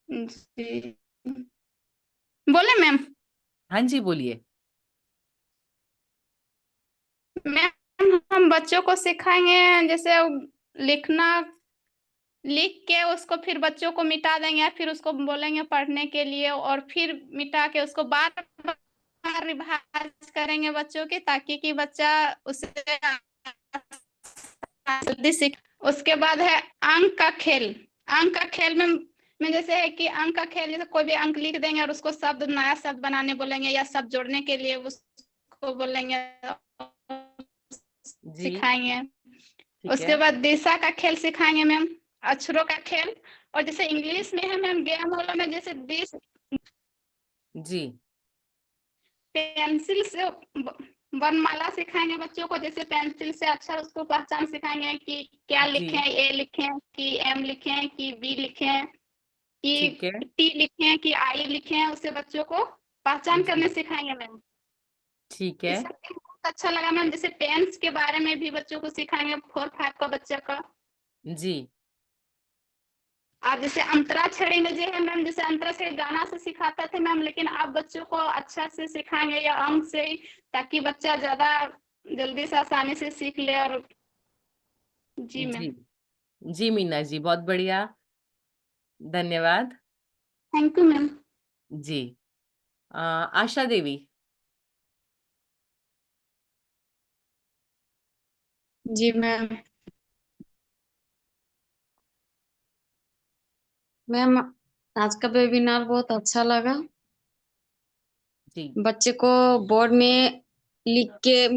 जी बोले मैम। हाँ जी बोलिए। मैम हम बच्चों को सिखाएंगे जैसे लिखना, लिख के उसको फिर बच्चों को मिटा देंगे या फिर उसको बोलेंगे पढ़ने के लिए और फिर मिटा के उसको बार बार रिवाइज करेंगे बच्चों की, ताकि कि बच्चा उसे जल्दी सीख। उसके बाद है अंक का खेल। अंक का खेल में जैसे है कि अंक का खेल, जैसे कोई भी अंक लिख देंगे और उसको शब्द नया शब्द बनाने बोलेंगे या शब्द जोड़ने के लिए उसको बोलेंगे, जी सिखाएंगे। ठीक उसके है बाद दिशा का खेल सिखाएंगे मैम, अक्षरों का खेल। और जैसे इंग्लिश में है मैम गेम वाला में जैसे दिस जी पेंसिल से वर्णमाला सिखाएंगे बच्चों को, जैसे पेंसिल से अक्षर उसको पहचान सिखाएंगे कि क्या जी लिखें, ए लिखें कि एम लिखें कि बी लिखें ठीक है कि टी लिखें कि आई लिखें, उससे बच्चों को पहचान करने जी सिखाएंगे मैम। ठीक है इस सब बहुत अच्छा लगा मैम। जैसे पेन्स के बारे में भी बच्चों को सिखाएंगे, 4-5 का बच्चे का। जी आप जैसे अंतराक्षरी में जो है मैम, जैसे अंतराक्षरी गाना से सिखाते थे मैम, लेकिन आप बच्चों को अच्छा से सिखाएंगे या अंक से ही, ताकि बच्चा ज्यादा जल्दी से आसानी से सीख ले। और जी मैम। जी जी मीना जी, बहुत बढ़िया, धन्यवाद। Thank you ma'am. जी आशा देवी। जी मैम। मैम आज का वेबिनार बहुत अच्छा लगा। जी बच्चे को बोर्ड में लिख के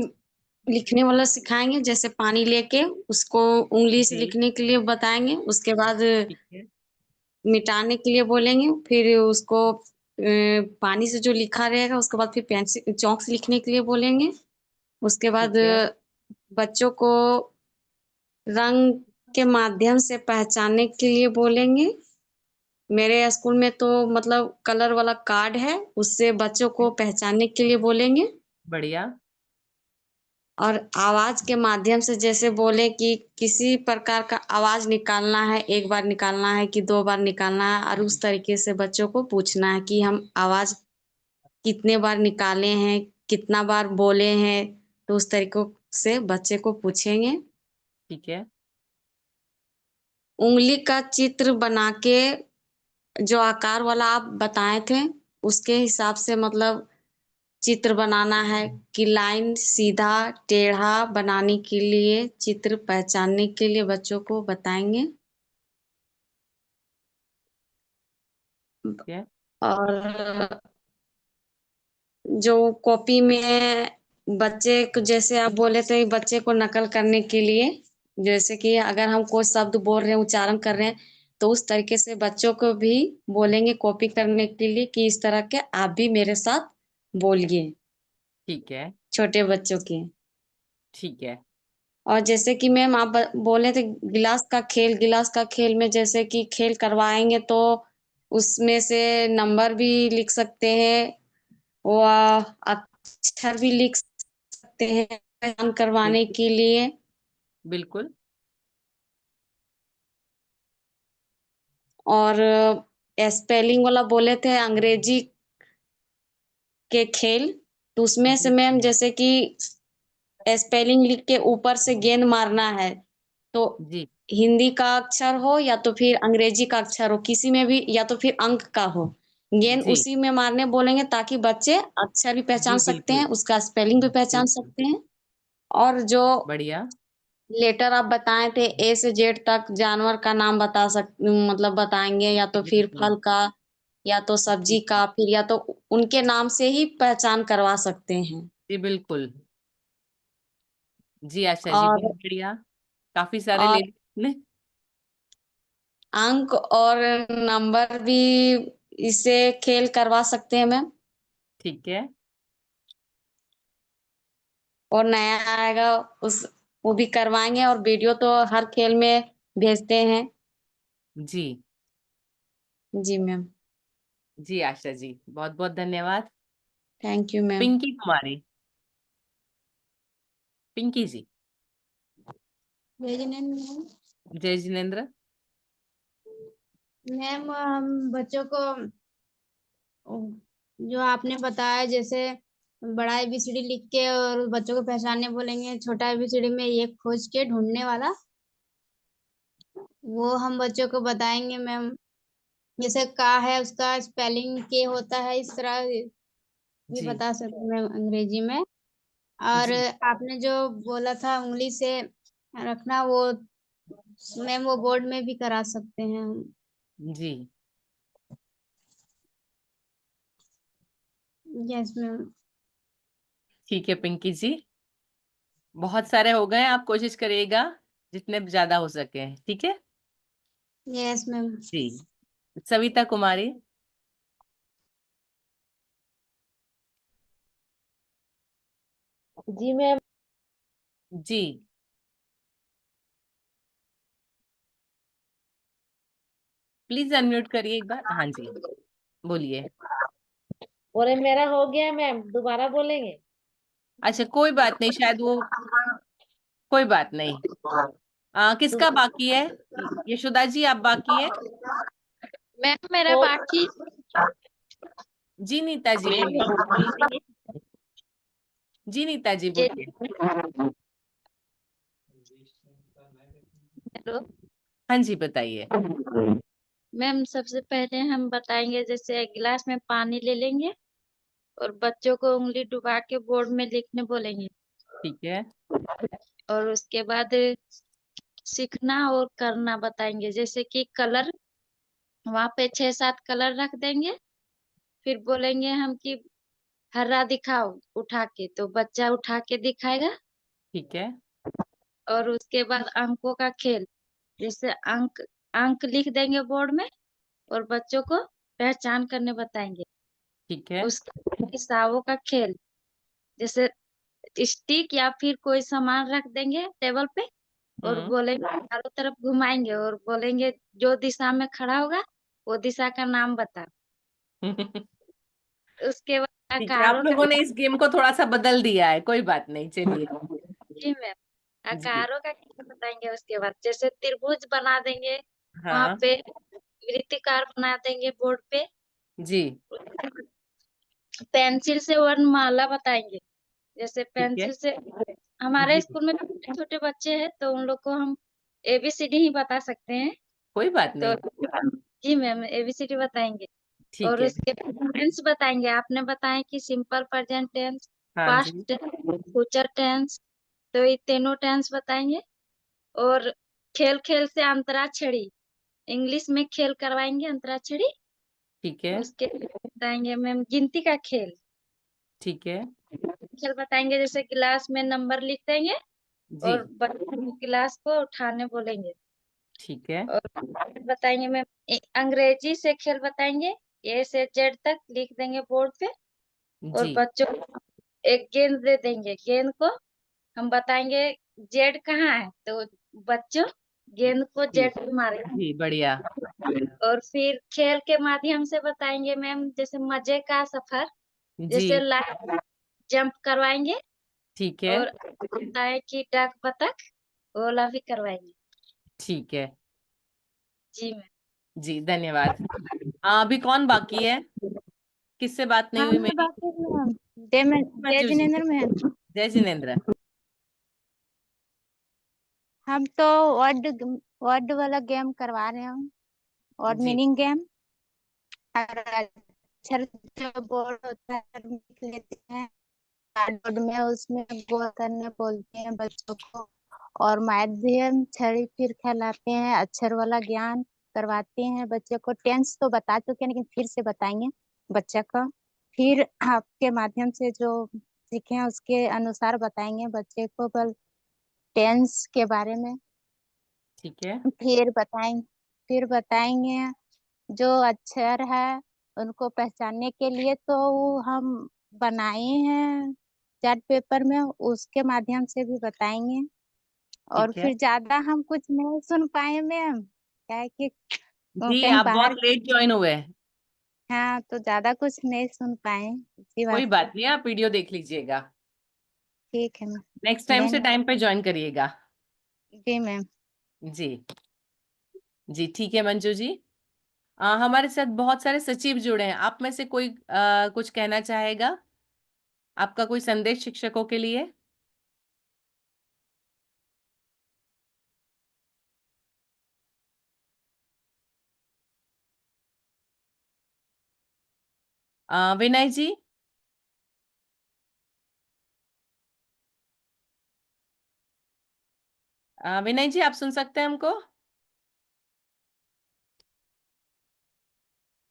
लिखने वाला सिखाएंगे, जैसे पानी लेके उसको उंगली से जी लिखने के लिए बताएंगे, उसके बाद ठीक है मिटाने के लिए बोलेंगे, फिर उसको पानी से जो लिखा रहेगा उसके बाद फिर पेंसिल चौक से लिखने के लिए बोलेंगे। उसके बाद ठीक है बच्चों को रंग के माध्यम से पहचानने के लिए बोलेंगे। मेरे स्कूल में तो मतलब कलर वाला कार्ड है, उससे बच्चों को पहचानने के लिए बोलेंगे। बढ़िया और आवाज के माध्यम से जैसे बोले कि किसी प्रकार का आवाज निकालना है, एक बार निकालना है कि 2 बार निकालना है, और उस तरीके से बच्चों को पूछना है कि हम आवाज कितने बार निकाले हैं, कितना बार बोले हैं, तो उस तरीकों से बच्चे को पूछेंगे। ठीक है उंगली का चित्र बना के जो आकार वाला आप बताए थे उसके हिसाब से मतलब चित्र बनाना है कि लाइन सीधा टेढ़ा बनाने के लिए, चित्र पहचानने के लिए बच्चों को बताएंगे। और जो कॉपी में बच्चे को, जैसे आप बोले थे बच्चे को नकल करने के लिए, जैसे कि अगर हम कोई शब्द बोल रहे हैं, उच्चारण कर रहे हैं, तो उस तरीके से बच्चों को भी बोलेंगे कॉपी करने के लिए कि इस तरह के आप भी मेरे साथ बोलिए, ठीक है, छोटे बच्चों के। ठीक है। और जैसे कि मैम आप बोले थे गिलास का खेल, गिलास का खेल में जैसे कि खेल करवाएंगे तो उसमें से नंबर भी लिख सकते हैं, वो अक्षर भी लिख सकते हैं पहचान करवाने बिल्कुल, के लिए। बिल्कुल। और स्पेलिंग वाला बोले थे अंग्रेजी के खेल, तो उसमें से जी, मैम जैसे कि स्पेलिंग लिख के ऊपर से गेंद मारना है, तो जी, हिंदी का अक्षर हो या तो फिर अंग्रेजी का अक्षर हो, किसी में भी, या तो फिर अंक का हो, गेंद जी, उसी में मारने बोलेंगे ताकि बच्चे अक्षर भी पहचान जी, सकते हैं, बिल्कुल, उसका स्पेलिंग भी पहचान बिल्कुल। सकते हैं। और जो बढ़िया। लेटर आप बताए थे ए से जेड तक, जानवर का नाम बता मतलब बताएंगे, या तो फिर बिल्कुल, फल का, या तो जी, सब्जी का, फिर या तो उनके नाम से ही पहचान करवा सकते हैं। जी, बिल्कुल। जी, आशा जी, और बहुत बढ़िया। काफी सारे ले और लिए आपने। अंक और नंबर भी इसे खेल करवा सकते हैं मैम। ठीक है, और नया आएगा उस, वो भी करवाएंगे, और वीडियो तो हर खेल में भेजते हैं। जी, जी मैम। जी, आशा जी, बहुत बहुत धन्यवाद। Thank you ma'am. Pinky Kumari, Pinky ji. जय जिनेन्द्र। मैम हम बच्चों को जो आपने बताया, जैसे बड़ा ABCD लिख के और बच्चों को पहचानने बोलेंगे, छोटा ABCD में ये खोज के ढूंढने वाला, वो हम बच्चों को बताएंगे मैम। जैसे का है उसका स्पेलिंग के होता है, इस तरह भी जी, बता सकते हैं मैम अंग्रेजी में। और जी, आपने जो बोला था उंगली से रखना, वो मैम वो बोर्ड में भी करा सकते हैं हम। जी, यस मैम। ठीक है पिंकी जी, बहुत सारे हो गए, आप कोशिश करिएगा जितने ज्यादा हो सके, ठीक है। Yes ma'am. जी, सविता कुमारी। जी मैम। जी, प्लीज अनम्यूट करिए एक बार। हाँ जी, बोलिए। और मेरा हो गया मैम, दोबारा बोलेंगे? अच्छा, कोई बात नहीं, शायद वो, कोई बात नहीं। किसका बाकी है? यशोदा जी, आप बाकी है? मैम मेरा तो बाकी जी नीता जी बोलिए। जी नीता जी बोलिए। हेलो हाँ जी, बताइए। मैम, सबसे पहले हम बताएंगे, जैसे एक गिलास में पानी ले लेंगे और बच्चों को उंगली डुबा के बोर्ड में लिखने बोलेंगे। ठीक है, और उसके बाद सीखना और करना बताएंगे, जैसे कि कलर, वहां पे 6-7 कलर रख देंगे। फिर बोलेंगे हम कि हरा दिखाओ उठा के, तो बच्चा उठा के दिखाएगा। ठीक है, और उसके बाद अंकों का खेल, जैसे अंक अंक लिख देंगे बोर्ड में और बच्चों को पहचान करने बताएंगे। ठीक है। उसके हिसाबों का खेल, जैसे स्टिक या फिर कोई सामान रख देंगे टेबल पे और हम्म। बोलेंगे, चारों तरफ घुमाएंगे और बोलेंगे जो दिशा में खड़ा होगा वो दिशा का नाम बता। उसके बाद ठीक है, आप आकारों का, लोगों ने इस गेम को थोड़ा सा बदल दिया है, कोई बात नहीं, चलिए। जी मैम, जी, आकारों का खेल बताएंगे। उसके बाद जैसे त्रिभुज बना देंगे, वहां हाँ, पे वृत्तिकार बना देंगे बोर्ड पे। जी, पेंसिल से वर्णमाला बताएंगे, जैसे ठीक है, पेंसिल से, हमारे जी, स्कूल में छोटे छोटे बच्चे हैं तो उन लोग को हम ABCD ही बता सकते हैं। कोई बात तो नहीं। जी मैम, ABCD बताएंगे। ठीक और है। उसके टेंस बताएंगे। आपने बताया कि सिंपल प्रेजेंट टेंस, हाँ पास्ट जी। टेंस, फ्यूचर टेंस, तो ये तीनों टेंस बताएंगे। और खेल खेल से अंतराक्षरी, इंग्लिश में खेल करवाएंगे अंतराक्षरी। ठीक है। उसके बताएंगे मैम गिनती का खेल। ठीक है खेल बताएंगे जैसे गिलास में नंबर लिख देंगे जी। और गिलास को उठाने बोलेंगे। ठीक है। और बताएंगे मैम अंग्रेजी से खेल बताएंगे, ए से जेड तक लिख देंगे बोर्ड पे। और जी बच्चों को एक गेंद दे देंगे, गेंद को हम बताएंगे जेड कहाँ है, तो बच्चों गेंद को जी जेड पे मारेंगे। जी बढ़िया। और फिर खेल के माध्यम से बताएंगे मैम जैसे मजे का सफर, जी जैसे लाइफ जंप करवाएंगे। ठीक है। और बताए कि डाक बतख, वो वाला भी करवाएंगे। ठीक है जी मैम। जी, धन्यवाद। अभी कौन बाकी है? किससे बात नहीं हुई हम मेरी? बाकी मैम जय मंजू जी। जिनेंद्र मैम। जय जिनेंद्र। हम तो वर्ड वर्ड वाला गेम करवा रहे हैं, वर्ड जी मीनिंग गेम। हर अक्षर जो बोर्ड होता है लिख लेते हैं कार्डबोर्ड में, उसमें गोल करने बोलते हैं बच्चों को। और माध्यम छड़ी फिर खेलाते हैं, अक्षर वाला ज्ञान करवाते हैं बच्चे को। टेंस तो बता चुके हैं लेकिन फिर से बताएंगे बच्चे को। फिर आपके माध्यम से जो सीखे हैं उसके अनुसार बताएंगे बच्चे को बल टेंस के बारे में। ठीक है। फिर बताएंगे जो अक्षर है उनको पहचानने के लिए तो वो हम बनाए हैं चार्ट पेपर में, उसके माध्यम से भी बताएंगे। और ठीक है फिर ज्यादा हम कुछ नहीं सुन पाए मैम, क्या है कि जी, कहीं आप बहुत बाहर। लेट ज्वाइन हुए हैं। हाँ तो ज्यादा कुछ नहीं सुन पाए इसी कोई वास्ते। बात नहीं, आप वीडियो देख लीजिएगा। ठीक है मैम। नेक्स्ट टाइम से धन्यवाद। टाइम पे ज्वाइन करिएगा। जी मैम। जी जी ठीक है मंजू जी। हमारे साथ बहुत सारे सचिव जुड़े हैं, आप में से कोई कुछ कहना चाहेगा? आपका कोई संदेश शिक्षकों के लिए? विनय जी। विनय जी, आप सुन सकते हैं हमको?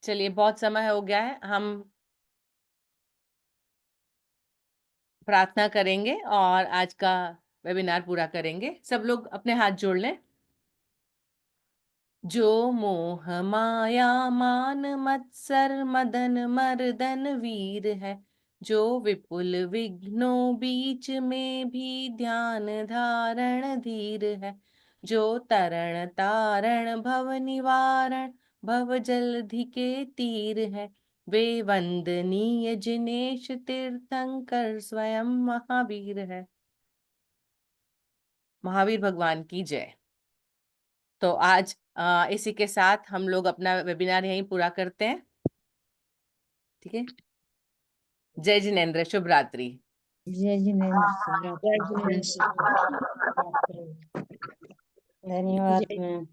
चलिए, बहुत समय हो गया है, हम प्रार्थना करेंगे और आज का वेबिनार पूरा करेंगे। सब लोग अपने हाथ जोड़ लें। जो मोह माया मान मत्सर मदन मर्दन वीर है, जो विपुल विघ्नों बीच में भी ध्यान धारण धीर है, जो तरण तारण भव निवारण भव जलधि के तीर है, वे वंदनीय जिनेश तीर्थंकर स्वयं महावीर है। महावीर भगवान की जय। तो आज इसी के साथ हम लोग अपना वेबिनार यहीं पूरा करते हैं। ठीक है। जय जिनेंद्र, शुभ रात्रि। जय जिनेंद्र। जय जिनेंद्र। धन्यवाद मैम।